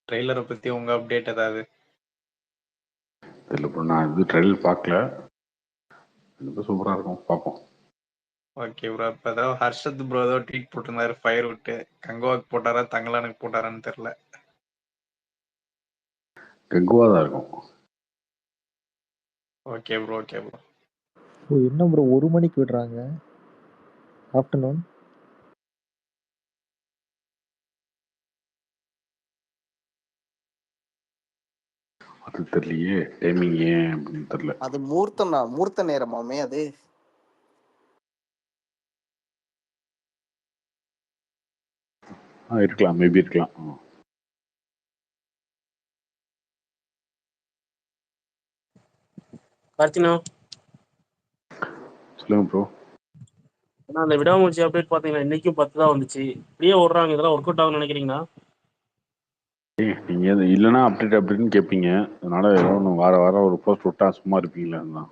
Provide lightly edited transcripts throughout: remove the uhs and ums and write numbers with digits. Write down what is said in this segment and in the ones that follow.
ட்ரெய்லரை பத்தி உங்க அப்டேட் ஏதாவது? தெரியல ப்ரோ, நான் இது ட்ரெயில் பார்க்கல. சூப்பரா இருக்கும், பார்ப்போம். Okay bro. இப்ப ஏதோ ஹர்ஷத் ப்ரோ ஏதோ ட்வீட் போட்டிருந்தாரு ஃபயர் விட்டு. கங்கோவாக்கு போட்டாரா தங்கலானுக்கு போட்டாரான்னு தெரியல. கங்குவா தான் இருக்கும். Okay bro, okay bro. என்ன ப்ரோ 1 மணிக்கு விடுறாங்க ஆஃப்டர்நூன்? அது தெரியலையே, டைமிங் ஏன் அப்படின்னு தெரியல. அது மூர்த்த நேரமாமே அது. இருக்கலாம், மேபி இருக்கலாம். கார்த்தினா சொல்லுங்க ப்ரோ. ஆனா அந்த விடாமுயற்சி அப்டேட் பாத்தீங்கன்னா இன்னைக்கும் 10 தான் வந்துச்சு. இப்படியே ஓடுறாங்க, இதெல்லாம் ஒர்க் அவுட் ஆகும்னு நினைக்கிறீங்களா? நீங்க இல்லைன்னா அப்டேட் அப்படின்னு கேட்பீங்க. அதனால ஏதோ ஒன்று வாரம் ஒரு போஸ்ட் விட்டா சும்மா இருப்பீங்களா? தான்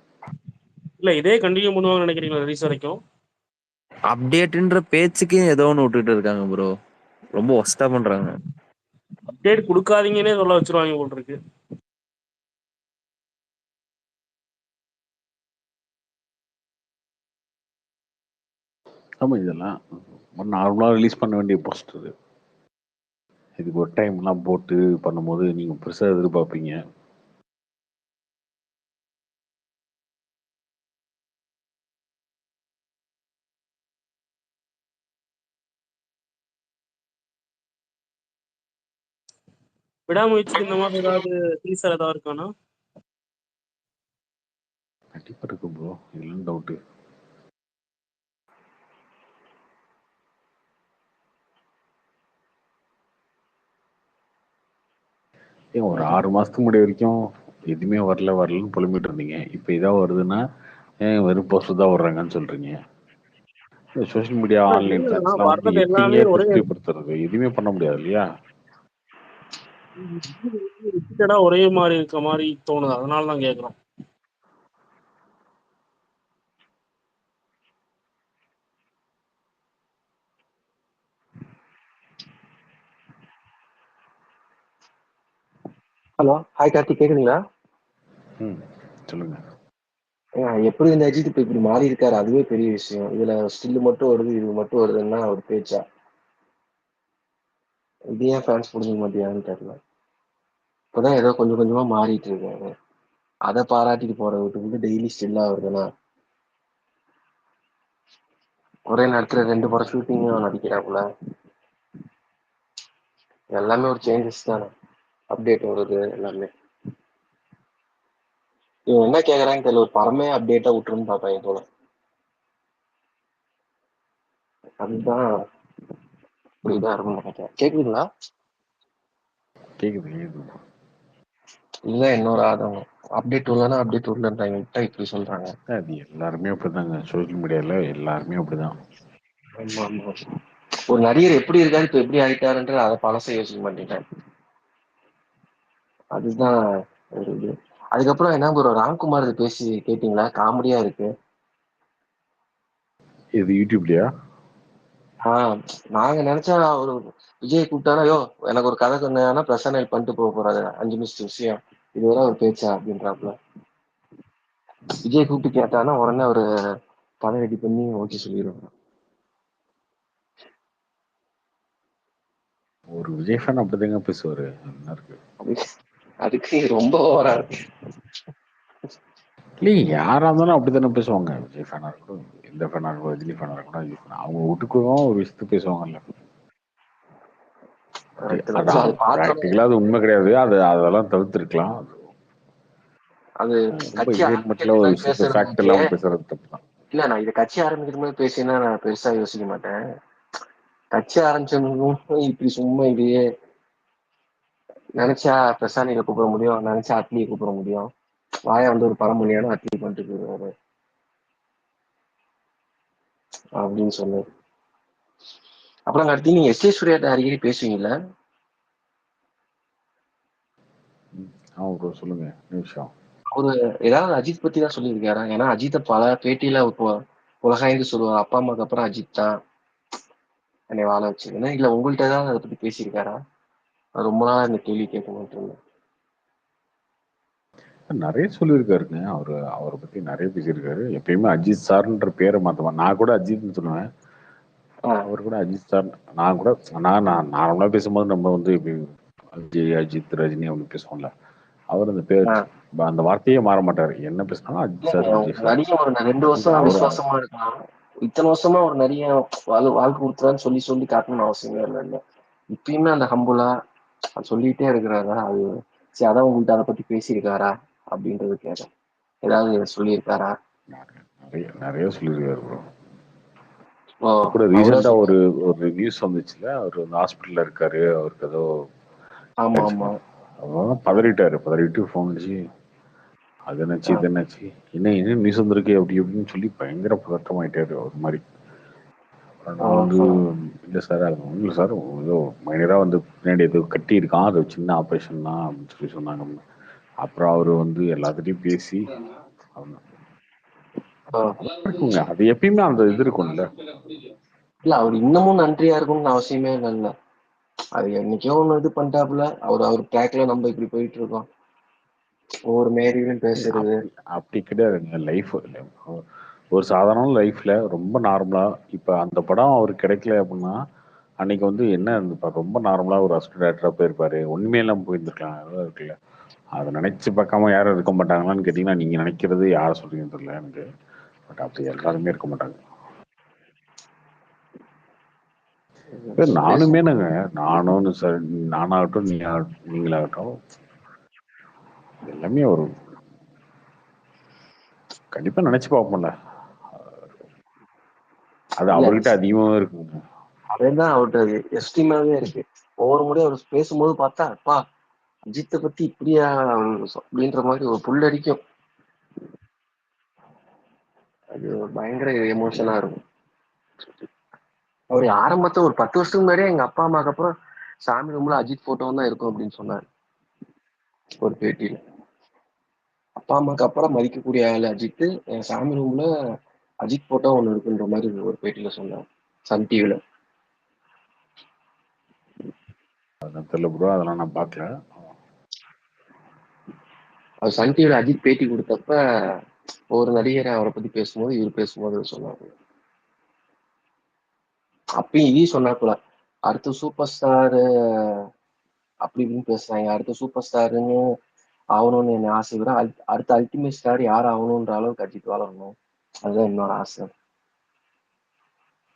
இல்ல இதே கண்டினியூ பண்ணுவாங்கன்னு நினைக்கிறீங்களா ரிலீஸ் வரைக்கும்? அப்டேட்ன்ற பேச்சுக்கே ஏதோ ஒன்று விட்டுட்டு இருக்காங்க ப்ரோ. ரொம்ப ஒஸ்டா பண்றாங்க. அப்டேட் கொடுக்காதீங்கன்னே சொல்ல வச்சிருவாங்க போல் இருக்கு. ஆமாம், இதெல்லாம் நார்மலாக ரிலீஸ் பண்ண வேண்டிய போஸ்ட் இது. இதுக்கு ஒரு டைம்லாம் போட்டு பண்ணும்போது நீங்கள் பெருசாக எதிர்பார்ப்பீங்க. விடாமுயற்சிக்கு இந்த மாதிரி ஏதாவது டீசர் ஏதாவது இருக்கானா? கண்டிப்பாக இருக்கு ப்ரோ, இல்லைன்னு டவுட்டு. ஒரு 6 மாசத்துக்கு முன்னாடி வரைக்கும் எதுவுமே வரலன்னு புலம்பிட்டு இருந்தீங்க. இப்போ இதாக வருதுன்னா வெறும் போஸ்டர் தான் வர்றாங்கன்னு சொல்றீங்க. சோஷியல் மீடியா ஆன்லைன் ஃபேன்ஸ்லாம் வந்து வர்றது எப்படிங்க எல்லாமே ஒரே திருப்திப்படுத்துறது? எதுவுமே பண்ண முடியாது இல்லையா? ரிப்பீட்டடா ஒரே மாதிரி இருக்க மாதிரி தோணுது, அதனால தான் கேட்குறோம். ஹலோ, ஹாய் கார்த்தி, கேக்குதுங்களா? சொல்லுங்க. எப்படி இந்த அஜித் இப்ப இப்படி மாறி இருக்காரு, அதுவே பெரிய விஷயம். இதுல ஸ்டில் மட்டும் வருது, இது மட்டும் வருதுன்னா ஒரு பேச்சா? இது ஏன் ஃபேன்ஸ் புரிஞ்சுக்க மாட்டேங்கிறான்னு தெரியல. இப்பதான் ஏதோ கொஞ்சம் கொஞ்சமா மாறிட்டு இருக்காரு. அதை பாராட்டிட்டு போற விட்டு டெய்லி ஸ்டில்லா வருதுன்னா, ஒரே நேரத்துல 2 படம் ஷூட்டிங்கும் நடிக்கிறாப்புல. எல்லாமே ஒரு சேஞ்சஸ் தானே, அப்டேட் வருது எல்லாமே. இவன் என்ன கேக்குறான்னு தெரியல, ஒரு படமே அப்டேட்டா விட்டுருன்னு பாப்பாங்க போல. அதுதான் இப்படிதான் இருக்கும்னு நினைக்கிறேன். கேக்குதுங்களா? கேக்குது. இதுதான் என்னோட ஆதங்கம். அப்டேட் வரலன்னா அப்டேட் வரலன்றாங்க, விட்டா இப்படி சொல்றாங்க. அது எல்லாருமே அப்படிதாங்க, சோஷியல் மீடியால எல்லாருமே அப்படிதான். ஆமா ஆமா. ஒரு நடிகர் எப்படி இருக்காரு, இப்ப எப்படி ஆயிட்டாருன்ற அதை பழசை யோசிக்க மாட்டேங்கிறேன். அதுதான் ஒரு இது. அதுக்கப்புறம் என்ன ப்ரோ, ராம்குமார் இது பேசி கேட்டீங்களா? காமெடியா இருக்கு. இது யூடியூப்லயா? நாங்க நினைச்சா ஒரு விஜய் கூப்பிட்டாரா, யோ எனக்கு ஒரு கதை சொன்னா பிரசன்ன பண்ணிட்டு போக போறாரு 5 நிமிஷம் விஷயம், இதுவரை ஒரு பேச்சா அப்படின்றாப்புல. விஜய் கூப்பிட்டு கேட்டானா உடனே ஒரு கதை ரெடி பண்ணி ஓகே சொல்லிடுவாங்க. ஒரு விஜய் ஃபேன் அப்படிதாங்க பேசுவாரு. நல்லா இருக்கு. அதுக்கு ரொம்ப ஓவரா இருக்கு. இல்லைங்க, யாரா இருந்தாலும் அப்படித்தானே பேசுவாங்க. விஜய் ஃபேனா இருக்கட்டும், எந்த ஃபேனா இருக்கட்டும், ரஜினி ஃபேனா இருக்கட்டும், அஜித் ஃபேனா, அவங்க வீட்டுக்கும் ஒரு விஷயத்து பேசுவாங்கல்ல. அதான் பிராக்டிக்கலா அது உண்மை கிடையாது. அதெல்லாம் தவிர்த்திருக்கலாம். அது ரொம்ப கட்சி எக்ஸைட்மெண்ட்ல ஒரு ஆரம்பிக்கிறதுக்கு விஷயத்த பேசுறது ஃபேக்ட் ஓகே. இல்லாம பேசுறது தப்பு தான். இல்ல, நான் இதை கட்சி ஆரம்பிக்கிறது போது பேசினா நான் பெருசா யோசிக்க மாட்டேன். கட்சி ஆரம்பிச்சவங்களும் இப்படி சும்மா இதையே நினைச்சா பிரசானியை கூப்பிட முடியும், நினைச்சா அட்லியை கூப்பிட முடியும். வாயா வந்து ஒரு பரமொழியான அட்லி பண்ணிட்டு போயிருவாரு அப்படின்னு சொன்னாரு. அப்புறம் அடுத்து நீங்க எஸ் சூர்யாட்ட அடிக்கடி பேசுவீங்கல்ல? ஆமா ப்ரோ, சொல்லுங்க நிமிஷம். அவரு ஏதாவது அஜித் பத்தி தான் சொல்லியிருக்காரா? ஏன்னா அஜித்தை பல பேட்டியில இப்போ உலகாய்ந்து சொல்லுவார், அப்பா அம்மாக்கு அப்புறம் அஜித் தான் என்னை வாழ வச்சுருக்கேன். இல்ல உங்கள்கிட்ட ஏதாவது அதை பத்தி பேசியிருக்காரா? ரொம்ப நாளா இந்த கேள்வி கேட்கணும்னு இருந்தேன். நிறைய சொல்லியிருக்காருங்க. அவரை பத்தி நிறைய பேசியிருக்காரு. எப்பயுமே அஜித் சார்ன்ற பேரை மாத்துவேன். நான் கூட அஜித்னு சொல்லுவேன். அவர் கூட அஜித் சார். நான் கூட நான் நார்மலா பேசும்போது நம்ம வந்து விஜய், அஜித், ரஜினி அப்படின்னு பேசுவோம்ல. அவர் அந்த பேர் அந்த வார்த்தையே மாற மாட்டாரு. என்ன பேசினாலும் அஜித் சார், விஜய் சார். நடிகை ஒரு 2 வருஷம் விசுவாசமா இருக்கலாம். இத்தனை வருஷமா ஒரு நிறைய வாழ்க்கை கொடுத்துறான்னு சொல்லி சொல்லி காட்டணும்னு அவசியமே இல்லை. இப்பயுமே அந்த ஹம்புலா சொல்லிட்டே இருக்கிறாரா? அது சரி, அதான் உங்கள்கிட்ட அதை பத்தி பேசியிருக்காரா அப்படின்றது கேட்டேன். ஏதாவது சொல்லியிருக்காரா? நிறைய சொல்லியிருக்காரு ப்ரோ. கூட ரீசெண்டா ஒரு நியூஸ் வந்துச்சுல, அவர் வந்து ஹாஸ்பிட்டல்ல இருக்காரு. அவருக்கு ஏதோ பதறிட்டு போன் அடிச்சு அது என்னாச்சு இது என்னாச்சு என்ன நியூஸ் வந்திருக்கு அப்படி அப்படின்னு சொல்லி பயங்கர பதட்டமாயிட்டாரு ஒரு மாதிரி. நான் வந்து இல்லை சார் அது ஒன்றும் இல்லை சார், ஏதோ மைனரா வந்து பின்னாடி ஏதோ கட்டி இருக்கான், அது சின்ன ஆப்ரேஷன் தான் அப்படின்னு சொல்லி சொன்னாங்க. அப்புறம் அவரு வந்து எல்லாத்துட்டையும் பேசி இருக்குங்க. அது எப்பயுமே அந்த இது இருக்கும்ல. இல்ல அவர் இன்னமும் நன்றியா இருக்கணும்னு அவசியமே இல்ல. அது என்னைக்கோ ஒண்ணு இது பண்ணிட்டாப்புல. அவர் ட்ராக்ல நம்ம இப்படி போயிட்டு இருக்கோம். ஒவ்வொரு மேரியும் பேசுறது அப்படி கிடையாதுங்க. லைஃப் ஒரு சாதாரண லைஃப்ல ரொம்ப நார்மலா இப்ப அந்த படம் அவருக்கு கிடைக்கல அப்படின்னா அன்னைக்கு வந்து என்ன ரொம்ப நார்மலா ஒரு அசிஸ்டன்ட் டைரக்டரா போயிருப்பாரு. ஒண்ணுமே இல்லாம போயிருந்துருக்கலாம். இருக்குல்ல, அதை நினைச்சு பார்க்காம யாரும் இருக்க மாட்டாங்களான்னு கேட்டீங்கன்னா நீங்க நினைக்கிறது யார சொல்றீங்கன்னு தெரியல எனக்கு. பட் அப்படி எல்லாருமே இருக்க மாட்டாங்க. நானுமே நானும் சார், நானாகட்டும் நீங்களாகட்டும் எல்லாமே ஒரு கண்டிப்பா நினைச்சு பார்ப்போம்ல. அது அவர்கிட்ட அதிகமாவே இருக்குங்க. அதேதான் அவர்கிட்ட எஸ்டிமாவே இருக்கு. ஒவ்வொரு முறையும் அவர் பேசும்போது பார்த்தா அப்பா அஜித்தை பத்தி இப்படியா அப்படின்ற மாதிரி ஒரு புல்லடிக்கும். அது பயங்கர எமோஷனா இருக்கும். அவர் ஆரம்பத்தை ஒரு 10 வருஷத்துக்கு முன்னாடியே எங்க அப்பா அம்மாக்கு அப்புறம் சாமி ரூம்ல அஜித் போட்டோ தான் இருக்கும் அப்படின்னு சொன்னார் ஒரு பேட்டியில. அப்பா அம்மாக்கு அப்புறம் மதிக்கக்கூடிய ஆள் அஜித், என் சாமி ரூம்ல அஜித் போட்டோ ஒண்ணு இருக்குன்ற மாதிரி ஒரு பேட்டியில சொன்னார் சன் டிவில. தெரியல ப்ரோ, அதெல்லாம் நான் பார்க்கல. அவர் சன் டிவில அஜித் பேட்டி கொடுத்தப்ப ஒரு நடிகரை அவரை பத்தி பேசும்போது இவர் பேசும்போது சொன்னாங்க. அப்பயும் இதையும் சொன்னாப்புல, அடுத்த சூப்பர் ஸ்டாரு அப்படி இப்படின்னு பேசுறாங்க, அடுத்த சூப்பர் ஸ்டாருன்னு ஆகணும்னு என்ன ஆசை விட அடுத்த அல்டிமேட் ஸ்டார் யார் ஆகணும்ன்ற அளவுக்கு அஜித் வளரணும், அதுதான் என்னோட ஆசை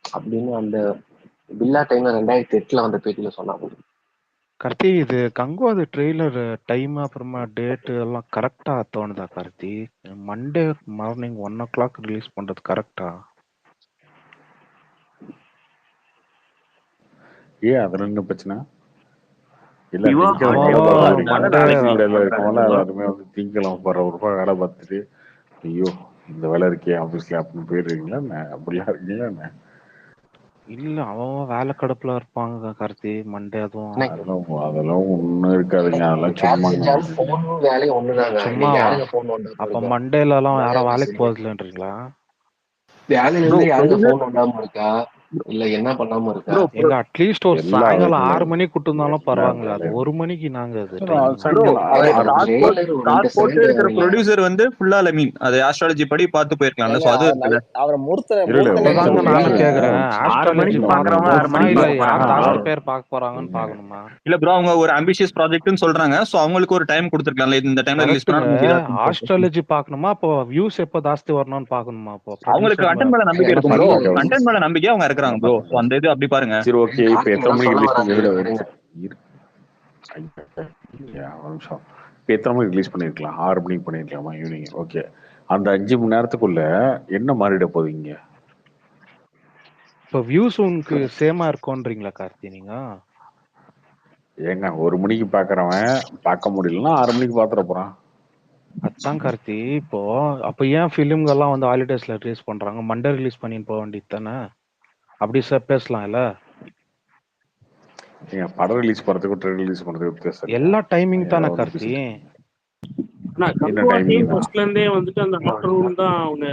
அப்படின்னு அந்த பில்லா டைம்ல 2008 வந்த பேட்டியில சொன்னாங்க. கார்த்தி, இது கங்குவாது ட்ரெய்லர் டைம் அப்புறமா டேட் எல்லாம் கரெக்டா தோணுதா Karthi? Monday morning 1 o'clock release பண்றது கரெக்டா? ஏன் அதுல என்ன பிரச்சனை? இல்ல எல்லாருமே வந்து திங்கக்கிழமை போற ஒரு ரூபாய் வேலை பார்த்துட்டு ஐயோ இந்த வேலை இருக்கே ஆபீஸ்ல அப்படின்னு போயிடுறீங்களா? அப்படியா இருக்கீங்களா என்ன? இல்ல அவன் வேலை கடுப்புல இருப்பாங்க கார்த்தி. மண்டே அதுவும் அதெல்லாம் ஒண்ணும் இருக்காதுங்க. அதெல்லாம் சும்மா அப்ப மண்டேல எல்லாம் யாரும் வேலைக்கு போறதில்லன்றீங்களா? வேலையில இருந்து யாருக்கு போன் வந்தாம இருக்கா இல்ல என்ன பண்ணாம இருக்கா? எங்க அட்லீஸ்ட் ஒரு சாயங்காலம் 6 மணிக்கு கூட்டு இருந்தாலும் பரவாயில்ல. அது 1 மணிக்கு நாங்க ப்ரொடியூசர் வந்து ஃபுல்லா மீன் அது ஆஸ்ட்ராலஜி படி பார்த்து போயிருக்கலாம். சோ அது அவரை நானும் கேக்குறேன். ஆஸ்ட்ராலஜி பாக்குறவங்க இல்ல யார் தகவல் பேர் பார்க்க போறாங்கன்னு பாக்கணுமா? இல்ல ப்ரோ, அவங்க ஒரு ஆம்பிஷியஸ் ப்ராஜெக்ட்னு சொல்றாங்க. சோ அவங்களுக்கு ஒரு டைம் கொடுத்திருக்கலாம். இந்த டைம்ல ரிலீஸ் பண்ணா ஆஸ்ட்ராலஜி பார்க்கணுமா? அப்போ வியூஸ் எப்ப ஜாஸ்தி வரணும்னு பாக்கணுமா? அப்போ அவங்களுக்கு கண்டென்ட் மேல நம்பிக்கை இருக்கும் ப்ரோ. கண்டென்ட் மேல நம்பிக்கை அவங்க இருக்காங்க ப்ரோ. சோ அந்த இது அப்படி பாருங்க. சரி ஓகே, இப்போ எத்தனை மணிக்கு ரிலீஸ் இப்போ எத்தனை மணிக்கு ரிலீஸ் பண்ணிருக்கலாம்? 6 மணிக்கு பண்ணிருக்கலாமா ஈவினிங்? ஓகே, அந்த 5 மணி நேரத்துக்குள்ள என்ன மாறிட போவீங்க? இப்போ வியூஸ் உங்களுக்கு சேமா இருக்கும்ன்றீங்களா கார்த்தி நீங்க? ஏங்க 1 மணிக்கு பாக்குறவன் பார்க்க முடியலன்னா 6 மணிக்கு பாத்துற போறான். அதான் கார்த்தி, இப்போ அப்ப ஏன் பிலிம்கெல்லாம் வந்து ஹாலிடேஸ்ல ரிலீஸ் பண்றாங்க? மண்டே ரிலீஸ் பண்ணி போக வேண்டியது தானே? அப்படி சார் பேசலாம் இல்ல? நீங்க படம் ரிலீஸ் பண்றதுக்கு ட்ரெய்லர் ரிலீஸ் பண்றதுக்கு வித்தியாசம் எல்லா டைமிங் தானே கார்த்தி? ஃபர்ஸ்ட்ல இருந்தே வந்துட்டு அந்த ஆஃப்டர்நூன் தான் அவங்க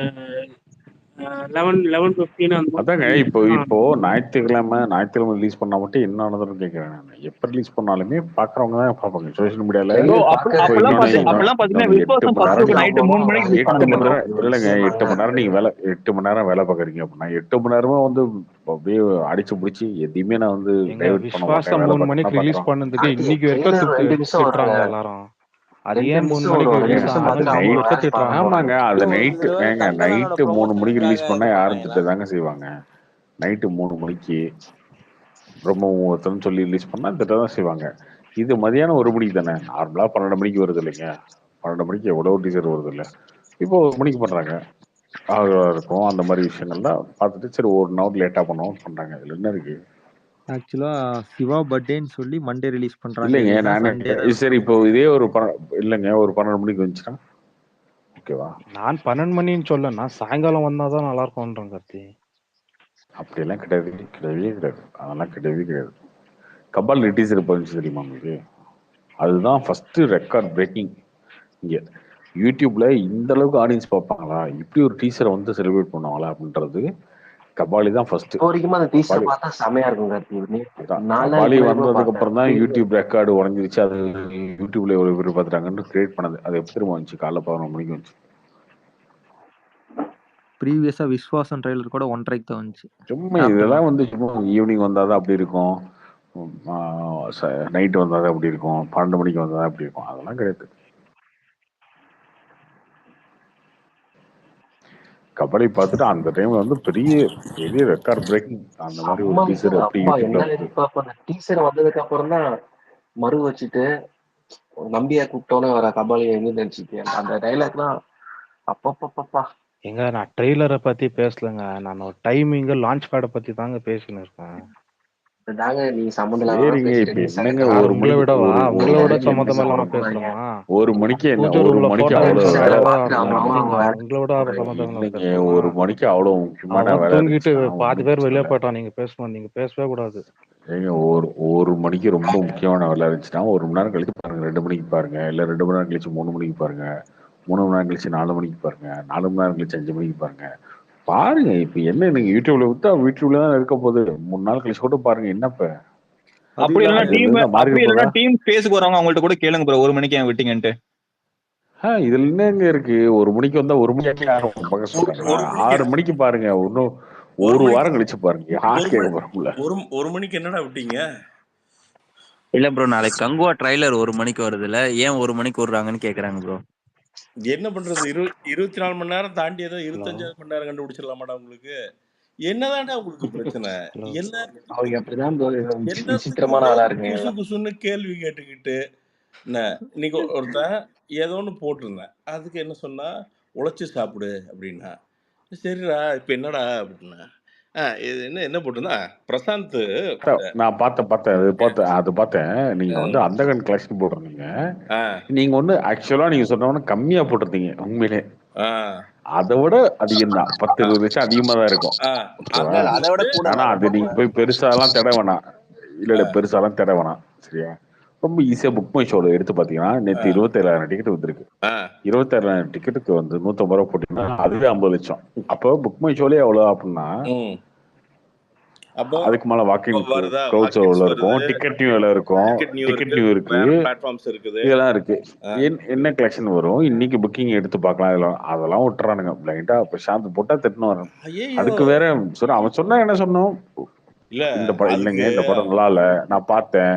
11:15 அந்த அதாங்க மாதிரி இப்போ இப்போ ஞாயிற்றுக்கிழமை ரிலீஸ் பண்ணா மட்டும் என்ன ஆனதுன்னு கேட்குறேன் நான். எப்போ ரிலீஸ் பண்ணாலுமே பார்க்குறவங்க தான் பார்ப்பாங்க சோஷியல் மீடியால. ப்ரோ ட்ரெய்லர் இப்போ அப்பெல்லாம் பாக்குறதுக்கு பாத்தீங்கன்னா இன்னொன்னு 8 விஸ்வாசம் மணி ஃபர்ஸ்ட் நேரம் நைட்டு 3 மணிக்கு ரிலீஸ் 8 பண்ணாங்க மணி ப்ரோ. நேரம் இல்லைங்க, 8 மணி நேரம் நீங்கள் 8 மணி நேரம் வேலை பார்க்குறீங்க அப்படின்னா 8 மணி நேரமும் வந்து அப்படியே அடிச்சு பிடிச்சி எதையுமே நான் வந்து எங்க டைவர்ட் பண்ண மாட்டேன், விஸ்வாசம் வேலை 3 பார்த்துட்டு மணிக்கு தான் ரிலீஸ் பார்க்குறோம். பண்ணதுக்கு கார்த்தி இன்னைக்கு வரைக்கும் ட்ரெய்லர் 2 நிமிஷம் வருங்க, திட்டுறாங்க எல்லாரும். அது 2 ஏன் 3 நிமிஷம் மணிக்கு வரும், 2 ரிலீஸ் நிமிஷம் ஆகுதுன்னு பார்த்துட்டு அவங்க நைட் வேலையை திட்டுறாங்க. பாருங்க. ஆமாங்க, அது நைட்டு இதுல வேற ஏங்க தங்கலானோட நைட்டு 3 ப்ரொமோட் மணிக்கு ரிலீஸ் பண்றதுக்காக பண்ணால் இது யாரும் பண்றாங்களா? திட்ட தாங்க செய்வாங்க. நைட்டு 3 மணிக்கு பிரம்ம முகூர்த்தம்னு சொல்லி ரிலீஸ் பண்ணால் திட்ட தான் செய்வாங்க. இது மதியானம் 1 மணிக்கு தானே, நார்மலாக 12 மணிக்கு வருது இல்லைங்க. 12 மணிக்கு எவ்வளோ டீசர் வருது இல்லை, இப்போ 1 மணிக்கு பண்ணுறாங்க. இருக்கும் அந்த மாதிரி விஷயங்கள்லாம் பார்த்துட்டு சரி ஒரு நாள் லேட்டாக பண்ணுவோம் பண்ணுறாங்க. இதில் என்ன இருக்கு? ஆக்சுவலா சிவா பர்த்டேன்னு சொல்லி மண்டே ரிலீஸ் பண்றாங்க, இல்லைங்க இல்லைன்னா நான் சண்டே தான் சரி ரிலீஸ் இப்போ பண்றாங்க. இதே ஒரு இல்லைங்க ஒரு 12 மணிக்கு வந்துச்சுன்னா ஓகேவா? நான் 12 மணின்னு சொல்ல, நான் சாயங்காலம் வந்தாதான் நல்லா இருக்கும்ன்றேன் கார்த்தி. அப்படியெல்லாம் கிடையாது, கிடையவே கிடையாது, அதெல்லாம் கிடையவே கிடையாது. கபால் டீசர் போச்சு தெரியுமா உங்களுக்கு? அதுதான் ஃபர்ஸ்ட் ரெக்கார்ட் பிரேக்கிங். இங்கே யூடியூப்ல இந்த அளவுக்கு ஆடியன்ஸ் பார்ப்பாங்களா, இப்படி ஒரு டீசரை வந்து செலிப்ரேட் பண்ணுவாங்களா அப்படின்றது கபாலி தான் ஃபர்ஸ்ட். இப்போ வரைக்கும் அந்த டீசர் கபாலி பார்த்தா செமையா இருக்கும் கார்த்தி. அதான் 4 நாளைக்கு கபாலி முன்னாடி கூட வந்ததுக்கு பார்த்தேன். அப்புறம் தான் யூடியூப் ரெக்கார்டு உடஞ்சிருச்சு. அது யூடியூப்ல எவ்வளவு பேர் பார்த்துட்டாங்கன்னு கிரியேட் பண்ணது. அது எப்படி திரும்ப வந்துச்சு? காலைல 11 மணிக்கு வந்துச்சு. ப்ரீவியஸா விஸ்வாசம் ட்ரைலர் கூட 1:30க்கு தான் வந்துச்சு. சும்மா இதெல்லாம் வந்து சும்மா ஈவினிங் வந்தாதான் அப்படி இருக்கும், நைட்டு வந்தாதான் அப்படி இருக்கும், 12 மணிக்கு வந்தாதான் அப்படி இருக்கும், அதெல்லாம் கிடையாது. கபாலி பார்த்துட்டு அந்த டைம்ல வந்து பெரிய பெரிய ரெக்கார்ட் பிரேக்கிங் அந்த மாதிரி ஒரு செம்ம டீசர் விஷயம். அப்படி அப்பா யூடியூப்ல என்ன எதிர்பார்ப்பேன், அந்த டீசர் வந்ததுக்கு அப்புறம் தான் மறு வச்சுட்டு நம்பியா கூப்பிட்டோன்னே வர கபாலியை எங்க நினைச்சிட்டேன். அந்த டைலாக்லாம் அப்பப்பப்பா. எங்க நான் ட்ரெய்லரை பத்தி பேசலங்க, நான் ஒரு டைமிங் லான்ச் பேடை பத்தி தாங்க பேசின்னு இருக்கேன். தாங்க நீ சம்மந்தம் இல்லாம சரிங்க. பேசிட்டு இப்ப நீ என்னங்க சகஜமா ஒரு உங்களை மணிக்கு விடவா ஒரு உங்களை விட மணிக்கு சம்மந்தம் இல்லாம போறாங்க. பேசுறோமா? ஒரு மணிக்கு என்ன பூஜை ஒரு ரூம்ல மணிக்கு போட்டோ அவ்வளவு எடுத்து வேலை அதோட அவங்க அப்படிங்க வேலை உங்களை விட சம்மந்தம் இல்லாம இல்லைங்க, பேசலாமா? ஒரு மணிக்கு அவ்வளவு முக்கியமான அவன் வேலை தூங்கிட்டு இருந்துச்சுன்னா பாதி ஒண்ணும் பேர் பிரச்சனை வெளியே இல்லை. போயிட்டான், நீங்க பேசணும், நீங்க பேசவே கூடாது. ஏங்க ஒரு மணிக்கு ரொம்ப முக்கியமான வேலை இருந்துச்சுன்னா 1 மணி நேரம் கழிச்சு பாருங்க, 2 மணிக்கு பாருங்க, இல்ல 2 மணி நேரம் கழிச்சு 3 மணிக்கு பாருங்க, 3 மணி நேரம் கழிச்சு 4 மணிக்கு பாருங்க, 4 மணி நேரம் கழிச்சு 5 மணிக்கு பாருங்க. பாருங்க இப்ப என்ன, நீங்க யூடியூப்ல விட்டா யூடியூப்ல தான் இருக்க போகுது. 3 நாள் கழிச்சு கூட பாருங்க. என்ன இப்ப அது அப்படி இல்லாம இல்லைன்னா அதுல டீம் இருந்து மாறி அப்படி இல்லைன்னா போதா? டீம் ஸ்பேஸுக்கு வரவங்க அவங்கள்ட்ட கூட கேளுங்க ப்ரோ, 1 மணிக்கு ஏன் விட்டீங்கன்ட்டு. இதுல என்னங்க இருக்கு? 1 மணிக்கு வந்தா 1 மணிக்கு யாரும் பார்க்க ஒரு சொல்றாங்களா? ஒரு மணிக்கு 6 மணிக்கு பாருங்க, இன்னும் ஒரு ஒரு மணிக்கு வாரம் கழிச்சு பாருங்க, யார் ஒரு கேட்க மணி போறாங்கள? ஒரு மணிக்கு என்னடா விட்டீங்க? இல்ல ப்ரோ, நாளைக்கு கங்குவா ட்ரைலர் 1 மணிக்கு வருதுல்ல, ஏன் 1 மணிக்கு விடுறாங்கன்னு கேக்குறாங்க ப்ரோ. என்ன பண்றது? 24 மணி நேரம் தாண்டி ஏதோ ஹலோ 25 மணி நேரம் கண்டுபிடிச்சிடலாமாடா உங்களுக்கு? என்னதான்டா உங்களுக்கு பிரச்சனை? ஹலோ எல்லாத்துக்கும் அவங்க அப்படிதான் விசித்திரமான எல்லாத்துக்குமே ஆளா இருக்குங்க குசு எல்லாம். குசுன்னு கேள்வி கேட்டுக்கிட்டு என்ன, இன்னைக்கு ஒருத்தன் ஏதோ ஒன்று போட்டிருந்தேன், அதுக்கு என்ன சொன்னா, உழைச்சி சாப்பிடு அப்படின்னா. சரிடா இப்ப என்னடா அப்படின்னா, இது என்ன என்ன போட்டிருந்தா பிரசாந்த் நான் பார்த்தேன். நீங்க வந்து அந்தகன் கலெக்ஷன் போட்டிருந்தீங்க. நீங்க ஒண்ணு ஆக்சுவலா நீங்க சொன்ன கம்மியா போட்டிருந்தீங்க. உண்மையிலே அதை விட அதிகம் தான், 10-20 லட்சம் அதிகமா தான் இருக்கும். ஓகேவா? அதை விட கூட ஆனா அது நீங்க போய் பெருசாலாம் தேட வேணாம். இல்ல பெருசாலாம் தேட வேணாம், சரியா? ரொம்ப ஈஸியா புக் மை ஷோல எடுத்து பாத்தீங்கன்னா நேற்று 27,000 டிக்கெட் வந்திருக்கு. 27,000 டிக்கெட்டுக்கு வந்து 150 ரூபா போட்டீங்கன்னா அதுவே 50 லட்சம். அப்போ புக் மை ஷோலே எவ்வளவு அப்படின்னா அப்போ அதுக்கு மேல வாக்கிங் வருதா, க்ரௌட்ஸ் எவ்வளவு இருக்கும், டிக்கெட் நியூ எவ்வளவு இருக்கும், டிக்கெட் நியூ இருக்கு, பிளாட்ஃபார்ம்ஸ் இருக்குது, இதெல்லாம் இருக்கு. என்ன கலெக்ஷன் வரும் இன்னைக்கு புக்கிங் எடுத்து பார்க்கலாம். அதெல்லாம் விட்டுறானுங்க பிளைண்டா. பிரசாந்த் போட்டா திட்டுன்னு வரும். அதுக்கு வேற அவன் சொன்னா என்ன சொன்னோம், இந்த படம் இல்லைங்க, இந்த படம் நல்லா இல்ல, நான் பார்த்தேன்,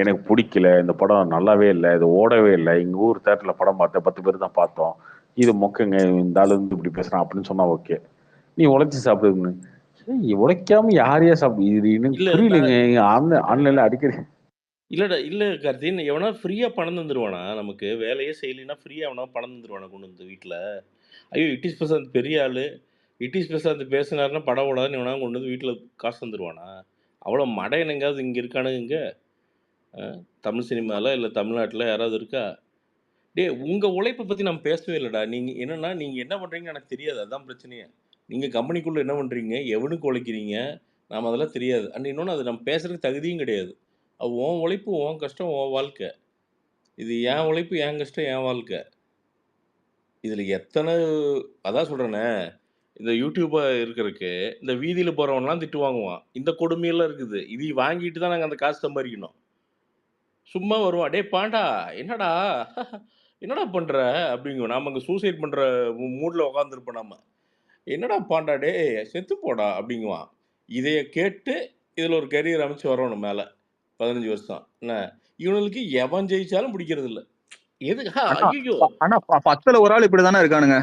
எனக்கு பிடிக்கல, இந்த படம் நல்லாவே இல்லை, இது ஓடவே இல்லை, எங்க ஊர் தேட்டர்ல படம் பார்த்தேன், 10 பேர் தான் பார்த்தோம், இது மொக்கங்க, இந்த ஆளு வந்து இப்படி பேசுறான் அப்படின்னு சொன்னா ஓகே, நீ உழைச்சி சாப்பிடுன்னு. உழைக்காம யாரையா சாப்பிடு, இது எனக்கு புரியலைங்க. ஆன்லைன்ல அடிக்கடி இல்லடா இல்ல கார்த்தின், எவனா ஃப்ரீயா பணம் தந்துருவானா? நமக்கு வேலையே செய்யலைன்னா ஃப்ரீயா எவனா பணம் தந்துருவானா கொண்டு வந்து வீட்டில்? ஐயோ இட்டிஸ் பிரசாந்த் பெரிய ஆளு, இட்டிஸ் பிரசாந்த் பேசினாருன்னா படம் ஓடாதுன்னு எவனா கொண்டு வந்து வீட்டில் காசு தந்துருவானா? அவ்வளோ மடையன் எங்காவது இங்கே இருக்கானுங்க? இங்கே தமிழ் சினிமாவில் இல்லை தமிழ்நாட்டில் யாராவது இருக்கா? டே உங்கள் உழைப்பை பற்றி நம்ம பேசவே இல்லைடா. நீங்கள் என்னென்னா நீங்கள் என்ன பண்ணுறீங்கன்னு எனக்கு தெரியாது, அதுதான் பிரச்சனையே. நீங்கள் கம்பெனிக்குள்ளே என்ன பண்ணுறீங்க, எவனுக்கு உழைக்கிறீங்க, நாம் அதெல்லாம் தெரியாது. அண்ட் இன்னொன்று அது நம்ம பேசுகிறதுக்கு தகுதியும் கிடையாது. அது உன் உழைப்பு, உன் கஷ்டம், உன் வாழ்க்கை. இது என் உழைப்பு, என் கஷ்டம், என் வாழ்க்கை. இதில் எத்தனை அதான் சொல்கிறேனே, இந்த யூடியூபா இருக்கிறதுக்கு இந்த வீதியில போறவன்லாம் திட்டு வாங்குவான். இந்த கொடுமையெல்லாம் இருக்குது. இதை வாங்கிட்டு தான் நாங்க அந்த காசு சம்பாதிக்கணும். சும்மா வருவான். "டேய் பாண்டா, என்னடா என்னடா பண்ற?" அப்படிங்குவோம். நாம அங்க சூசைட் பண்ற மூட்ல உட்காந்துருப்போம் நாம. "என்னடா பாண்டா டேய் செத்து போடா" அப்படிங்குவான். இதைய கேட்டு இதுல ஒரு கரியர் அமைச்சு வரணும் மேல. 15 வருஷம். என்ன? இவனுங்களுக்கு எவன் ஜெயிச்சாலும் பிடிக்கிறது இல்ல. எதுக்கு ஆனா ஐய்யய்யோ! ஆனா 10ல ஒரு ஆள் இப்படிதானே இருக்கானுங்க.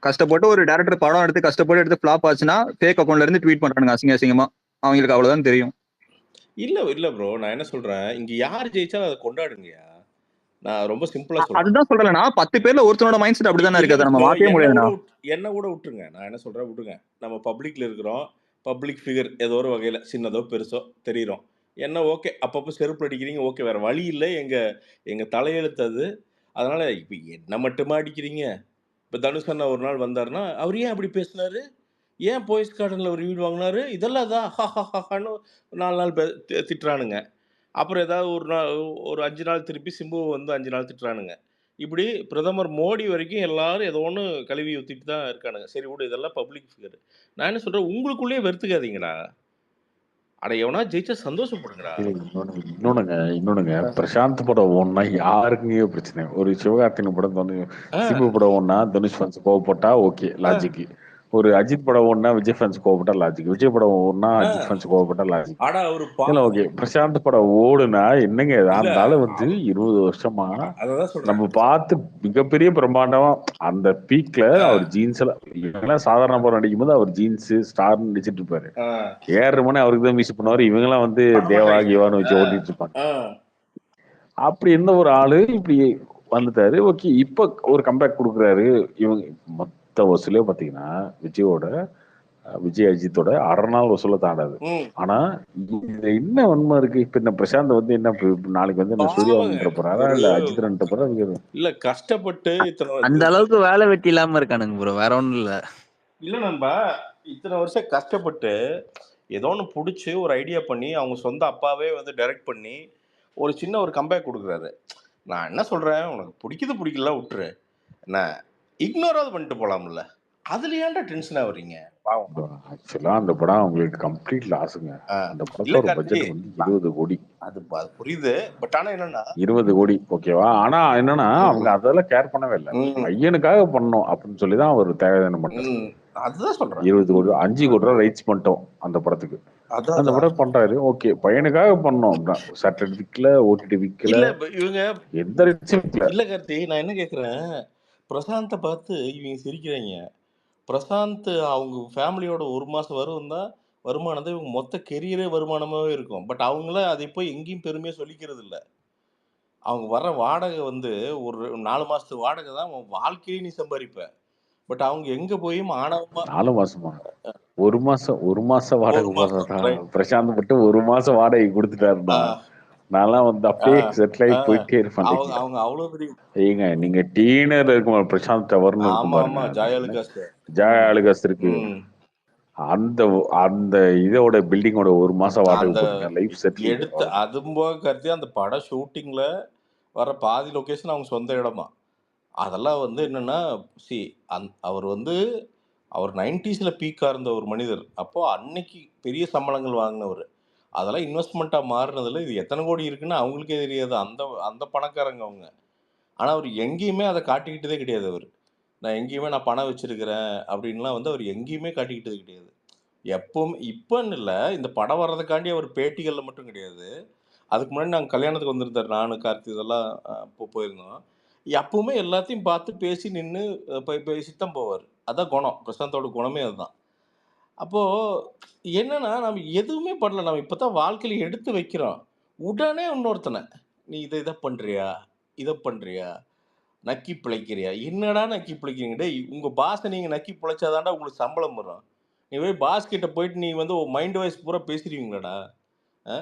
கஷ்டப்பட்டு ஒரு டைரக்டர் படம் எடுத்து கஷ்டப்பட்டு எடுத்து ஃபிளாப் ஆச்சுன்னா ஃபேக் அக்கவுண்ட்ல இருந்து ட்வீட் பண்றானுங்க அசிங்கமா. அவங்களுக்கு அவ்வளவுதான் தெரியும். இல்ல ப்ரோ. நான் என்ன சொல்றேன், இங்க யார் ஜெயிச்சாலும் அத கொண்டாடுங்கயா. நான் ரொம்ப சிம்பிளா சொல்றேன். அதுதான் சொல்றேன். 10 பேர்ல ஒருத்தனோட மைண்ட் செட் அப்படிதானே இருக்கு. அத நம்ம ப்ரோ மாத்தவே முடியாதுண்ணா. என்ன கூட விட்டுருங்க. நான் என்ன சொல்றேன் விட்டுருங்க. நம்ம பப்ளிக்ல இருக்கிறோம். பப்ளிக் ஃபிகர் ஏதோ ஒரு வகையில சின்னதோ, பெருசோ தெரியிறோம். என்ன ஓகே. அப்பப்போ செருப்பு அடிக்கிறீங்க. ஓகே. வேற வழி இல்ல. எங்க தலையெழுத்து அது. அதனால இப்ப என்ன மட்டுமா அடிக்கிறீங்க? இப்ப தனுஷ் அண்ணா ஒரு நாள் வந்தாருன்னா, அவரு ஏன் அப்படி பேசினாரு? ஏன் போயஸ் கார்டன்ல ஒரு வீடு வாங்குனாரு? இதெல்லாம் தான் ஹாஹாஹான்னு 4 நாள் திட்டுறானுங்க. அப்புறம் ஏதாவது ஒரு 5 நாள் திருப்பி சிம்புவ வந்து 5 நாள் திட்டுறானுங்க. இப்படி பிரதமர் மோடி வரைக்கும் எல்லாரும் ஏதோ ஒண்ணு கழுவி ஊத்திட்டு தான் இருக்கானுங்க. சரி விடு இதெல்லாம் பப்ளிக் ஃபிகர். நான் என்ன சொல்றேன், உங்களுக்குள்ளேயே வெறுத்துக்காதீங்கடா. அட எவனாவது ஜெயிச்சா சந்தோஷப்படுங்கடா. இல்ல இன்னொன்னுங்க பிரசாந்த் படம் ஓடுனா யாருக்குங்க பிரச்சனை? ஒரு சிவகார்த்திகேயன் படம் ஆ, சிம்பு படம் ஓடுனா தனுஷ் ஃபேன்ஸ் கோவப்பட்டா ஓகே ஆ, லாஜிக். ஒரு அஜித் படம் ஓடுனா விஜய் ஃபேன்ஸ் கோவப்பட்டா லாஜிக். விஜய் படம் ஓடுனா ஆ. அஜித் ஃபேன்ஸ் கோவப்பட்டா லாஜிக். அட அவரு இதெல்லாம் ஓகே. பிரசாந்த் படம் ஓடுனா என்னங்க இது? இல்ல அந்த ஆளு வந்து 20 வருஷமா அததான் சொல்றேன். நம்ம பார்த்து மிகப்பெரிய பிரம்மாண்டம். அந்த பீக்ல ஆ, அவர் ஜீன்ஸ் எல்லாம் சாதாரண படம் நடிக்கும் போது அவர் ஜீன்ஸ் ஸ்டார்னு நடிச்சிட்டு இருப்பாரு. ஆ. ஏஆர் ரஹ்மானே அவருக்கு தான் மிஸ் பண்ணுவாரு. இவங்க எல்லாம் வந்து பண்ண தேவா மாட்டாங்க. கிவான்னு ஆ, வச்சு ஓட்டிட்டு இருப்பாங்க. ஆ. அப்படி இருந்த ஒரு ஆளு இப்படி வந்துட்டாரு. ஓகே. இப்ப ஒரு கம்பேக் கொடுக்குறாரு. இவங்க மொத்த வசூலே பாத்தீங்கன்னா விஜய் அஜித்தோட அரை நாள் வசூலை தாண்டாது. ம். ஆனா இதுல என்ன உண்மை இருக்கு? இப்ப இந்த பிரசாந்த் வந்து என்ன நாளைக்கு வந்து என்ன சூர்யா பாவங்க. வந்துட்டு போறாரா ஒரு இல்ல அஜித் வந்துட்டு போறா? இல்ல கஷ்டப்பட்டு இத்தனை அந்த அளவுக்கு வேலை வெட்டி இல்லாம இருக்கானுங்க ப்ரோ. வேற ஒண்ணும் இல்ல. இல்ல நண்பா, இத்தனை வருஷம் கஷ்டப்பட்டு ஏதோ ஒன்று பிடிச்சி ஒரு ஐடியா பண்ணி அவங்க சொந்த அப்பாவே வந்து டைரக்ட் பண்ணி ஒரு சின்ன ஒரு கம்பேக் கொடுக்குறாரு. நான் என்ன சொல்றேன், உனக்கு பிடிக்குது பிடிக்கல விட்டுரு. என்ன இக்னோராவது பண்ணிட்டு போலாம்ல. அதுல ஏன்டா டென்ஷன் ஆகுறீங்க? பாவம். ஆக்சுவலா அந்த படம் அவங்களுக்கு கம்ப்ளீட் லாஸுங்க. ஆ, அந்த இல்ல படத்தோட கார்த்தி, பட்ஜெட் வந்து 20 கோடி. அது அது புரியுது. பட் ஆனா என்னன்னா 20 கோடி ஓகேவா? ஆனா என்னன்னா அவங்க ம், அதெல்லாம் கேர் பண்ணவே இல்லை. ம், பையனுக்காக பண்ணணும் அப்படின்னு சொல்லிதான் அவர் தேவையான பண்ணார். ம், அதுதான் சொல்றேன். 20 கோடி 5 கோடி ரூபா ரைட்ஸ் பண்ணிட்டோம் அந்த படத்துக்கு. அதான் அந்த அதான். படம் பண்றாரு. ஓகே பையனுக்காக பண்ணோம். சாட்டர்டே விக்கல, ஓடிடி விக்கல, இல்ல இவங்க எந்த ரைட்ஸும் விக்கல. இல்ல கார்த்தி, நான் என்ன கேக்குறேன், பிரசாந்த பார்த்து இவங்க சிரிக்கிறாங்க. பிரசாந்த் அவங்க ஃபேமிலியோட 1 மாசம் வருமானம் தான் இவங்க மொத்த கெரியரே வருமானமாவே இருக்கும். பட் அவங்கள அதை போய் எங்கேயும் பெருமையா சொல்லிக்கிறது இல்ல. அவங்க வர்ற வாடகை வந்து ஒரு 4 மாசத்து வாடகை தான் உன் வாழ்க்கையே நீ சம்பாரிப்ப. பட் அவங்க எங்க போய் ஆணவமா 4 மாசமா? ஒரு மாசம் 1 மாசம் 1 வாடகை மாசம் போடுறதா? ரைட். பிரசாந்த் மட்டும் 1 மாசம் வாடகை கொடுத்துட்டாருன்னா நான்லாம் வந்து ஆ, அப்படியே செட்டில் ஆகி ஆ. போயிட்டே இருப்பேன் அவங்க லைஃப்ல. அவங்க அவ்வளவு பெரிய ஏங்க நீங்க டீனர் இருக்கும் பிரசாந்த் டவர்னு இருக்கும் ஆமா பாருங்க. ஆமா அது ஜாய் என்ன? அலுகாஸ். ஜாய் ஆலுகாஸ் இருக்கு. ம். அந்த அந்த இதோட பில்டிங்கோட 1 மாசம் வாடகை அந்த போட்டுங்க லைஃப் செட்டில். எடுத்த அதுவும் போக கார்த்தி, அந்த பட ஷூட்டிங்ல வர பாதி லொகேஷன் அவங்க சொந்த இடமா. அதெல்லாம் வந்து என்னன்னா, சி அவர் வந்து அவர் 90ஸ்ல பீக்கா இருந்த ஒரு மனிதர். அப்போ அன்னைக்கு பெரிய சம்பளங்கள் வாங்கினவரு. அதெல்லாம் இன்வெஸ்ட்மெண்ட்டா மாறுனதுல இது எத்தனை கோடி இருக்குன்னு அவங்களுக்கே தெரியாது. அந்த அந்த பணக்காரங்க அவங்க. ஆனா அவர் எங்கேயுமே அத காட்டிக்கிட்டதே கிடையாது அவரு. நான் பணம் வச்சிருக்கிறேன் அப்படின்லாம் வந்து அவர் எங்கேயுமே காட்டிக்கிட்டது கிடையாது. எப்பவும் இப்பன்னு இல்ல. இந்த படம் வர்றதுக்காண்டி அவர் பேட்டிகள்ல மட்டும் கிடையாது. அதுக்கு முன்னாடி நாங்க கல்யாணத்துக்கு வந்திருந்தாரு. நானு, கார்த்தி இதெல்லாம் போயிருந்தோம். எப்பவுமே எல்லாத்தையும் பார்த்து பேசி நின்னு பேசிட்டு தான் போவாரு. அதான் குணம். பிரசாந்தோட குணமே அதுதான். அப்போ என்னன்னா, நம்ம எதுவுமே பண்ணல. நம்ம இப்ப தான் வாழ்க்கையில எடுத்து வைக்கிறோம். உடனே இன்னொருத்தன, "நீ இத பண்றியா? இத பண்றியா? நக்கி பிழைக்கிறியா?" என்னடா நக்கி பிழைக்கிறீங்க? டேய் உங்க பாஸ நீங்க நக்கி பிழைச்சா தான்டா உங்களுக்கு சம்பளம் வரும். நீ போய் பாஸ் கிட்ட போயிட்டு நீ வந்து மைண்ட் வாய்ஸ் பூரா பேசிருவீங்களாடா?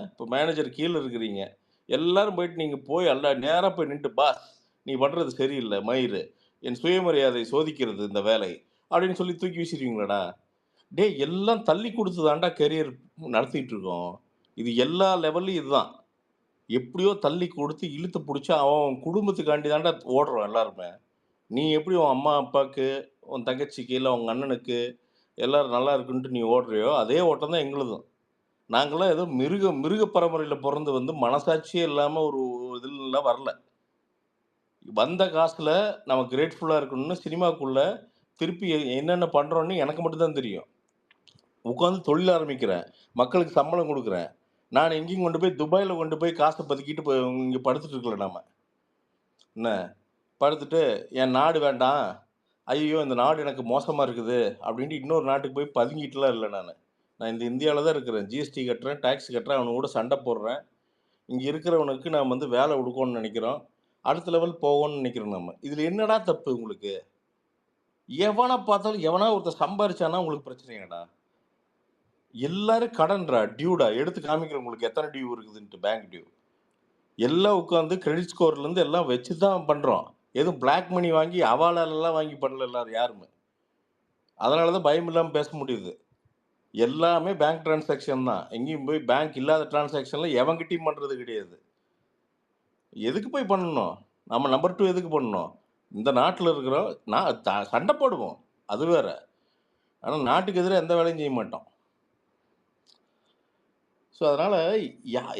இப்போ மேனேஜர் கீழ இருக்கிறீங்க. எல்லாரும் போயிட்டு நீங்க போய் நேரா போய் நின்னுட்டு, "பாஸ் நீ பண்றது சரியில்ல மயிரு. என் சுயமரியாதை சோதிக்கிறது இந்த வேலை." அப்படின்னு சொல்லி தூக்கி வீசிருவீங்களாடா? டேய் எல்லாம் தள்ளி குடுத்து தான்டா கரியர் நடத்திட்டு இருக்கோம். இது எல்லா லெவல்லயும் இதுதான். எப்படியோ தள்ளி குடுத்து இழுத்து புடிச்சு அவன் குடும்பத்துக்காண்டி தான்டா ஓடுறோம் எல்லாருமே. நீ எப்படி உன் அம்மா, அப்பாக்கு, உன் தங்கச்சிக்கு, இல்ல உங்க அண்ணனுக்கு எல்லாரும் நல்லா இருக்குன்ட்டு நீ ஓடுறியோ, அதே ஓட்டம் தான் எங்களுதும். நாங்களாம் ஏதோ மிருக பரம்பரையில பொறந்து வந்து மனசாட்சியே இல்லாம ஒரு இதுலலாம் வரல. வந்த காசுல நம்ம கிரேட்ஃபுல்லா இருக்கணும்னு சினிமாக்குள்ள திருப்பி என்னென்ன பண்றோம்னு எனக்கு மட்டும் தான் தெரியும். உட்காந்து தொழில் ஆரம்பிக்கிறேன். மக்களுக்கு சம்பளம் குடுக்குறேன். நான் எங்கேயும் கொண்டு போய் துபாயில கொண்டு போய் காச பதுக்கிட்டு இங்க படுத்துட்டு இருக்கல நாம. என்ன? படுத்துட்டு என் நாடு வேண்டாம். ஐயய்யோ! இந்த நாடு எனக்கு மோசமா இருக்குது. அப்படின்ட்டு இன்னொரு நாட்டுக்கு போய் பதுங்கிட்டுலாம் இல்ல நானு. நான் இந்த இந்தியால தான் இருக்கிறேன். ஜிஎஸ்டி கட்டுறேன், டாக்ஸ் கட்டுறேன், அவனுங்க கூட சண்டை போடுறேன். இங்க இருக்கிறவனுக்கு நாம வந்து வேலை குடுக்கணும்னு நெனைக்கிறோம். அடுத்த லெவல் போவோம்னு நெனைக்கிறோம் நம்ம. இதுல என்னடா தப்பு உங்களுக்கு? எவன பார்த்தாலும் எவனா ஒருத்தன் சம்பாரிச்சான்னா உங்களுக்கு பிரச்சனையாடா? எல்லாரும் கடன்டா, டியூடா. எடுத்து காமிக்கிறேன் உங்களுக்கு எத்தனை டியூ இருக்குதுன்ட்டு பேங்க் டியூ. எல்லாம் உட்காந்து கிரெடிட் ஸ்கோர்லேருந்து எல்லாம் வச்சு தான் பண்ணுறோம். எதுவும் பிளாக் மணி வாங்கி அவாலாலெல்லாம் வாங்கி பண்ணல எல்லாரும் யாருமே. அதனால தான் பயம் இல்லாமல் பேச முடியுது. எல்லாமே பேங்க் டிரான்சாக்ஷன் தான். எங்கேயும் போய் பேங்க் இல்லாத டிரான்சாக்ஷனில் எவன்கிட்டையும் பண்ணுறது கிடையாது. எதுக்கு போய் பண்ணணும்? நம்ம நம்பர் 2 எதுக்கு பண்ணணும்? இந்த நாட்டில் இருக்கிறோம். சண்டை போடுவோம், அது வேற. ஆனால் நாட்டுக்கு எதிராக எந்த வேலையும் செய்ய மாட்டோம். ஸோ அதனால்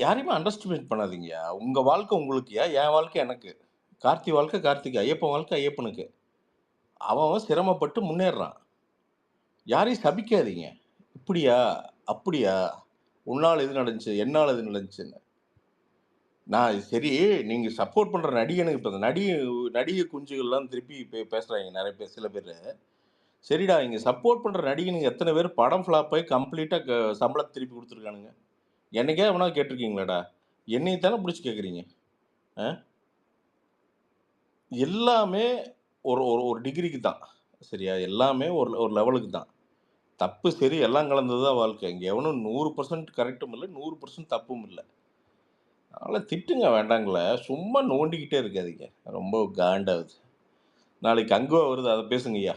யாரையுமே அண்டர்ஸ்டிமேட் பண்ணாதீங்க. உங்கள் வாழ்க்கை உங்களுக்குயா, என் வாழ்க்கை எனக்கு. கார்த்தி வாழ்க்கை கார்த்திக், ஐயப்பன் வாழ்க்கை ஐயப்பனுக்கு. அவன் சிரமப்பட்டு முன்னேறான். யாரையும் சபிக்காதீங்க. இப்படியா அப்படியா, உன்னால் இது நடந்துச்சு, என்னால் இது நடந்துச்சுன்னு. நான் சரி, நீங்கள் சப்போர்ட் பண்ணுற நடிகனுக்கு இப்போ இந்த நடிகை குஞ்சுகள்லாம் திருப்பி பேசுகிறாங்க நிறைய பேர், சில பேர். சரிடா, இங்கே சப்போர்ட் பண்ணுற நடிகனுங்க எத்தனை பேர் படம் ஃப்ளாப் ஆகி கம்ப்ளீட்டாக சம்பளத்தை திருப்பி கொடுத்துருக்கானுங்க? என்னைக்கே எவனா கேட்டிருக்கீங்களாடா? என்னையை தானே பிடிச்சி கேட்குறீங்க. எல்லாமே ஒரு ஒரு ஒரு டிகிரிக்கு தான், சரியா? எல்லாமே ஒரு லெவலுக்கு தான். தப்பு சரி எல்லாம் கலந்தது தான் வாழ்க்கை. இங்கே எவனும் 100% கரெக்டும் இல்லை, 100% தப்பும் இல்லை. அதனால் திட்டுங்க வேண்டாங்களே, சும்மா நோண்டிக்கிட்டே இருக்காதீங்க. ரொம்ப காண்டாகுது. நாளைக்கு அங்குவா வருது, அதை பேசுங்க ஐயா.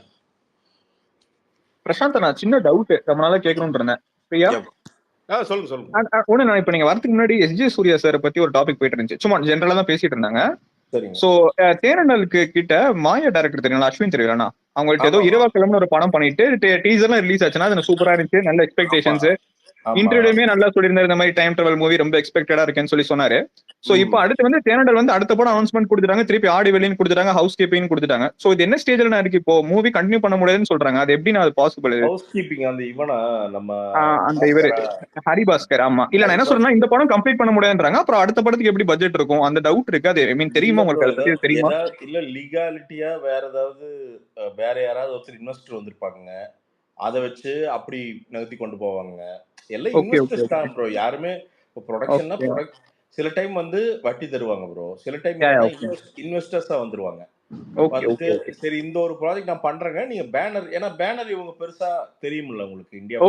பிரசாந்த், நான் சின்ன டவுட் ரொம்ப நாளா கேட்கணும்னு இருந்தேன். பிரியா, சொல்லுங்க சொல்லுங்க. ஒண்ணு, நான் இப்ப நீங்க வரதுக்கு முன்னாடி எஸ்ஜே சூர்யா சார் பத்தி ஒரு டாபிக் போயிட்டு இருந்துச்சு. சும்மா ஜென்ரலா தான் பேசிட்டு இருந்தாங்க. சரிங்க. சோ தேனண்டலுக்கு கிட்ட மாயா டைரக்டர் தெரியுங்களா, அஸ்வின் தெரியுங்களா? அவங்கள்ட்ட ஏதோ இரவா கிழமை ஒரு படம் பண்ணிட்டு டீசர்லாம் ரிலீஸ் ஆச்சுன்னா அது சூப்பரா இருந்துச்சு, நல்ல எக்ஸ்பெக்டேஷன்ஸ். இன்டர்வியூமே நல்லா சொல்லியிருந்தாரு, இந்த மாதிரி டைம் டிராவல் மூவி ரொம்ப எக்ஸ்பெக்டடா இருக்குன்னு சொல்லி சொன்னாரு. சோ இப்போ அடுத்து வந்து தேனண்டல் வந்து அடுத்த படம் அனௌன்ஸ்மெண்ட் கொடுத்துட்டாங்க, திருப்பி ஆடி வெளியும் கொடுத்துட்டாங்க, ஹவுஸ் கீப்பிங் கொடுத்துட்டாங்க. சோ இது என்ன ஸ்டேஜ்ல இருக்கு? இப்போ மூவி கண்டினியூ பண்ண முடியாதுன்னு சொல்றாங்க. அது எப்படி அது பாசிபிள்? ஹவுஸ் கீப்பிங் அந்த இவனா நம்ம அந்த இவரு ஹரிபாஸ்கர். ஆமா, இல்ல நான் என்ன சொல்றேன்னா, இந்த படம் கம்ப்ளீட் பண்ண முடியாதுன்றாங்க. அப்புறம் அடுத்த படத்துக்கு எப்படி பட்ஜெட் இருக்கும்? அந்த டவுட் இருக்கு. அது ஐ மீன் தெரியுமா உங்களுக்கு? அதை பத்தி தெரியுமா? இல்ல லீகாலிட்டியா வேற ஏதாவது, வேற யாராவது ஒருத்தர் இன்வெஸ்டர் வந்திருப்பாங்க, அதை வச்சு அப்படி நகர்த்தி கொண்டு போவாங்க. எல்லாம் இன்வெஸ்டர்ஸ் தான் ப்ரோ. யாருமே இப்போ ப்ரொடக்ஷன்னா சில டைம் வந்து வட்டி தருவாங்க ப்ரோ, சில டைம் இன்வெஸ்டர்ஸா வந்துருவாங்க. வந்துட்டு சரி இந்த ஒரு ப்ராஜெக்ட் நான் பண்றேங்க, நீங்க பேனர், ஏன்னா பேனர் இவங்க பெருசா தெரியும்ல உங்களுக்கு இந்தியா.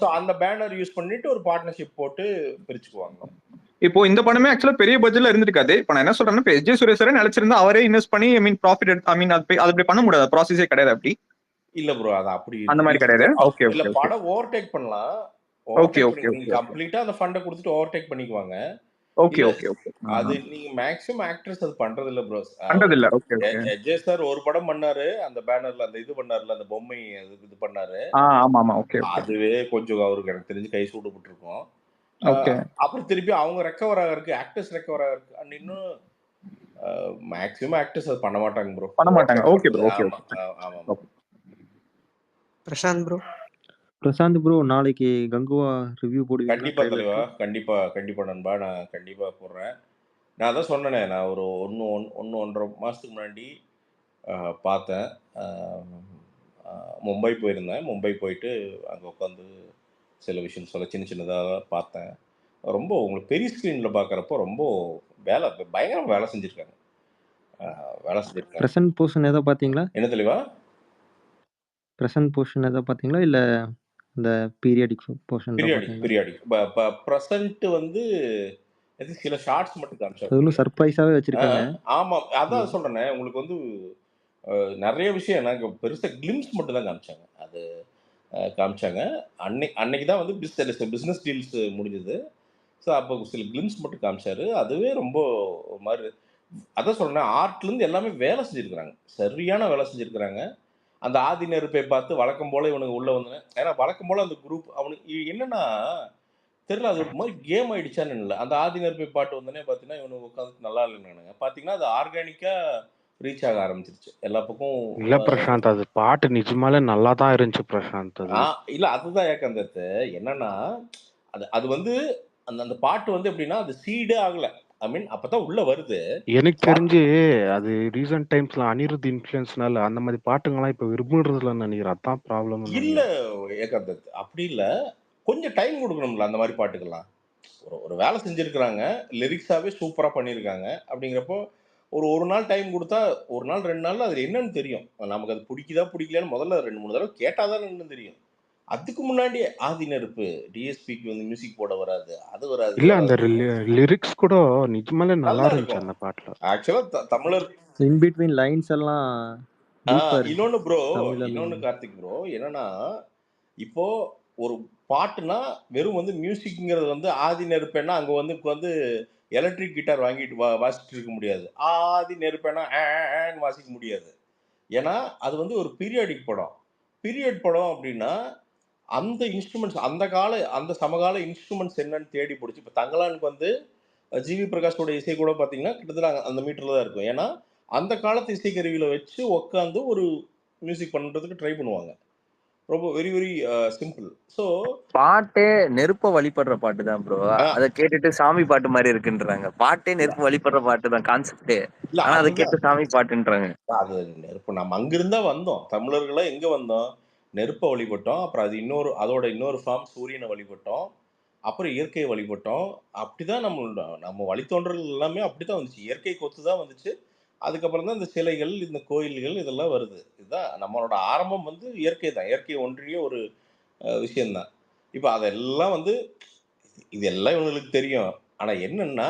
சோ அந்த பேனர் யூஸ் பண்ணிட்டு ஒரு பார்ட்னர்ஷிப் போட்டு பிரிச்சுக்குவாங்க. இப்போ இந்த படமே ஆக்சுவலா பெரிய பட்ஜெட்ல இருந்திருக்காது. இப்போ நான் என்ன சொல்றேன்னா, இப்போ எஸ்ஜே சூர்யா சார் நினைச்சிருந்தா அவரே இன்வெஸ்ட் பண்ணி ஐ மீன் ப்ராஃபிட், ஐ மீன் அது அப்படி பண்ண முடியாது, ப்ராசஸே கிடையாது. அப்படி இல்ல ப்ரோ, அது அப்படி அந்த மாதிரி கிடையாது. ஓகே, இல்ல படம் ஓவர்டேக் பண்ணலாம். ஓகே கம்ப்ளீட்டா அந்த ஃபண்டை கொடுத்துட்டு ஓவர்டேக் பண்ணிக்குவாங்க. ஓகே அது நீங்க மேக்ஸிமம் ஆக்டர்ஸ் அது பண்றது இல்ல ப்ரோ. பண்றது இல்ல. ஓகே அஜய் சார் ஒரு படம் பண்ணாரு, அந்த பேனர்ல அந்த இது பண்ணாருல, அந்த பொம்மை இது பண்ணாரு. ஆமா ஓகே. அதுவே கொஞ்சம் அவருக்கு எனக்கு தெரிஞ்சு கை சூடுபட்டு இருக்கும். ஓகே. அப்புறம் திருப்பி அவங்க ரெக்கவர் ஆகறதுக்கு, ஆக்டர்ஸ் ரெக்கவர் ஆகறதுக்கு, அண்ட் இன்னும் மேக்ஸிமம் ஆக்டர்ஸ் அது பண்ண மாட்டாங்க ப்ரோ, பண்ண மாட்டாங்க. Okay bro. ஓகே. ஆமா. பிரசாந்த் ப்ரோ, நாளைக்கு கங்குவா ரிவ்யூ போடுவீங்க? கண்டிப்பா தலைவா, கண்டிப்பா நண்பா, நான் கண்டிப்பா போடுறேன். நான் அதான் சொன்னேனே, நான் ஒரு 1.5 மாசத்துக்கு முன்னாடி பார்த்தேன். மும்பை போயிருந்தேன். மும்பை போயிட்டு அங்கே உட்காந்து சில விஷயம் சொல்ல சின்ன சின்னதாக பார்த்தேன். ரொம்ப உங்களுக்கு பெரிய ஸ்க்ரீனில் பார்க்குறப்போ ரொம்ப பயங்கரமாக வேலை செஞ்சுருக்காங்க. பிரசன்ட் போர்ஷன் ஏதோ பார்த்தீங்களா? என்ன தெளிவா? பிரசன்ட் போர்ஷன் ஏதோ பார்த்தீங்களா, இல்லை இந்த பீரியாடிக் போர்ஷன்? பீரியாடிக் பிரசன்ட் வந்து சில ஷார்ட்ஸ் மட்டும் காமிச்சாங்க. அதுவும் சர்ப்ரைஸாவே வச்சிருக்காங்க. ஆமா, அதான் சொல்றேனே உங்களுக்கு வந்து நிறைய விஷயம் எனக்கு பெருசா கிளிம்ஸ் மட்டும் தான் காமிச்சாங்க. அது காமிச்சாங்க அன்னைக்கு தான் வந்து பிஸ்னஸ் டீல்ஸ் முடிஞ்சது. ஸோ அப்போ சில கிளிம்ஸ் மட்டும் காமிச்சாரு. அதுவே ரொம்ப மாதிரி, அதான் சொல்றேன், ஆர்ட்லேருந்து எல்லாமே வேலை செஞ்சுருக்கிறாங்க, சரியான வேலை செஞ்சுருக்கிறாங்க. அந்த ஆதி நெருப்பை பார்த்து வழக்கம் போல இவனுக்கு உள்ள வந்தேன். ஏன்னா வழக்கம் போல அந்த குரூப் அவனுக்கு என்னன்னா தெரியல, அது ஒரு மாதிரி கேம் ஆயிடுச்சான்னு இல்லை. அந்த ஆதி நெருப்பை பாட்டு வந்தோடனே பார்த்தீங்கன்னா இவனுக்கு உட்காந்து நல்லா இல்லைன்னு பார்த்தீங்கன்னா அது ஆர்கானிக்கா ரீச் ஆக ஆரம்பிச்சிருச்சு எல்லா பக்கம். இல்ல பிரசாந்த், அது பாட்டு நிஜமாலே நல்லா தான் இருந்துச்சு பிரசாந்த். அது இல்ல அதுதான் ஏக்கந்தத்து என்னன்னா அது அது வந்து அந்த அந்த பாட்டு வந்து எப்படின்னா அது சீடே ஆகல. ஐ மீன் அப்பதான் உள்ள வருது. எனக்கு தெரிஞ்சு அது ரீசன்ட் டைம்ஸ்ல அனிருத் இன்ஃபுளுன்ஸ்னால அந்த மாதிரி பாட்டுங்கெல்லாம் இப்ப விரும்புறதுல நினைக்கிறேன். அதான் ப்ராப்ளம். இல்ல ஏக்கந்தத்து அப்படி இல்ல, கொஞ்சம் டைம் கொடுக்கணும்ல அந்த மாதிரி பாட்டுக்கெல்லாம். ஒரு வேலை செஞ்சிருக்கிறாங்க, லிரிக்ஸாவே சூப்பரா பண்ணியிருக்காங்க. அப்படிங்கிறப்போ ஒரு நாள் டைம் கொடுத்தா 1 நாள் 2 நாள்ல அது என்னன்னு தெரியும். நமக்கு அது பிடிக்குதா பிடிக்கலையான்னு முதல்ல 2-3 தடவை கேட்டாதான் என்னன்னு தெரியும். அதுக்கு முன்னாடியே ஆதி நெருப்பு டிஎஸ்பிக்கு வந்து மியூசிக் போட வராது, அது வராது இல்ல அந்த லிரிக்ஸ் கூட நிஜமாலே நல்லா நல்லா இருந்துச்சு இருக்கும். அந்த பாட்டுல. ஆக்சுவலா தமிழர் இன் பிட்வீன் லைன்ஸ் எல்லாம் டீப்பா இருக்கு இன்னொன்னு ப்ரோ, தமிழ்ல இன்னொன்னு meaning. கார்த்திக் ப்ரோ, என்னன்னா இப்போ ஒரு பாட்டுனா வெறும் வந்து மியூசிக்ங்கிறது வந்து ஆதி நெருப்பேன்னா அங்க வந்து வந்து எலக்ட்ரிக் கிட்டார் வாங்கிட்டு வாசிச்சுட்டு இருக்க முடியாது. ஆதி நெருப்பேன்னா வாசிக்க முடியாது. ஏன்னா அது வந்து ஒரு பீரியாடிக் படம். பீரியட் படம் அப்படின்னா அந்த இன்ஸ்ட்ருமெண்ட்ஸ் அந்த சமகால இன்ஸ்ட்ருமெண்ட்ஸ் என்னன்னு தேடி பிடிச்சி இப்போ தங்கலானுக்கு வந்து ஜிவி பிரகாஷோட இசை கூட பார்த்தீங்கன்னா கிட்டத்தட்ட அந்த மீட்டர்ல தான் இருக்கும். ஏன்னா அந்த காலத்து இசைக்கருவியில வச்சு உட்காந்து ஒரு மியூசிக் பண்றதுக்கு ட்ரை பண்ணுவாங்க. ரொம்ப வெரி வெரி சிம்பிள். ஸோ பாட்டே நெருப்ப வழிபடுற பாட்டு தான் ப்ரோ. அதை கேட்டுட்டு சாமி பாட்டு மாதிரி இருக்குன்றாங்க. பாட்டே நெருப்பு வழிபடுற பாட்டு தான் கான்செப்டே. இல்ல ஆனா அதை அதுதான் கேட்டு சாமி பாட்டுன்றாங்க. அது நெருப்பு. நம்ம அங்கிருந்தா வந்தோம், தமிழர்களா எங்க வந்தோம், நெருப்பை வழிபட்டோம். அப்புறம் அது அதோட இன்னொரு ஃபார்ம் சூரியனை வழிபட்டோம். அப்புறம் இயற்கையை வழிபட்டோம். அப்படிதான் நம்ம வழித்தோன்றல் எல்லாமே அப்படிதான் வந்துச்சு. இயற்கைக்கு ஒத்து தான் வந்துச்சு. அதுக்கப்புறம் தான் இந்த சிலைகள், இந்த கோயில்கள் இதெல்லாம் வருது. இதுதான் நம்மளோட ஆரம்பம் வந்து இயற்கை தான். இயற்கை ஒன்றிய ஒரு விஷயம்தான். இப்போ அதெல்லாம் வந்து இதெல்லாம் இவங்களுக்கு தெரியும். ஆனா என்னன்னா,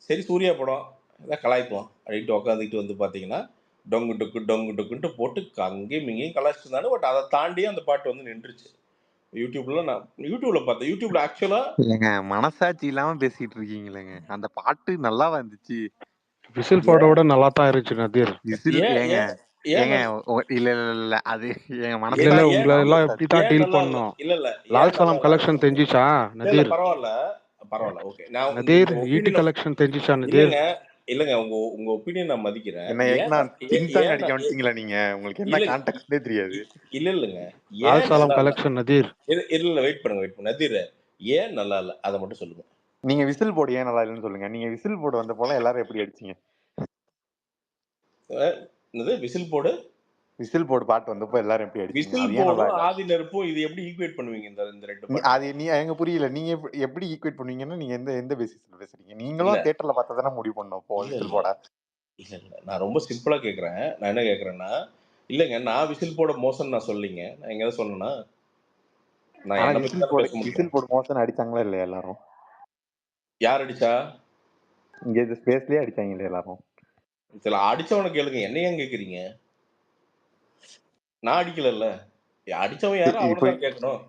சரி சூர்யா படம் ஏதாவது கலாய்ப்போம் அப்படின்ட்டு உட்காந்துக்கிட்டு வந்து பார்த்தீங்கன்னா, டொங்கு டொக்கு டொங்கு டொக்குன்ட்டு போட்டு அங்கேயும் இங்கேயும் கலாய்ச்சிருந்தாங்க. பட் அதை தாண்டி அந்த பாட்டு வந்து நின்றுச்சு. யூடியூப்ல பார்த்தேன். யூடியூப்ல ஆக்சுவலா இல்லைங்க, மனசாட்சி இல்லாம பேசிட்டு இருக்கீங்களேங்க. அந்த பாட்டு நல்லாவா இருந்துச்சு? விசில் பாட்டோட நல்லா தான் இருந்துச்சு நதீர். விசில் ஏன் ஏங்க ஏன் ஏங்க ஏன் இல்ல இல்ல இல்ல அது எங்க இல்ல இல்ல மனசாட்சி உங்களை இல்லாம எல்லாம் பேசாது. எப்படிதான் ஏன் டீல் நல்லா இல்ல? பண்ணோம். இல்ல இல்ல லால் ஏன் நல்லா சலாம் இல்ல? கலெக்ஷன் தெரிஞ்சிச்சா இல்ல இல்ல நதீர்? பரவாயில்ல பரவாயில்ல. ஓகே நான் நதீர் உங்க ஈட்டி ஒப்பீனியன் கலெக்ஷன் தெரிஞ்சிச்சா நதீர்? இல்லைங்க இல்லைங்க உங்க ஒப்பீனியன் நான் மதிக்கிறேன். என்ன ஏன் நான் கிங்சாங் ஏன் அடிக்க வந்துட்டீங்களா நீங்க? உங்களுக்கு என்ன இல்ல கான்டெக்ட்னே தெரியாது. இல்லைங்க லால் ஏன் சலாம் நல்லா இல்ல? கலெக்ஷன் நதீர். இல்ல வெயிட் பண்ணுங்க நதீர், ஏன் நல்லா இல்ல அதை மட்டும் சொல்லுங்க. நீங்க விசில் போர்டு ஏன் நல்லா இல்லைன்னு சொல்லுங்க. நீங்க விசில் போர்டு வந்த போல எல்லாரும் எப்படி அடிச்சீங்க? என்னது விசில் போடு? விசில் போர்டு பாட்டு வந்தப்போ எல்லாரும் எப்படி அடிச்சீங்க? விசில் அது ஏன் நல்லா போடும் இல்ல? ஆதி நெருப்பும் இது எப்படி ஈக்குவேட் பண்ணுவீங்க இந்த ரெண்டு அது பாட்டையும்? நீ எங்க புரியல. நீங்க எப்படி ஈக்குவேட் பண்ணுவீங்கன்னா நீங்க எந்த எந்த பேசிஸ்ல பேசுறீங்க? இல்ல நீங்களும் தியேட்டர்ல பார்த்தா தானே முடிவு பண்ணோம் இப்போ இல்ல விசில் இல்ல போட. இல்ல இல்ல நான் ரொம்ப சிம்பிளா கேக்குறேன். நான் என்ன கேக்குறேன்னா, இல்லைங்க நான் விசில் போட மோசம் நான் சொல்லிங்க. நான் எங்கேயாவது சொன்னேன்னா? நான் ஆனா என்ன பத்தி தான் பேச முடியும். விசில் போர்டு மோசம் அடிச்சாங்களா இல்லையா எல்லாரும்? யார் அடிச்சா? இங்க இந்த ஸ்பேஸ்லயே அடிச்சாங்களே எல்லாரும். சில அடிச்சவனை கேளுங்க, என்ன ஏன் கேக்குறீங்க? நான் அடிக்கல. அடிச்சவன் யாரோ அவனை இப்ப தான் கேட்கணும்.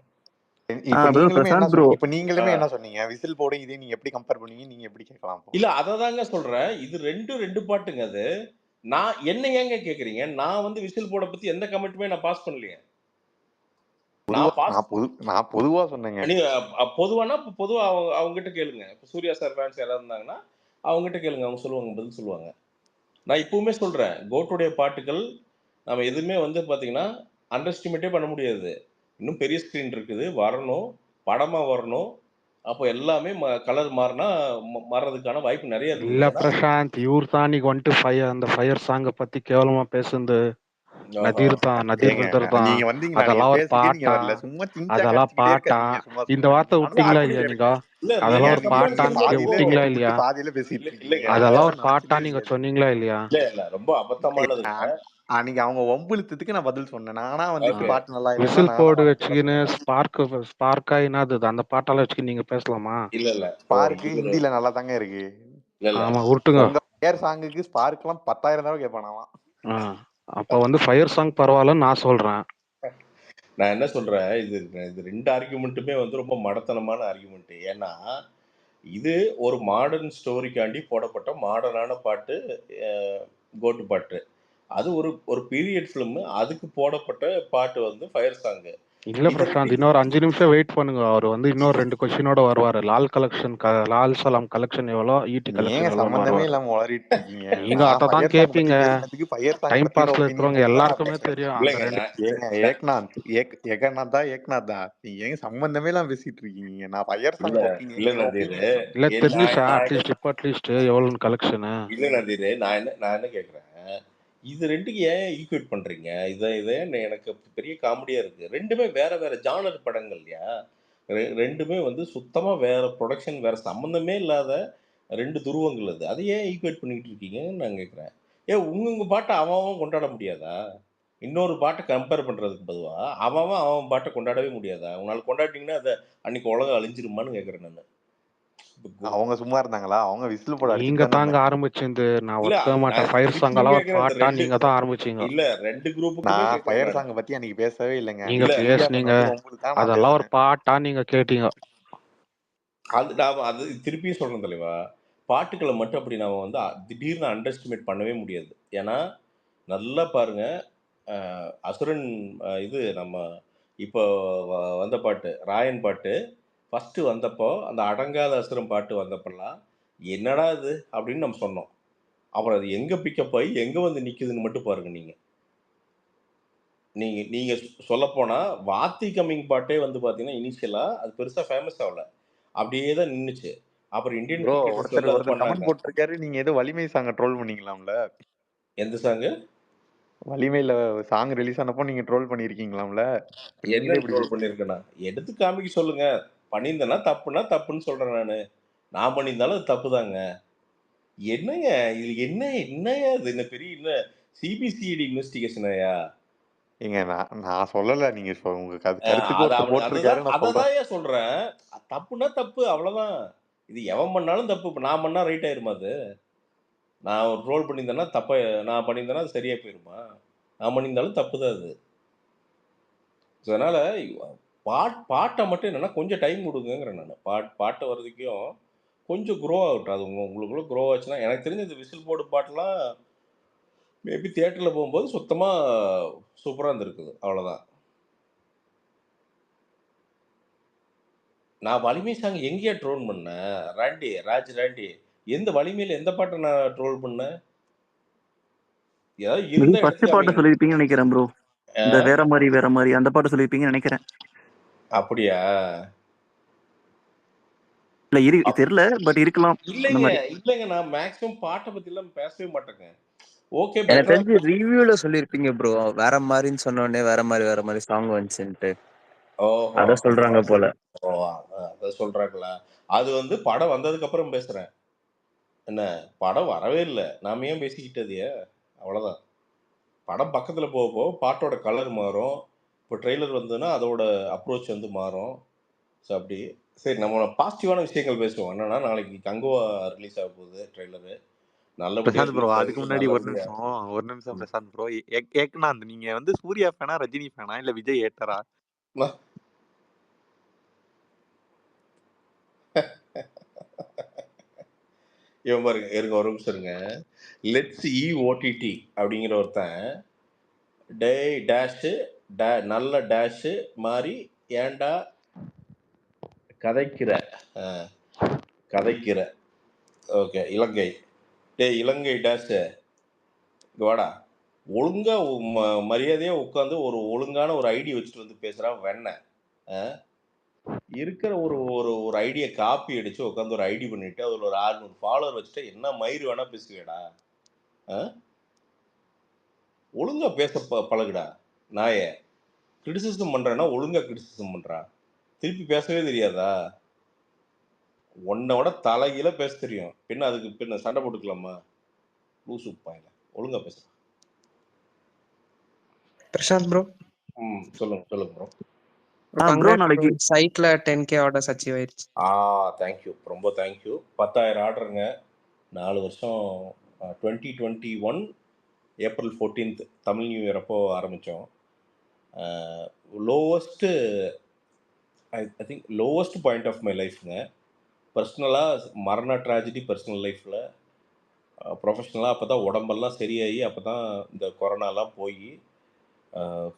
இப்ப ப்ரோ நீங்களுமே என்ன பிரசாந்த் ப்ரோ. இப்ப நீங்களுமே என்ன சொன்னீங்க? விசில் போர்டு இதே நீங்க எப்படி கம்பேர் பண்ணுவீங்க? நீங்க எப்படி கேட்கலாம் இப்போ? இல்ல அததாங்க சொல்றேன். இது ரெண்டு பாட்டுங்க அது. நான் என்ன ஏங்க கேக்குறீங்க? நான் வந்து விசில் போட பத்தி எந்த கமெண்ட்டுமே நான் பாஸ் பண்ணலையே. நான் பொதுவா சொன்னேங்க. நீங்க பொதுவானா பொதுவா அவங்க கிட்ட கேளுங்க. இப்ப சூர்யா சார் ஃபேன்ஸ் யாராவது இருந்தாங்கன்னா அவங்க கிட்ட கேளுங்க. அவங்க சொல்லுவாங்க, பதில் சொல்லுவாங்க. நான் இப்பவுமே சொல்றேன், கோட்டுடைய பாட்டுகள் நம்ம எதுவுமே வந்து பாத்தீங்கன்னா அண்டர் எஸ்டிமேட்டே பண்ண முடியாது. இன்னும் பெரிய ஸ்கிரீன் இருக்குது, வரணும், படமா வரணும். அப்போ எல்லாமே கலர் மாறினா மாறதுக்கான வாய்ப்பு நிறைய இருக்குது. இல்ல ஏன்னா பிரசாந்த், இவர் தான் நீங்க வந்துட்டு அந்த ஃபயர் சாங்க பத்தி கேவலமா பேசுனது நதீர் தான். நதீர் ஏங்க பிரதர் தான். நீங்க வந்தீங்களா? நீங்க அதெல்லாம் ஒரு பேசிக்கே நீங்க பாட்டா? வரல. சும்மா சிங்சாங் அதெல்லாம் அடிச்சுக்கிட்டே பாட்டா? இருக்காதீங்க. சும்மா இந்த சும்மா. வார்த்தை நானும் விட்டீங்களா அப்படி இல்லையா அப்படி நீங்க? இல்ல அதெல்லாம் நீங்க ஒரு கம்பேர் பாட்டான்னு நீங்க பண்ணும்போது விட்டீங்களா இல்லையா? பாதியில பேசிட்டு இருக்கீங்க. இல்லைங்க அதெல்லாம் ஒரு அதெல்லாம் பாட்டா நடக்கவே நீங்க செய்யாது. சொன்னீங்களா இல்லையா? இல்ல ரொம்ப அபத்தமானதுங்க. அன்னைக்கு அவங்க வம்புழுத்ததுக்கு நான் பதில் சொன்னேன். நானா வந்துட்டு ஓகே. பாட்டு நல்லா இல்லைன்னா விசில் நானா போர்டு வந்து வச்சுக்கின்னு ஸ்பார்க்கா என்னது அந்த பாட்டால வச்சுக்கின்னு நீங்க பேசலாமா? இல்ல ஸ்பார்க்கு ஹிந்தில நல்லா தாங்க இருக்கு. இல்ல ஆமா உருட்டுங்க. உங்க ஃபயர் சாங்குக்கு ஸ்பார்க்லாம் 10,000 தடவை கேட்பானாம். அப்ப வந்து ஃபயர் சாங் பரவாயில்லன்னு நான் சொல்றேன். நான் என்ன சொல்றேன், இது ரெண்டு ஆர்குமெண்ட்டுமே வந்து ரொம்ப மடத்தனமான ஆர்குமெண்ட். ஏன்னா இது ஒரு மாடர்ன் ஸ்டோரிக்காண்டி போடப்பட்ட மாடர்னான பாட்டு, கோட்டு பாட்டு. அது ஒரு ஒரு பீரியட் ஃபிலிம். அதுக்கு போடப்பட்ட பாட்டு வந்து ஃபயர் சாங். இல்ல இத பிரசாந்த், ரெண்டையும் இன்னொரு 5 நிமிஷம் வெயிட் பண்ணுங்க. அவர் வந்து இன்னொரு 2 கொஸ்டினோட வருவாரு. லால் சலாம் கலெக்ஷன் எவ்வளோ, ஈட்டி ஏங்க கலெக்ஷன் எவ்வளோன்னு சம்பந்தமே வருவாரு. இல்லாம உளறிட்டு இருக்கீங்க. நீங்க நான் அதை தான் ஃபயர் சாங் பத்தி கேட்பீங்க. பேசினதுக்கு ஃபயர் சாங் டைம் பத்தின பாஸ்ல ஒப்பீனியன் இருக்கிறவங்க மட்டும் தான் நான் எல்லாருக்குமே பேசுறேன். தெரியும் அந்த இல்லைங்க. 2 ஏங்க ஏக்நாத்தா நீங்க ஏங்க சம்பந்தமே எல்லாம் பேசிட்டு இருக்கீங்க. நான் ஃபயர் இல்ல சாங் இல்ல என் நதீரு. ஒப்பீனியன் இல்ல நான் தெரிஞ்சுச்சா நான் அட்லீஸ்ட் இப்போ அட்லீஸ்ட் எவ்வளோன்னு கலெக்ஷனு? இல்ல நதீரு, நான் என்ன கேக்குறேன், இது ரெண்டுக்கு ஏன் ஈக்குவேட் பண்றீங்க? இதை எனக்கு பெரிய காமெடியா இருக்கு. ரெண்டுமே வேற வேற ஜானர் படங்கள்யா. ரெண்டுமே வந்து சுத்தமா வேற ப்ரொடக்ஷன், வேற சம்பந்தமே இல்லாத ரெண்டு துருவங்கள். அது அதை ஏன் ஈக்குவேட் பண்ணிட்டு இருக்கீங்கன்னு நான் கேட்குறேன். ஏன் உங்க பாட்டை அவன் கொண்டாட முடியாதா? இன்னொரு பாட்டை கம்பேர் பண்றதுக்கு பொதுவா அவன் பாட்டை கொண்டாடவே முடியாதா? உங்களால கொண்டாடிட்டீங்கன்னா அதை அன்னைக்கு உலகம் அழிஞ்சிருமான்னு கேட்குறேன் நான். அவங்க சும்மா இருந்தாங்களா? அவங்க விசில் போட அடிச்சுட்டு நீங்க தானே தாங்க இருந்தாங்க. ஆரம்பிச்சிருந்து. நான் இல்ல ஒத்துக்க மாட்டேன். நான் ஃபயர் சாங் திருப்பியும் எல்லாம் ஒரு கேட்குறேன். அந்த பாட்டா ரெண்டு நீங்க தான் ஆரம்பிச்சீங்க. இல்ல ரெண்டு குரூப்புக்குமே நான் கேட்குறேன் ஃபயர் நான். சாங் பத்தி அன்னைக்கு பேசவே இல்லைங்க. நீங்க இல்ல அன்னைக்கு சூர்யா பேசுனீங்க, சொன்னது உங்களுக்கு தான் நான் அதெல்லாம் ஒரு பேசினேன். பாட்டா நீங்க கேட்டீங்க. நான் அது திருப்பியும் சொல்றேன் தலைவா. பாட்டுக்களை மட்டும் அப்படி நாம வந்து திடீர்னு அண்டர் எஸ்டிமேட் பண்ணவே முடியாது. ஏன்னா நல்லா பாருங்க, அசுரன் இது நம்ம இப்போ வந்த பாட்டு ராயன் பாட்டு ஃபர்ஸ்ட் வந்தப்போ, அந்த அடங்காத அசுரன் பாட்டு வந்தப்பெல்லாம் என்னடா இது அப்படின்னு நம்ம சொன்னோம். அப்புறம் அது எங்க பிக்கப் ஆகி எங்க வந்து நிக்குதுன்னு மட்டும் பாருங்க. நீங்க நீங்க நீங்க சொல்லப்போனா வாத்தி கம்மிங் பாட்டே வந்து பாத்தீங்கன்னா இனிஷியலா அது பெருசா ஃபேமஸ் ஆகல, அப்படியே தான் நின்னுச்சு. அப்புறம் இந்தியன் ப்ரோ கிரிக்கெட்டர்ஸ் வந்து அது ஒருத்தர் கமெண்ட் பண்ணாங்க. போட்டிருக்காரு, நீங்க ஏதோ வலிமை சாங்க ட்ரோல் பண்ணீங்களாம்ல? எந்த சாங்கு? வலிமையில சாங் ரிலீஸ் ஆனப்போ நீங்க ட்ரோல் பண்ணிருக்கீங்களாம்ல? என்ன நீங்களே இப்படி ட்ரோல் பண்ணிருக்கேனா? எடுத்து காமிக்க சொல்லுங்க. பண்ணியிருந்தேன்னா தப்புன்னா தப்புன்னு சொல்றேன் நானு. நான் பண்ணியிருந்தாலும் அது தப்பு தாங்க. என்னங்க இது? என்னையா இது? என்ன பெரிய என்ன சிபிசிஐடி இன்வெஸ்டிகேஷனாயா? ஏங்க நான் சொல்லல. நீங்க உங்க கருத்துக்கு அது ஒருத்தர் போட்டிருக்காரு, நான் சொல்றேன். அததான் சொல்றேன். தப்புன்னா தப்பு, அவ்வளவுதான். இது எவன் பண்ணாலும் தப்பு. இப்ப நான் பண்ணா ரைட் ஆயிருமா அது? நான் ஒரு ட்ரோல் பண்ணியிருந்தேன்னா தப்ப நான் பண்ணியிருந்தேன்னா அது சரியா போயிருமா? நான் பண்ணியிருந்தாலும் தப்பு தான் அது. ஸோ அதனால பாட்டை மட்டும் என்னன்னா கொஞ்சம் டைம் கொடுங்கங்கிறேன் நான். பாட்டை வர்றதுக்கும் கொஞ்சம் க்ரோ ஆகட்டும். அது உங்களுக்குள்ள க்ரோ ஆச்சுன்னா, எனக்கு தெரிஞ்ச இந்த விசில் போர்டு பாட்டெல்லாம் மேபி தியேட்டர்ல போகும்போது சுத்தமா சூப்பரா இருந்திருக்குது. அவ்வளவுதான். நான் வலிமை சாங் எங்கேயா ட்ரோல் பண்ணேன்? ராண்டி எந்த வலிமையில எந்த பாட்டை நான் ட்ரோல் பண்ணேன்? ஏதாவது மேபி இருந்தா ஃபர்ஸ்ட் எடுத்து பாட்டு காமிங்க. சொல்லியிருப்பீங்கன்னு நினைக்கிறேன் ப்ரோ. இந்த வேற மாதிரி அந்த பாட்டு சொல்லியிருப்பீங்கன்னு நினைக்கிறேன். அப்படியா? இல்ல தெரியல, பட் இருக்கலாம் அந்த இல்லைங்க மாதிரி. இல்லைங்க, நான் மேக்ஸிமம் பாட்டை பத்தி எல்லாம் பேசவே மாட்டேங்க. ஓகே, எனக்கு பெட்டரா தெரிஞ்சு ரிவ்யூல சொல்லியிருப்பீங்க ப்ரோ. வேற மாதிரின்னு சொன்ன உடனே வேற மாதிரி சாங் வந்துச்சுன்ட்டு. ஓஹோ அத சொல்றாங்க போல. ஓ, அத சொல்றாங்களா? அது வந்து படம் வந்ததுக்கு அப்புறம் பேசுறேன். என்ன, படம் வரவே இல்லை, நாம ஏன் பேசிக்கிட்டது? அவ்வளவுதான். படம் பக்கத்துல போக போக பாட்டோட கலர் மாறும். இப்போ ட்ரெய்லர் வந்ததுன்னா அதோட அப்ரோச் வந்து மாறும். ஸோ அப்படி. சரி, நம்ம பாசிட்டிவான விஷயங்கள் பேசுவோம். என்னன்னா நாளைக்கு கங்குவா ரிலீஸ் ஆக போகுது ட்ரெய்லரு. நல்லபடியா பிரசாந்த் ப்ரோ, ரிலீஸ் அதுக்கு ஆகுது. முன்னாடி ஒரு நல்லபடியா. நிமிஷம் பிரசாந்த் ப்ரோ. ஏக்நாத், நீங்க வந்து சூர்யா ஃபேனா, ரஜினி ஃபேனா, இல்ல விஜய் ஏட்டரா? இவன் பாருங்க, இருங்க ஒரு நிமிஷம் இருங்க. லெட்ஸ் ஓடிடி அப்படிங்கிற ஒருத்தன் டேஷு நல்ல டேஷு மாதிரி ஏன்டா கதைக்கிற கதைக்கிற. ஓகே, இலங்கை. இலங்கை டேஷு வாடா, ஒழுங்கா மரியாதையா உட்காந்து ஒரு ஒழுங்கான ஒரு ஐடி வச்சுட்டு வந்து பேசுறான் வெண்ண. இருக்கிற ஒரு ஒரு ஒரு ஐடியை காப்பி அடிச்சு உட்காந்து ஒரு ஐடி பண்ணிட்டு அதுல ஒரு 600 ஃபாலோவர் வச்சுட்டு என்ன மயிறு வேணா பேசுவேடா. ஒழுங்கா பேச பழகுடா நாயே. கிரிட்டிசிசம் பண்றேன்னா ஒழுங்கா கிரிட்டிசிசம் பண்றா. திருப்பி பேசவே தெரியாதா? உன்னோட தலைகீழ பேச தெரியும், பின்ன அதுக்கு பின்ன சண்டை போட்டுக்கலாமா? லூசு பாயில. ஒழுங்கா பேச. பிரசாந்த் ப்ரோ, சொல்லுங்க ப்ரோ. ப்ரோ நாளைக்கு சைட்ல 10K ஆர்டர்ஸ் அச்சீவ் ஆயிருச்சு. தேங்க்யூ, ரொம்ப தேங்க்யூ. 10,000 ஆர்டருங்க. 4 வருஷம். 2021 April 14th Tamil new year அப்போ ஆரம்பித்தோம். I think lowest point of my லைஃப்ங்க. பர்சனலாக மரண ட்ராஜடி பர்சனல் லைஃப்பில் ப்ரொஃபஷ்னலாக அப்போ தான் உடம்பெல்லாம் சரியாகி அப்போ தான் இந்த கொரோனாலாம் போய்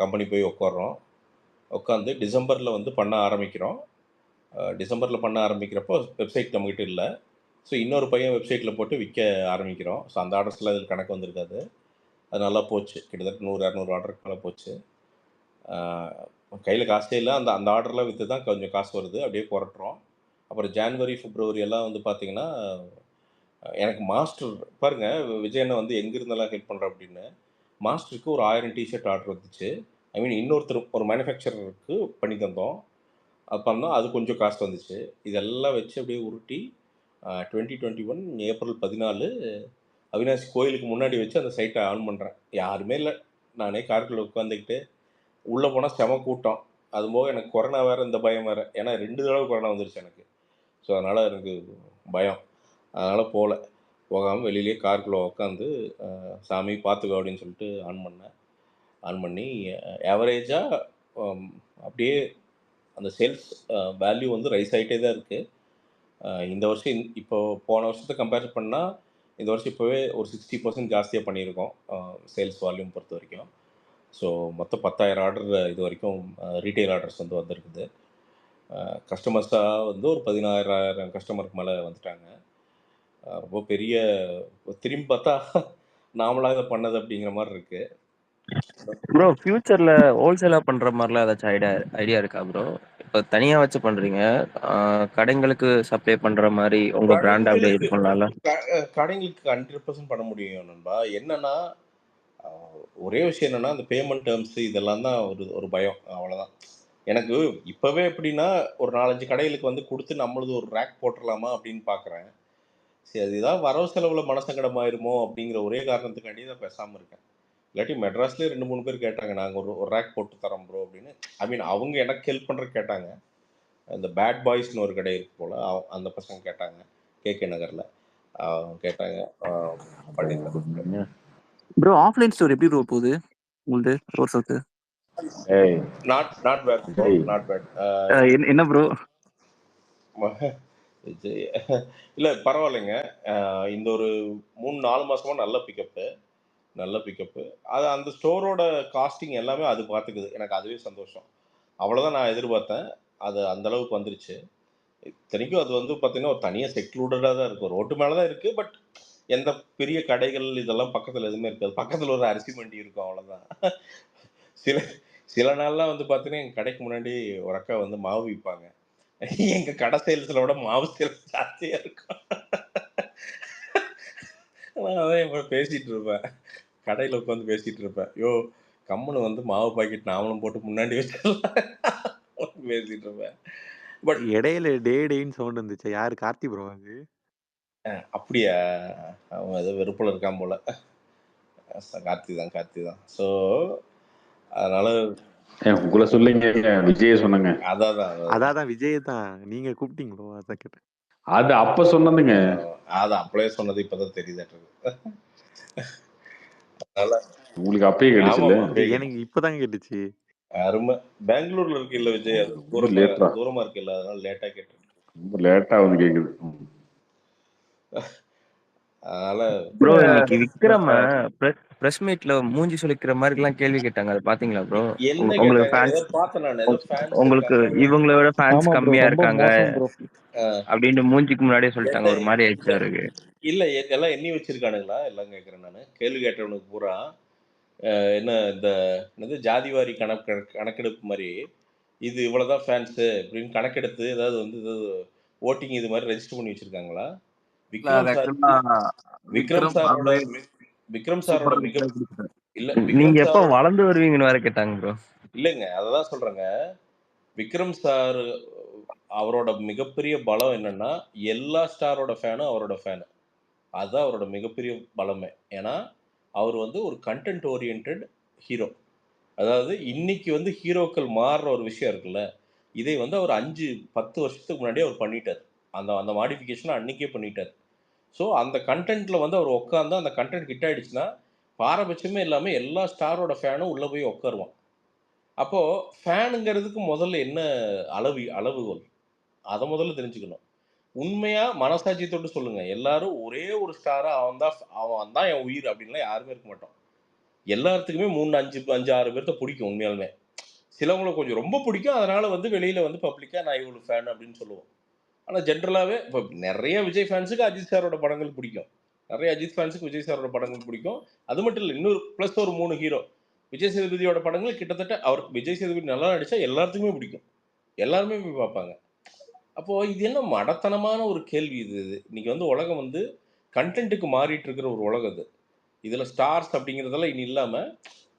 கம்பெனி போய் உட்காந்து டிசம்பரில் வந்து பண்ண ஆரம்பிக்கிறோம். டிசம்பரில் பண்ண ஆரம்பிக்கிறப்போ வெப்சைட் நம்மகிட்ட இல்லை. ஸோ இன்னொரு பையன் வெப்சைட்டில் போட்டு விற்க ஆரம்பிக்கிறோம். ஸோ அந்த ஆர்டர்ஸ்லாம் இதில் கணக்கு வந்திருக்காது. அது நல்லா போச்சு. கிட்டத்தட்ட 100-200 ஆர்டருக்கு மேலே போச்சு. கையில் காசே இல்லை. அந்த அந்த ஆர்டர்லாம் விற்று தான் கொஞ்சம் காசு வருது. அப்படியே புரட்டுறோம். அப்புறம் ஜான்வரி, பிப்ரவரி எல்லாம் வந்து பார்த்தீங்கன்னா, எனக்கு மாஸ்டர் பாருங்கள், விஜய் அண்ணன் வந்து எங்கிருந்தெல்லாம் ஹெல்ப் பண்ணுறேன் அப்படின்னு. மாஸ்டருக்கு ஒரு 1000 டிஷர்ட் ஆர்டர் வந்துச்சு. ஐ மீன் இன்னொருத்தர் ஒரு மேனுஃபேக்சரருக்கு பண்ணி தந்தோம். அது பண்ணோம். அது கொஞ்சம் காசு வந்துச்சு. இதெல்லாம் வச்சு அப்படியே உருட்டி 2021 ஏப்ரல் 14 அவினாசி கோயிலுக்கு முன்னாடி வச்சு அந்த சைட்டை ஆன் பண்ணுறேன். யாருமே இல்லை. நானே காருக்குள்ள உட்காந்துக்கிட்டு உள்ளே போனால் செம கூட்டம். அதுபோக எனக்கு கொரோனா வேறு, இந்த பயம் வேறு. ஏன்னா 2 தடவை கொரோனா வந்துருச்சு எனக்கு. ஸோ அதனால் எனக்கு பயம். அதனால் போகாமல் வெளியிலேயே காருக்குள்ளே உட்காந்து சாமி பார்த்துக்கோ அப்படின்னு சொல்லிட்டு ஆன் பண்ணி ஆவரேஜாக அப்படியே அந்த சேல்ஸ் வேல்யூ வந்து ரைஸ் ஆகிட்டே தான் இருக்குது. இந்த வருஷம் இப்போ போன வருஷத்தை கம்பேர் பண்ணால் இந்த வருஷம் இப்போவே ஒரு 60% ஜாஸ்தியாக பண்ணியிருக்கோம் சேல்ஸ் வால்யூம் பொறுத்த வரைக்கும். ஸோ மொத்தம் 10,000 ஆர்டர் இது வரைக்கும் ரீட்டைல் ஆர்டர்ஸ் வந்து வந்திருக்குது. கஸ்டமர்ஸாக வந்து ஒரு 16,000 கஸ்டமருக்கு மேலே வந்துட்டாங்க. ரொம்ப பெரிய திரும்பி பார்த்தா நாமளாக இதை பண்ணது அப்படிங்கிற மாதிரி இருக்குது. ப்ரோ ஃபியூச்சர்ல ஹோல்சேலா பண்ற மாதிரிலாம் ஏதாச்சும் ஐடியா இருக்கா ப்ரோ? இப்போ தனியா வச்சு பண்றீங்க, கடைங்களுக்கு சப்ளை பண்ற மாதிரி உங்க பிராண்ட் அப்படியே இது பண்ணலாம்ல? கடைங்களுக்கு 100% பண்ண முடியும் நண்பா. என்னன்னா ஒரே விஷயம் என்னன்னா அந்த பேமெண்ட் டேர்ம்ஸ் இதெல்லாம் தான் ஒரு பயம். அவ்வளோதான். எனக்கு இப்போவே எப்படின்னா ஒரு 4-5 கடைகளுக்கு வந்து கொடுத்து நம்மளது ஒரு ரேக் போட்டுடலாமா அப்படின்னு பார்க்குறேன். சரி, அது ஏதாவது வரவு செலவில் மனசங்கடமாயிருமோ அப்படிங்கிற ஒரே காரணத்துக்காண்டி தான் பேசாமல் இருக்கேன். இல்லாட்டி மெட்ராஸ்லேயே 2-3 பேர் கேட்டாங்க, நாங்கள் ஒரு ரேக் போட்டு தரோம் ப்ரோ அப்படின்னு. ஐ மீன் அவங்க எனக்கு ஹெல்ப் பண்ணுறதுக்கு கேட்டாங்க. இந்த பேட் பாய்ஸ்னு ஒரு கடை இருக்கு போல், அந்த பசங்க கேட்டாங்க கேகே நகரில் கேட்டாங்க பண்ணி தரேன். ப்ரோ ஆஃப்லைன் ஸ்டோர் எப்படி ப்ரோ போகுது உங்களுது ரோட்ஸுக்கு? Not bad bro, not bad. என்ன ப்ரோ இல்லை பரவாயில்லைங்க. இந்த ஒரு 3-4 மாசமா நல்ல பிக்கப்பு. அது அந்த ஸ்டோரோட காஸ்டிங் எல்லாமே அது பார்த்துக்குது. எனக்கு அதுவே சந்தோஷம். அவ்வளோதான் நான் எதிர்பார்த்தேன். அது அந்த அளவுக்கு வந்துருச்சு. இத்தனைக்கும் அது வந்து பார்த்தீங்கன்னா ஒரு தனியாக செக்லூடடாக தான் இருக்கும். ரோட்டு மேலே தான் இருக்குது. பட் எந்த பெரிய கடைகள் இதெல்லாம் பக்கத்தில் எதுவுமே இருக்காது. பக்கத்தில் ஒரு அரிசி மண்டி இருக்கும், அவ்வளோதான். சில நாள்லாம் வந்து பார்த்தீங்கன்னா எங்கள் கடைக்கு முன்னாடி ஒரு அக்கா வந்து மாவு விற்பாங்க. எங்கள் கடை சேல்ஸில் விட மாவு சேல்ஸ் ஜாஸ்தியாக இருக்கும். நான் அதான் இப்போ பேசிகிட்டு இருப்பேன், கடையில் உட்காந்து பேசிகிட்டு இருப்பேன். யோ கம்முன்னு வந்து மாவு பாக்கெட் நாமளும் போட்டு முன்னாடி வச்சிடலாம் பேசிகிட்டு இருப்பேன். பட் இடையில டேன்னு சவுண்ட் வந்துச்சு. யாரு? கார்த்தி ப்ரோ அது? அப்படியா? அவன் ஏதோ வெறுப்பில் இருக்கான் போல. கார்த்தி தான். ஸோ அதனால உங்களை சொல்லிங்க, விஜய் சொன்னங்க. அதான் விஜய் தான். நீங்க கூப்பிட்டீங்களோ? அதான் கேட்டேன். அது அப்ப சொன்னதுங்க. அது அப்படியே சொன்னது இப்பதான் தெரியுதாட்டு. அதனால உங்களுக்கு அப்பயே கேட்டுச்சுல்ல? எனக்கு இப்பதான் கேட்டுச்சு. அருமை. பெங்களூர்ல இருக்கு இல்ல விஜய், அது தூரமா இருக்கு இல்ல, அதனால லேட்டா கேட்டு. ரொம்ப லேட்டா வந்து கேக்குது. அதனால ப்ரோ இன்னைக்கு விக்ரம பிரஸ் மீட்ல மூஞ்சி சுளிக்கிற மாதிரி எல்லாம் கேள்வி கேட்டாங்க, அதை பாத்தீங்களா ப்ரோ? உங்களுக்கு ஃபேன்ஸ், உங்களுக்கு இவங்களை விட ஃபேன்ஸ் கம்மியா இருக்காங்க அப்படின்னு மூஞ்சிக்கு முன்னாடியே சொல்லிட்டாங்க. ஒரு மாதிரி ஆயிடுச்சு அவருக்கு. இல்ல எல்லாம் எண்ணி வச்சிருக்கானுங்களா எல்லாம் கேக்குறேன் நானு. கேள்வி கேட்டவனுக்கு பூரா என்ன இந்த என்னது ஜாதிவாரி கணக்கெடுப்பு மாதிரி இது இவ்வளவுதான் ஃபேன்ஸ் அப்படின்னு கணக்கெடுத்து ஏதாவது வந்து ஏதாவது ஓட்டிங் இது மாதிரி ரெஜிஸ்டர் பண்ணி வச்சிருக்காங்களா? விக்ரம் சாரோட மிக இல்ல, நீங்க எப்ப வளர்ந்து வருவீங்கன்னு வேற கேட்டாங்க ப்ரோ. இல்லைங்க, அததான் சொல்றேங்க. விக்ரம் சார் அவரோட மிகப்பெரிய பலம் என்னன்னா எல்லா ஸ்டாரோட ஃபேனும் அவரோட ஃபேனு. அதுதான் அவரோட மிகப்பெரிய பலமே. ஏன்னா அவர் வந்து ஒரு கண்டென்ட் ஓரியன்ட் ஹீரோ. அதாவது இன்னைக்கு வந்து ஹீரோக்கள் மாறுற ஒரு விஷயம் இருக்குல்ல, இதை வந்து அவர் 5-10 வருஷத்துக்கு முன்னாடியே அவர் பண்ணிட்டார். அந்த மாடிஃபிகேஷனை அன்னைக்கே பண்ணிட்டார். ஸோ அந்த கண்டென்ட்ல வந்து அவர் உட்காந்து அந்த கண்டென்ட் ஹிட் ஆயிடுச்சுன்னா பாரபட்சமே இல்லாமல் எல்லா ஸ்டாரோட ஃபேனும் உள்ளே போய் உட்காருவான். அப்போது ஃபேனுங்கிறதுக்கு முதல்ல என்ன அளவுகோல், அதை முதல்ல தெரிஞ்சுக்கணும். உண்மையா மனசாட்சி தொட்டு சொல்லுங்க. எல்லாரும் ஒரே ஒரு ஸ்டாரா அவன் தான் என் உயிர் அப்படின்லாம் யாருமே இருக்க மாட்டோம். எல்லாத்துக்குமே 3, 5, 6 பேர்த்த பிடிக்கும் உண்மையாலுமே. சிலவங்கள கொஞ்சம் ரொம்ப பிடிக்கும். அதனால வந்து வெளியில வந்து பப்ளிக்கா நான் இவரு ஃபேன் அப்படின்னு சொல்லுவோம். ஆனா ஜென்ரலாவே இப்ப நெறைய விஜய் ஃபேன்ஸுக்கு அஜித் சாரோட படங்கள் பிடிக்கும். நெறைய அஜித் ஃபேன்ஸுக்கு விஜய் சாரோட படங்கள் பிடிக்கும். அது மட்டும் இல்ல. இன்னொரு பிளஸ் ஒரு 3 ஹீரோ. விஜய் சேதுபதியோட படங்கள் கிட்டத்தட்ட அவர் விஜய் சேதுபதி நல்லா நடிச்சா எல்லாத்துக்குமே பிடிக்கும். எல்லாருமே போய் பார்ப்பாங்க. அப்போ இது என்ன மடத்தனமான ஒரு கேள்வி இது. இன்னைக்கு வந்து உலகம் வந்து கன்டென்ட்க்கு மாறிட்டு இருக்கிற ஒரு உலகம் இது. இதுல ஸ்டார்ஸ் அப்படிங்கிறதெல்லாம் இனி இல்லாம,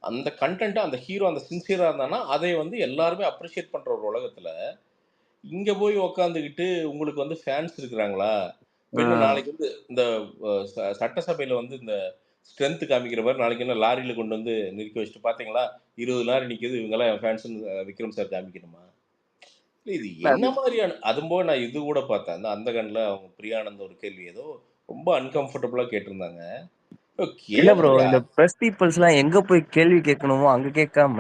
அந்த கன்டென்ட் அந்த ஹீரோ அந்த சின்சியரா இருந்தான்னா, அதை வந்து எல்லாருமே அப்ரிஷியேட் பண்ற ஒரு உலகத்துல, இங்க போய் உட்காந்துக்கிட்டு உங்களுக்கு வந்து ஃபேன்ஸ் இருக்கிறாங்களா? என்ன நாளைக்கு வந்து இந்த சட்டசபையில வந்து இந்த ஸ்ட்ரென்த் காமிக்கிற மாரி நாளைக்கு என்ன லாரியில கொண்டு வந்து நிறுத்தி வச்சுட்டு பார்த்தீங்களா? 20 லாரி நிக்குது. இவங்கலாம் என் ஃபேன்ஸ்ன்னு விக்ரம் சார் காமிக்கணுமா? இல்ல இது என்ன மாதிரியான அதும்போக நான் இது கூட பார்த்தேன். அந்த கன்ல அவங்க பிரியானந்த் ஒரு கேள்வி ஏதோ ரொம்ப அன்கம்ஃபர்டபுளா கேட்டிருந்தாங்க. இல்ல ப்ரோ. கேளுங்கயா. இந்த பிரஸ் பீப்பிள்ஸ்லாம் எங்க போய் கேள்வி கேட்கணுமோ அங்க கேட்காம,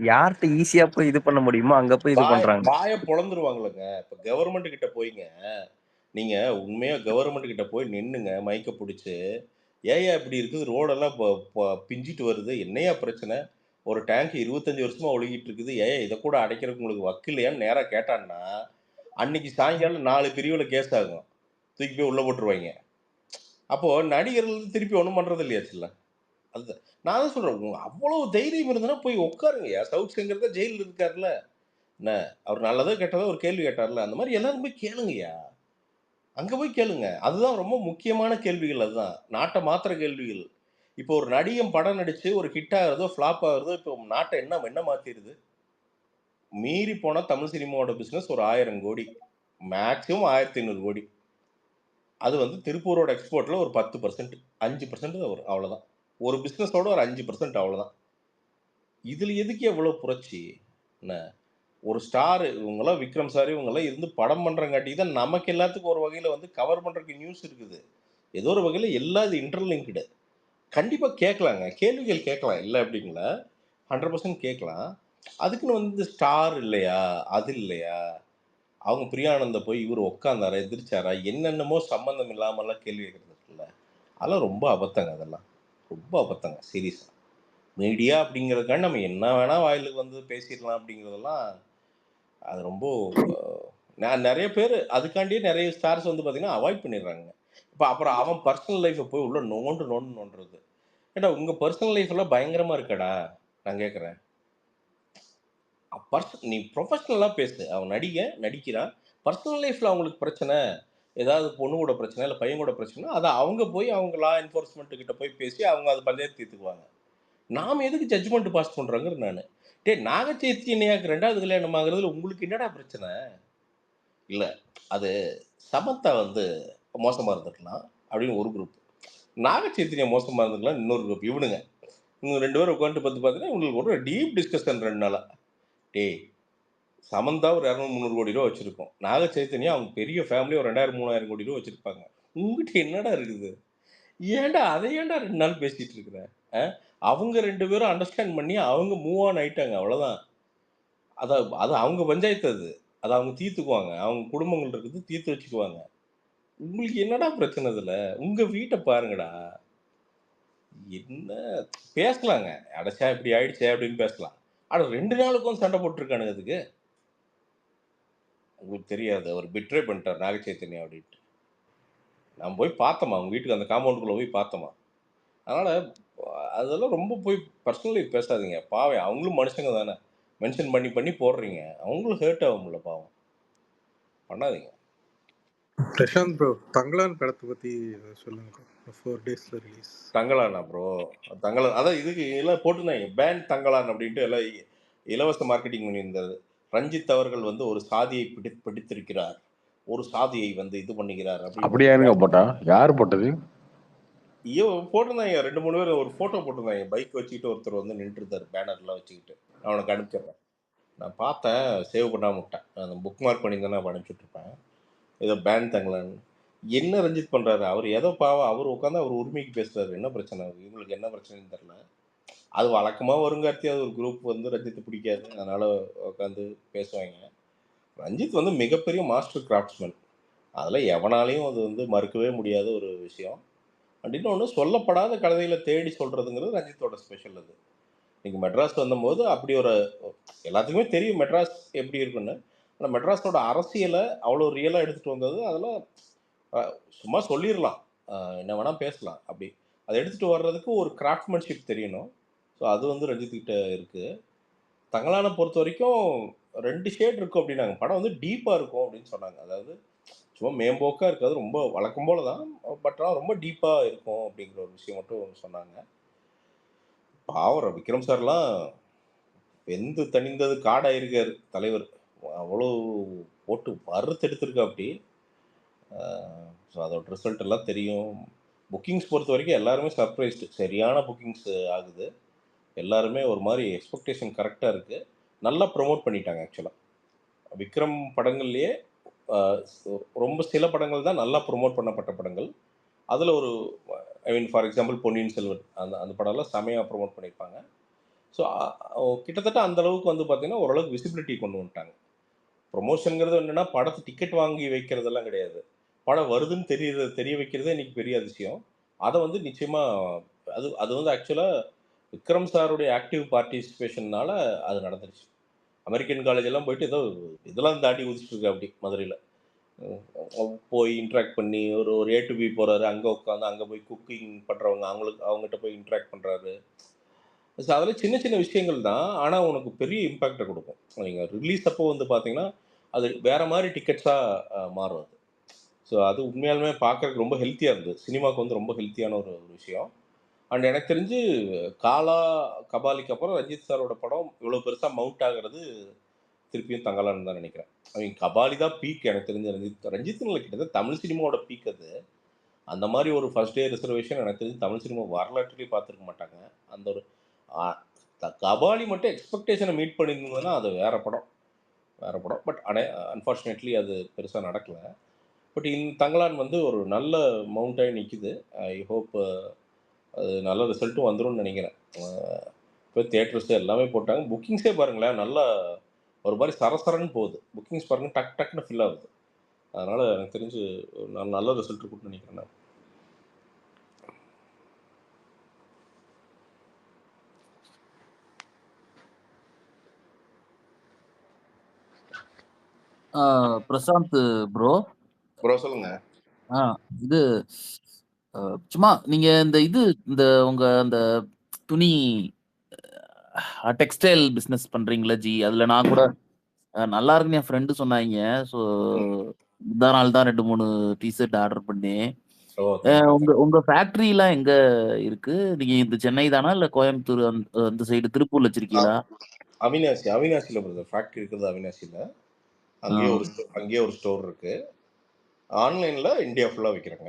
யார்ட்ட ஈஸியா போய் இது பண்ண முடியுமோ அங்க போய் இது பண்றாங்க. வாய பொளந்துருவாங்கல்லங்க. இப்ப கவர்ன்மெண்ட் கிட்ட போய்ங்க, நீங்க உண்மையா கவர்ன்மெண்ட் கிட்ட போய் நின்னுங்க மைக்க புடிச்சு, "ஏய்யா இப்படி இருக்குது? ரோடெல்லாம் பிஞ்சிட்டு வருது. என்னய்யா பிரச்சனை? ஒரு டேங்க் 25 வருஷமா ஒழுகிட்டு இருக்குது. ஏய்யா இத கூட அடைக்கிறதுக்கு உங்களுக்கு வக்கு இல்லையான்னு?" நேரா கேட்டான்னா, அன்னைக்கு சாயங்காலம் 4 பிரிவுல கேஸ் ஆகும். தூக்கி போய் உள்ள போட்டுருவாய்ங்க. அப்போ நடிகர்கள் திருப்பி ஒண்ணும் பண்றது இல்லையாச்சுல்ல. அதுதான். நான் தான் சொல்றேன். அவ்வளவு தைரியம் இருந்ததுன்னா போய் உட்காருங்கய்யா. சவுத் சங்கர் தான் ஜெயில்ல இருக்காருல்ல. என்ன? அவர் நல்லதோ, கெட்டதோ ஒரு கேள்வி கேட்டார்ல. அந்த மாரி எல்லாரும் போய் கேளுங்கய்யா. அங்க போய் கேளுங்க. அதுதான் ரொம்ப முக்கியமான கேள்விகள் அதுதான். நாட்ட மாத்துற கேள்விகள். இப்போ ஒரு நடிகன் படம் நடிச்சு ஒரு ஹிட் ஆகுறதோ, ஃப்ளாப் ஆகுறதோ, இப்போ நாட்ட என்ன மாத்திருது? மீறி போனா தமிழ் சினிமாவோட பிசினஸ் ஒரு 1000 கோடி. மேக்ஸிமம் 1500 கோடி. அது வந்து திருப்பூரோட எக்ஸ்போர்ட்ல ஒரு 10%, 5% தான் வரும். அவ்வளோதான். ஒரு பிசினஸோட ஒரு 5% அவ்வளோதான். இதுல எதுக்கு எவ்வளவு புரட்சி? என்ன? ஒரு ஸ்டார் இவங்கலாம் விக்ரம் சார் இவங்கலாம் இருந்து படம் பண்றங்காட்டி தான் நமக்கு எல்லாத்துக்கும் ஒரு வகையில வந்து கவர் பண்றதுக்கு நியூஸ் இருக்குது. ஏதோ ஒரு வகையில எல்லா இது இன்டர்லிங்க்டு. கண்டிப்பா கேட்கலாங்க. கேள்விகள் கேட்கலாம். இல்ல அப்படிங்கல. 100% கேட்கலாம். அதுக்குன்னு வந்து ஸ்டார் இல்லையா? அது இல்லையா? அவங்க பிரியானந்த போய் இவரு உட்கார்ந்தாரா? எந்திரிச்சாரா? என்னென்னமோ சம்மந்தம் இல்லாமல்லாம் கேள்வி கேட்கறது இருக்குல்ல. அதெல்லாம் ரொம்ப அபத்தங்க அதெல்லாம். ரொம்ப அபத்தங்க. சீரியஸா. மீடியா அப்படிங்கிறதுக்காண்டி நம்ம என்ன வேணா வாயிலுக்கு வந்து பேசிடலாம் அப்படிங்கிறதெல்லாம் அது ரொம்ப நான் நெறைய பேரு அதுக்காண்டியே நெறைய ஸ்டார்ஸ் வந்து பார்த்தீங்கன்னா, அவாய்ட் பண்ணிடுறாங்க. இப்ப அப்புறம் அவன் பர்சனல் லைஃப்ப போய் உள்ள நோண்டுறது. ஏன்டா உங்க பர்சனல் லைஃப் எல்லாம் பயங்கரமா இருக்கேடா! நான் கேட்கிறேன். நீ ப்ரொஃபஷனலா பேசு. அவன் நடிக்கிறான். பர்சனல் லைஃப்ல அவங்களுக்கு பிரச்சனை, ஏதாவது பொண்ணு கூட பிரச்சனை, இல்ல பையன் கூட பிரச்சனைனா, அத அவங்க போய் அவங்க லா என்ஃபோர்ஸ்மென்ட் கிட்ட போய் பேசி அவங்க அத பஞ்சாயத்து தீர்த்துக்குவாங்க. நாம எதுக்கு ஜட்ஜ்மென்ட் பாஸ் பண்றோங்கிறேன் நானு. டேய் நாக சைத்தன்யாக்கு 2வது கல்யாணம் ஆகுறதுல உங்களுக்கு என்னடா பிரச்சனை? இல்ல. அது சமந்தா வந்து மோசமா இருந்திருக்கலாம். அப்படின்னு ஒரு குரூப். நாக சைத்தன்யா மோசமா இருந்திருக்கலாம் இன்னொரு குரூப். இவனுங்க 2 பேரும் உட்காந்துட்டு பார்த்து பார்த்தீங்கன்னா, இவங்களுக்கு ஒரு டீப் டிஸ்கஷன் 2 நாளா. டேய் சமந்தா ஒரு 200, 300 கோடி ரூபா வச்சிருக்கோம். நாக சைத்தன்யா அவங்க பெரிய ஃபேமிலி ஒரு 2000, 3000 கோடி ரூபா வச்சிருப்பாங்க. உன்கிட்ட என்னடா இருக்குது? ஏன்டா அத ஏன்டா 2 நாள் பேசிட்டு இருக்கிற? அ அவங்க 2 பேரும் அண்டர்ஸ்டாண்ட் பண்ணி அவங்க மூவ் ஆன் ஆயிட்டாங்க. அவ்வளோதான். அத அது அவங்க பஞ்சாயத்து அது. அத அவங்க தீர்த்துக்குவாங்க. அவங்க குடும்பங்கள் இருக்குது தீர்த்து வச்சுக்குவாங்க. உங்களுக்கு என்னடா பிரச்சனை இதுல? உங்க வீட்ட பாருங்கடா. என்ன பேசலாங்க. அடச்சா இப்படி ஆயிடுச்சே அப்படின்னு பேசலாம். ஆனா 2 நாளுக்கும் சண்டை போட்டுருக்கானுங்க அதுக்கு. உங்களுக்கு தெரியாது. அவர் பிட்ரே பண்ணிட்டார் நாக சைத்தன்யா அப்படின்ட்டு. நான் போய் பார்த்தோமா, அவங்க வீட்டுக்கு அந்த காம்பவுண்டுக்குள்ள போய் பார்த்தோமா. அதனால அதெல்லாம் ரொம்ப போய் பர்சனல் லைஃப் பேசாதீங்க. பாவம் அவங்களும் மனுஷங்க தானே. மென்ஷன் பண்ணி போடுறீங்க. அவங்களும் ஹர்ட் ஆகும்ல பாவம். பண்ணாதீங்க. பிரசாந்த் ப்ரோ, தங்கலான் படத்தை பத்தி சொல்லுங்க. 4 டேஸ்ல ரிலீஸ். தங்கலானா ப்ரோ? தங்கலான் அதான் இதுக்கு எல்லாம் போட்டிருந்தாங்க. பேன் தங்கலான் அப்படின்ட்டு எல்லாம் இலவச மார்க்கெட்டிங் பண்ணியிருந்தாரு. ரஞ்சித் அவர்கள் வந்து ஒரு சாதியை பிடித்திருக்கிறார். ஒரு சாதியை வந்து இது பண்ணுகிறார் அப்படியா இருங்க போட்டா? யாரு போட்டது? ஐயோ போட்டிருந்தாங்க 2, 3 பேர் ஒரு போட்டோ போட்டிருந்தாங்க. பைக் வச்சுக்கிட்டு ஒருத்தர் வந்து நின்று இருந்தாரு பேனர்லாம் வச்சுக்கிட்டு. நான் உனக்கு அனுப்பிச்சிடுறேன். நான் பார்த்தேன், சேவ் பண்ணாம விட்டேன். நான் புக் மார்க் பண்ணியிருந்தேன் நான் அனுப்பிச்சுட்டு இருப்பேன். ஏதோ பேன் தங்கலான்னு. என்ன ரஞ்சித் பண்றாரு? அவர் ஏதோ பாவம் அவர் உட்காந்து அவர் உரிமைக்கு பேசுறாரு. என்ன பிரச்சனை? இவங்களுக்கு என்ன பிரச்சனைன்னு தெரியல. அது வழக்கமா வருங்காட்டி அது ஒரு குரூப் வந்து ரஞ்சித் பிடிக்காது. அதனால உட்காந்து பேசுவாங்க. ரஞ்சித் வந்து மிகப்பெரிய மாஸ்டர் கிராஃப்ட்ஸ்மேன். அதில் எவனாலையும் அது வந்து மறுக்கவே முடியாத ஒரு விஷயம். அண்ட் இன்னொன்று, சொல்லப்படாத கதைகளை தேடி சொல்கிறதுங்கிறது ரஞ்சித்தோட ஸ்பெஷல். அது நீங்கள் மெட்ராஸ் வந்தபோது அப்படி ஒரு எல்லாத்துக்குமே தெரியும் மெட்ராஸ் எப்படி இருக்குன்னு. ஆனால் மெட்ராஸோட அரசியலை அவ்வளோ ரியலாக எடுத்துகிட்டு வந்தது அதில் சும்மா சொல்லிடலாம், என்ன வேணால் பேசலாம். அப்படி அதை எடுத்துகிட்டு வர்றதுக்கு ஒரு கிராஃப்ட்மேன்ஷிப் தெரியணும். ஸோ அது வந்து ரஞ்சித்கிட்ட இருக்குது. தங்கலானை பொறுத்த வரைக்கும் 2 ஷேட் இருக்கும் அப்படின்னாங்க. படம் வந்து டீப்பாக இருக்கும் அப்படின்னு சொன்னாங்க. அதாவது சும்மா மேம்போக்காக இருக்காது, ரொம்ப வழக்கம் போல தான், பட் ஆனால் ரொம்ப டீப்பாக இருக்கும் அப்படிங்கிற ஒரு விஷயம் மட்டும் சொன்னாங்க. பாவம் விக்ரம் சார்லாம் வெந்து தணிந்தது காடாயிருக்கார் தலைவர். அவ்வளோ போட்டு வறுத்தெடுத்திருக்கா அப்படி. ஸோ அதோட ரிசல்ட் எல்லாம் தெரியும். புக்கிங்ஸ் பொறுத்த வரைக்கும் எல்லாருமே சர்ப்ரைஸ்டு. சரியான புக்கிங்ஸ் ஆகுது. எல்லாருமே ஒரு மாதிரி எக்ஸ்பெக்டேஷன் கரெக்டாக இருக்குது. நல்லா ப்ரொமோட் பண்ணிட்டாங்க. ஆக்சுவலாக விக்ரம் படங்கள்லேயே ரொம்ப சில படங்கள் தான் நல்லா ப்ரொமோட் பண்ணப்பட்ட படங்கள். அதில் ஒரு ஐ mean for example Ponniyin Selvan, அந்த படம்லாம் செமையாக ப்ரொமோட் பண்ணியிருப்பாங்க. ஸோ கிட்டத்தட்ட அந்த அளவுக்கு வந்து பார்த்தீங்கன்னா ஓரளவுக்கு விசிபிலிட்டி கொண்டு வந்துட்டாங்க. ப்ரொமோஷனுங்கிறது என்னென்னா படத்தை டிக்கெட் வாங்கி வைக்கிறதெல்லாம் கிடையாது, படம் வருதுன்னு தெரிய வைக்கிறதே இன்றைக்கி பெரிய அதிசயம். அதை வந்து நிச்சயமாக அது வந்து ஆக்சுவலாக விக்ரம் சாருடைய ஆக்டிவ் பார்ட்டிசிபேஷன்னால அது நடந்துருச்சு. அமெரிக்கன் காலேஜ் எல்லாம் போயிட்டு ஏதோ இதெல்லாம் தாண்டி குதிச்சுட்டு இருக்கு அப்படி மதுரையில் போய் இன்ட்ராக்ட் பண்ணி ஒரு A to B போகிறாரு. அங்கே உட்காந்து அங்கே போய் குக்கிங் பண்ணுறவங்க அவங்ககிட்ட போய் இன்ட்ராக்ட் பண்ணுறாரு. ஸோ அதில் சின்ன சின்ன விஷயங்கள் தான், ஆனால் உனக்கு பெரிய இம்பேக்டை கொடுக்கும். நீங்கள் ரிலீஸ் அப்போ வந்து பார்த்தீங்கன்னா அது வேறு மாதிரி டிக்கெட்ஸாக மாறும் அது. ஸோ அது உண்மையாலுமே பார்க்குறதுக்கு ரொம்ப ஹெல்த்தியாக இருந்தது. சினிமாவுக்கு வந்து ரொம்ப ஹெல்த்தியான ஒரு விஷயம். அண்ட் எனக்கு தெரிஞ்சு காலா கபாலிக்கு அப்புறம் ரஞ்சித் சாரோட படம் இவ்வளோ பெருசாக மவுண்ட் ஆகிறது திருப்பியும் தங்கலான்னு தான் நினைக்கிறேன். அவங்க கபாலி தான் பீக் எனக்கு தெரிஞ்ச ரஞ்சித்னில் கிட்டத்தட்ட தமிழ் சினிமாவோட பீக் அது. அந்த மாதிரி ஒரு ஃபர்ஸ்ட் டே ரிசர்வேஷன் எனக்கு தெரிஞ்சு தமிழ் சினிமா வரலாற்றுலேயே பார்த்துருக்க மாட்டாங்க. அந்த ஒரு கபாலி மட்டும் எக்ஸ்பெக்டேஷனை மீட் பண்ணியிருந்ததுன்னா அது வேறு படம். பட் அன்ஃபார்ச்சுனேட்லி அது பெருசாக நடக்கலை. பட் தங்கலான் வந்து ஒரு நல்ல மவுண்டாகி நிற்கிது. ஐ ஹோப் அது நல்ல ரிசல்ட்டும் வந்துடும் நினைக்கிறேன். இப்போ தியேட்டர்ஸ் எல்லாமே போட்டாங்க. புக்கிங்ஸே பாருங்களேன், நல்லா ஒரு மாதிரி சரசரன்னு போகுது. புக்கிங்ஸ் பாருங்கள், டக் டக்குன்னு ஃபில் ஆகுது. அதனால் எனக்கு தெரிஞ்சு நல்ல ரிசல்ட் இருக்குன்னு நினைக்கிறேன் நான். பிரசாந்த் ப்ரோ சொல்லுங்க. இது சும்மா நீங்க இந்த உங்க அந்த துணி டெக்ஸ்டைல் பிசினஸ் பண்றீங்களா ஜி? அதுல நான் கூட நல்லா இருக்குன்னு என் ஃப்ரெண்டு சொன்னாங்க. ஸோ இந்த நாள் தான் 2-3 டிஷர்ட் ஆர்டர் பண்ணேன். உங்க ஃபேக்டரிலாம் எங்க இருக்கு? நீங்க இந்த சென்னை தானா இல்ல கோயம்புத்தூர் அந்த சைடு திருப்பூர்ல வச்சிருக்கீங்களா? அவினாசியில் பிரதர் ஃபேக்டரி இருக்குது. அவினாசியில் அங்கேயே ஒரு ஸ்டோர் இருக்கு. ஆன்லைன்ல இந்தியா ஃபுல்லா வைக்கிறாங்க.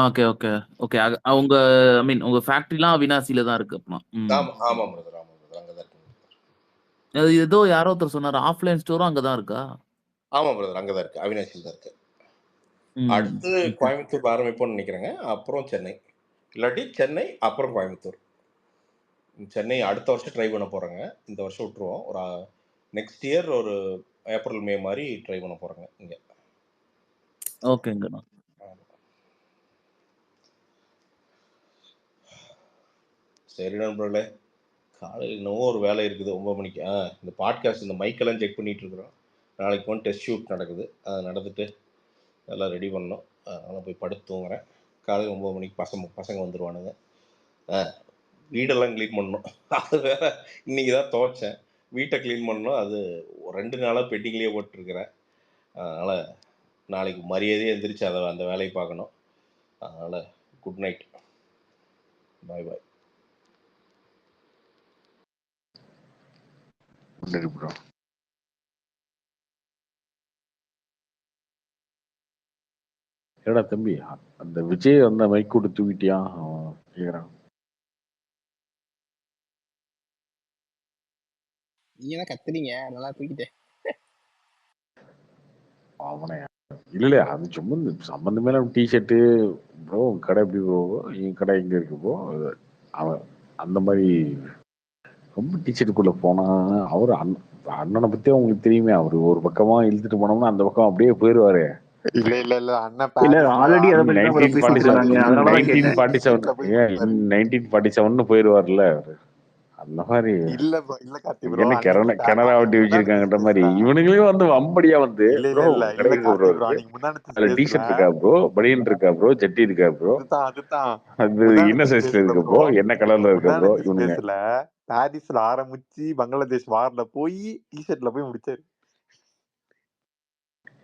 Okay okay okay. உங்க ஐ மீன் உங்க ஃபேக்டரிலாம் அவினாசியில தான் இருக்கு அப்பனா? ஆமா பிரதர், அங்கதான் இருக்கு. அது ஏதோ யாரோ ஒருத்தர் சொன்னாரு ஆஃப்லைன் ஸ்டோரும் அங்கதான் இருக்கா? ஆமா பிரதர், அங்கதான் இருக்கு, அவினாசியில் தான் இருக்கு. அடுத்து கோயம்புத்தூர் ஆரம்பிப்போம்னு நினைக்கிறேங்க. அப்புறம் சென்னை, இல்லாட்டி சென்னை அப்புறம் கோயம்புத்தூர். சென்னை அடுத்த வருஷம் ட்ரை பண்ண போறேங்க. இந்த வருஷம் விட்டுருவோம். ஒரு நெக்ஸ்ட் இயர் ஒரு ஏப்ரல் மே மாதிரி ட்ரை பண்ண போறேங்க இங்க. ஓகேங்கண்ணா. சரி நண்பர்களே, காலையில் இன்னமும் ஒரு வேலை இருக்குது 9 மணிக்கு. இந்த பாட்காஸ்ட் இந்த மைக்கெல்லாம் செக் பண்ணிட்டு இருக்கிறோம். நாளைக்கு வந்து டெஸ்ட் ஷூட் நடக்குது. அது நடந்துட்டு எல்லாம் ரெடி பண்ணணும். அதனால் போய் படுத்து தூங்குறேன். காலையில் 9 மணிக்கு பசங்க வந்துடுவானுங்க. வீடெல்லாம் க்ளீன் பண்ணணும். அது வேற இன்னைக்கு தான் துவைச்சேன். வீட்டை க்ளீன் பண்ணணும். அது 2 நாளாக பெட்டிங்லேயே போட்டுருக்கிறேன். அதனால் நாளைக்கு மரியாதையாக எந்திரிச்சு அந்த வேலையை பார்க்கணும். அதனால் குட் நைட், பாய் பாய். ஏடா தம்பி, அந்த விஜய் அந்த மைக் விட்டு தூக்கிட்டியா கேக்குறான். நீங்க கத்துறீங்க, நல்லா தூக்கிட்டேன். அவனே இல்ல அது சும்மா சம்பந்தமே டிஷர்ட்டு ப்ரோ கடை எப்படி ப்ரோ, என் கடை எங்க இருக்கு ப்ரோ, அவன் அந்த மாதிரி ரொம்ப டிஷர்ட்டுக்குள்ள போனா அவர் அண்ணனை பத்தி உங்களுக்கு தெரியுமே, அவரு ஒரு பக்கமா இழுத்துட்டு போனோம்னா அந்த பக்கம் அப்படியே போயிருவாரு. இல்ல அண்ணன் இல்ல பாரிஸ்ல ஆல்ரெடி அதை பத்தி தான் bro பேசிட்டு இருந்தாங்க, அதனாலதான் கேட்டேன். 1947 போயிருவார்ல அவரு. அந்த மாதிரி இல்ல bro, இல்ல கார்த்தி bro, என்ன அன்னைக்கு கிணறா வெட்டி வச்சிருக்காங்கன்ற மாதிரி இவனுங்களே வந்து வம்படியா வந்து இல்ல ப்ரோ கிடையாது ப்ரோ. கார்த்தி bro, அன்னைக்கு முந்தானத்து அதுல டிஷர்ட் இருக்கா ப்ரோ, பனியன் இருக்கா ப்ரோ, ஜட்டி இருக்கா ப்ரோ, அதுதான் அது என்ன சைஸ்ல இருக்கு ப்ரோ, என்ன கலர்ல இருக்கு ப்ரோ, இவனுங்க ஸ்பேஸ்ல பாரிஸ்ல ஆரம்பிச்சு பங்களாதேஷ் வார்ல போய் டிஷர்ட்ல போய் முடிச்சாரு.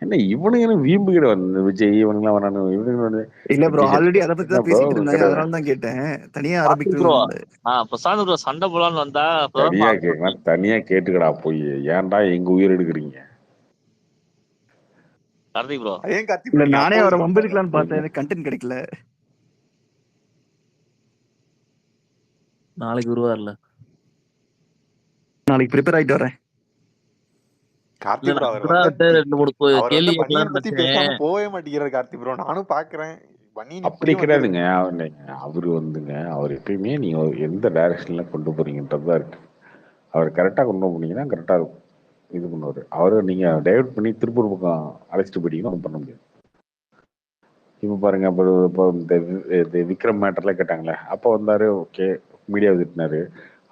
என்ன இவனுங்க வீம்பு கிட்ட வந்து விஜய் இவனுங்களாம் வரானு இவனுங்க வந்து இல்ல ப்ரோ ஆல்ரெடி அதை பத்தி என்ன தான் ப்ரோ பேசிட்டு இருந்தாங்க, அதனால தான் கேட்டேன். தனியா ஆரம்பிக்கிறது ப்ரோ இல்ல. பிரசாந்த் ப்ரோ சண்டை போலான்னு வந்தா தனியா கேட்கலாம், தனியா கேட்டுக்கடா போய் ஏன்டா எங்க உயிர் எடுக்கிறீங்க. கார்த்திக் ப்ரோ ஏன் கார்த்தி இல்ல bro, நீங்க நானே அப்போ அவரை வம்பிருக்கலான்னு பார்த்தேன், எனக்கு கண்டென்ட் கிடைக்கல. நாளைக்கு வருவார்ல, நாளைக்கு ப்ரிப்பேர் ஆயிட்டு வரேன். கார்த்தி bro, அவர் கேள்வி வந்து பனியன் கேட்கலாம்னு பத்தி பேசாம போவே மாட்டேங்கிறார் கார்த்தி bro. நானும் பாக்குறேன் பனியன் அப்படி இப்படியே கிடையாதுங்க. அவரு வந்துங்க அவர் எப்பயுமே நீங்க எந்த டைரக்ஷன்ல கொண்டு போறீங்கன்றதுதான் இருக்கு. அவர் கரெக்டா கொண்டு போனீங்கன்னா கரெக்டா இது பண்ணுவாரு. அவரை நீங்க டைவர்ட் பண்ணி திருப்பூர் பக்கம் அழைச்சிட்டு போயிட்டீங்கன்னா ஒன்றும் பண்ண முடியாது. இப்போ பாருங்க, இப்போ இந்த விக்ரம் மேட்டர்லாம் கேட்டாங்களே, அப்போ வந்தாரு, ஓகே மீடியாவை திட்டினாரு,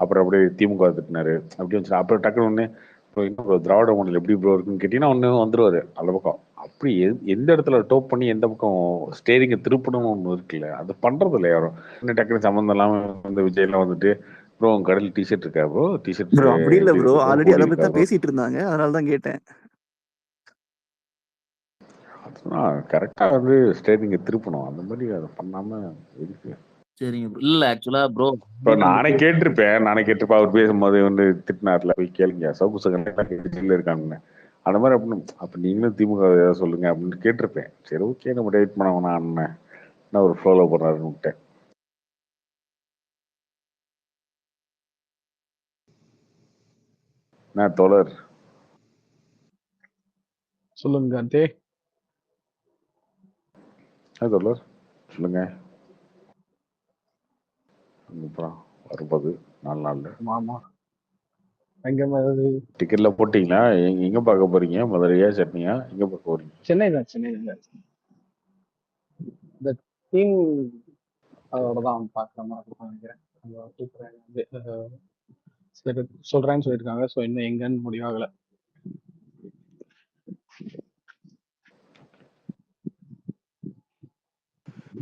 அப்புறம் அப்படியே திமுக திட்டினாரு, அப்படி வந்துச்சு. அப்புறம் டக்குனு ஒன்று இப்போ இன்னும் திராவிட மாடல் எப்படி ப்ரோ இருக்குன்னு கேட்டீங்கன்னா ஒன்று வந்துருவாரு அந்த பக்கம். அப்படி எந்த இடத்துல டோப் பண்ணி எந்த பக்கம் ஸ்டேரிங்கை திருப்பணும்னு ஒன்று இருக்குல்ல, அது பண்றது இல்லை யாரும். இன்னும் டக்குனு சம்மந்தம் இல்லாமல் வந்து விஜய்லாம் வந்துட்டு ப்ரோ உங்க கடையில் டிஷர்ட் இருக்கா ப்ரோ, டிஷர்ட் ப்ரோ அப்படி இல்ல ப்ரோ, ஆல்ரெடி அதை பத்தி இருக்கா தான் ப்ரோ, பேசிட்டு இருந்தாங்க, அதனால தான் கேட்டேன். அதுதான் கரெக்டாக வந்து ஸ்டேரிங்கை திருப்பணும். அந்த மாதிரி அதை பண்ணாம இருக்கு. சரிங்க ப்ரோ. இல்ல ஆக்சுவலா ப்ரோ இப்போ நானே கேட்டிருப்பேன், அவர் பேசும்போது வந்து திட்டினார்ல, போய் கேளுங்க சவுக்கு சகன் ஜெயில இருக்கான்னு அந்த மாதிரி. அப்படின்னு அப்போ நீங்களும் திமுக ஏதாவது சொல்லுங்க அப்படின்னு கேட்டிருப்பேன். சரி ஓகே நம்ம வெயிட் பண்ண வேணாம் அண்ணன் ஒரு ஃபாலோ பண்ணாருன்னு விட்டேன். நான் தோழர் சொல்லுங்க கார்த்தி. தோழர் சொல்லுங்க. அப்புறம் வரும்போது 4 நாள்ல ஆமா எங்க மாதிரி டிக்கெட்ல போட்டீங்களா? எங்க பார்க்க போறீங்க? மதுரையா சென்னையா? எங்க பார்க்க போறீங்க? சென்னை தான். இந்த டீம் அதோட தான் பார்க்குற மாதிரி இருக்கும் நினைக்கிறேன். சரி சொல்றேன்னு சொல்லியிருக்காங்க. ஸோ இன்னும் எங்கன்னு முடிவாகல.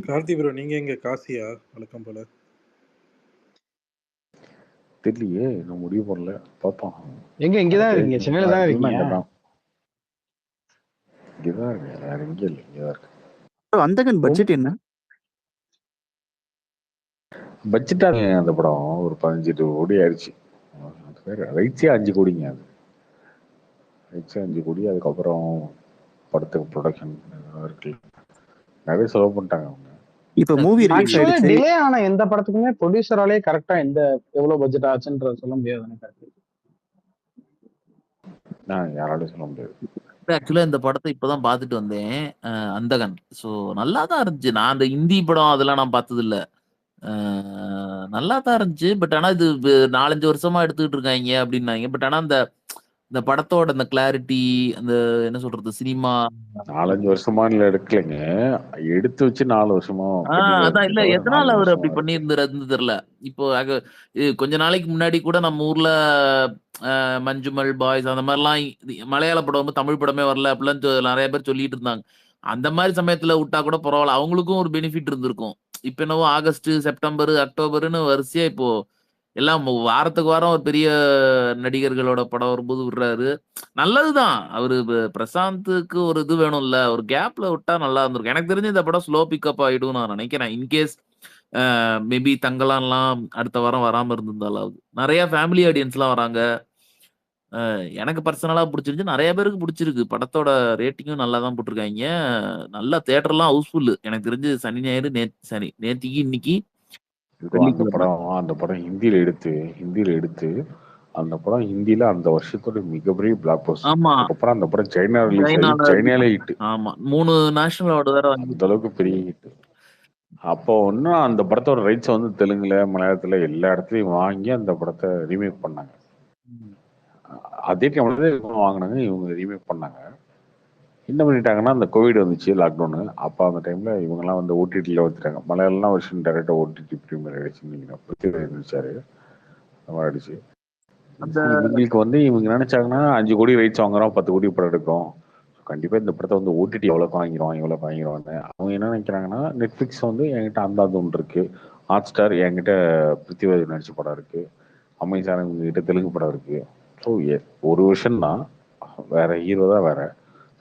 கார்த்தி ப்ரோ நீங்க எங்க காசியா வழக்கம் போல? தெரியலையே, நான் முடிவு பண்ணல, பார்ப்போம். இங்கதான் இருக்கீங்க? சென்னையில தான் இருக்கீங்க? இங்கதான் இருக்கு, வேற எங்கேயும் இல்லை, இங்கதான் இருக்கு. அந்தகன் பட்ஜெட் என்ன? பட்ஜெட்டாங்க அந்த படம் ஒரு 15 கோடி ஆயிடுச்சு. ரைட்ஸே 5 கோடிங்க. அது ரைட்ஸே 5 கோடி. அதுக்கப்புறம் படத்துக்கு ப்ரொடக்ஷன் இருக்கு, நிறைய செலவு பண்ணிட்டாங்க அவங்க. இப்ப மூவி ரிலீஸ் ஆயிடுச்சு. டிலே ஆன எந்த படத்துக்குமே ப்ரொடியூசராலே கரெக்டா எவ்வளவு பட்ஜெட் ஆச்சுன்றது சொல்ல முடியாது எனக்கு. யாராலையும் சொல்ல முடியாது. ஆக்சுவலா இந்த படத்தை இப்பதான் பார்த்துட்டு வந்தேன், அந்தகன். ஸோ நல்லா தான் இருந்துச்சு. நான் அந்த ஹிந்தி படம் அதெல்லாம் நான் பார்த்தது இல்ல, நல்லா தான் இருந்துச்சு. பட் ஆனா இது 4-5 வருஷமா எடுத்துக்கிட்டு இருக்காங்க அப்படின்னாங்க. பட் ஆனா இந்த படத்தோட அந்த கிளாரிட்டி, அந்த என்ன சொல்றது, சினிமா 4-5 வருஷமா இல்ல எடுக்கலைங்க, எடுத்து வச்சு 4 வருஷமா. அதான் இல்ல எதனால அவர் அப்படி பண்ணியிருந்தாருன்னு தெரியல. இப்போ கொஞ்ச நாளைக்கு முன்னாடி கூட நம்ம ஊர்ல மஞ்சுமல் பாய்ஸ் அந்த மாதிரிலாம் மலையாள படம் தமிழ் படமே வரல அப்படிலாம் நிறைய பேர் சொல்லிட்டு இருந்தாங்க. அந்த மாதிரி சமயத்துல விட்டா கூட பரவாயில்ல, அவங்களுக்கும் ஒரு பெனிஃபிட் இருந்திருக்கும். இப்ப என்னவோ ஆகஸ்ட், செப்டம்பர், அக்டோபர்னு வரிசையா இப்போ எல்லாம் வாரத்துக்கு வாரம் ஒரு பெரிய நடிகர்களோட படம் வரும்போது விடுறாரு. நல்லதுதான். அவரு பிரசாந்துக்கு ஒரு இது வேணும்ல, ஒரு கேப்ல விட்டா நல்லா இருந்திருக்கும். எனக்கு தெரிஞ்சு இந்த படம் ஸ்லோ பிக்கப் ஆயிடும் நான் நினைக்கிறேன். இன்கேஸ் மேபி தங்கலாம்லாம் அடுத்த வாரம் வராம இருந்திருந்தாலாவது. நிறைய ஃபேமிலி ஆடியன்ஸ்லாம் வராங்க. எனக்கு பர்சனலா பிடிச்சிருந்துச்சு, நிறைய பேருக்கு பிடிச்சிருக்கு. படத்தோட ரேட்டிங்கும் நல்லா தான் போட்டிருக்காங்க. நல்லா தியேட்டர்லாம் ஹவுஸ்ஃபுல். எனக்கு தெரிஞ்சு சனி ஞாயிறு நேத்திக்கு இன்னைக்கு அந்த படம் ஹிந்தியில எடுத்து அந்த படம் ஹிந்தியில அந்த வருஷத்தோட மிகப்பெரிய பிளாக் பஸ்டர். ஆமா, அதுக்கப்புறம் அந்த படம் சைனா ரிலீஸ் ஆகி சைனாலே ஹிட். ஆமா 3 நேஷனல் அவார்டு வேற அந்த அளவுக்கு பெரிய ஹிட். அப்போ ஒன்னும் அந்த படத்தோட ரைட்ஸ் வந்து தெலுங்குல, மலையாளத்துல எல்லா இடத்துலயும் வாங்கி அந்த படத்தை ரீமேக் பண்ணாங்க. அதே டைம்ல தான் இவங்க வாங்கினாங்க, இவங்க ரீமேக் பண்ணாங்க. என்ன பண்ணிட்டாங்கன்னா, அந்த கோவிட் வந்துச்சு, லாக்டவுனு. அப்போ அந்த டைம்ல இவங்கெல்லாம் வந்து ஓடிடியில் வந்துட்டாங்க. மலையாளம் வருஷன் டேரெக்டாக ஓடிடி ப்ரீமியர் ஆயிடுச்சுன்னு நினைக்கிறேன். பிருத்திவிராஜ் நடிச்சாரு, அந்த மாதிரி ஆயிடுச்சு. அந்த இவங்களுக்கு வந்து இவங்க நினைச்சாங்கன்னா 5 கோடி ரைட்ஸ் வாங்குறோம், 10 கோடி படம் எடுக்கிறோம், கண்டிப்பா இந்த படத்தை வந்து ஓடிடி எவ்வளோக்கு வாங்கிடுவாங்க. அவங்க என்ன நினைக்கிறாங்கன்னா, நெட்ஃபிளிக்ஸ் வந்து என்கிட்ட அந்த ஒன்று இருக்கு, ஹாட் ஸ்டார் என்கிட்ட பிருத்திவிராஜ் நடிச்ச படம் இருக்கு, அமேசான் கிட்ட தெலுங்கு படம் இருக்கு. ஸோ ஒரு விஷயம் தான், வேற ஹீரோ தான் வேற.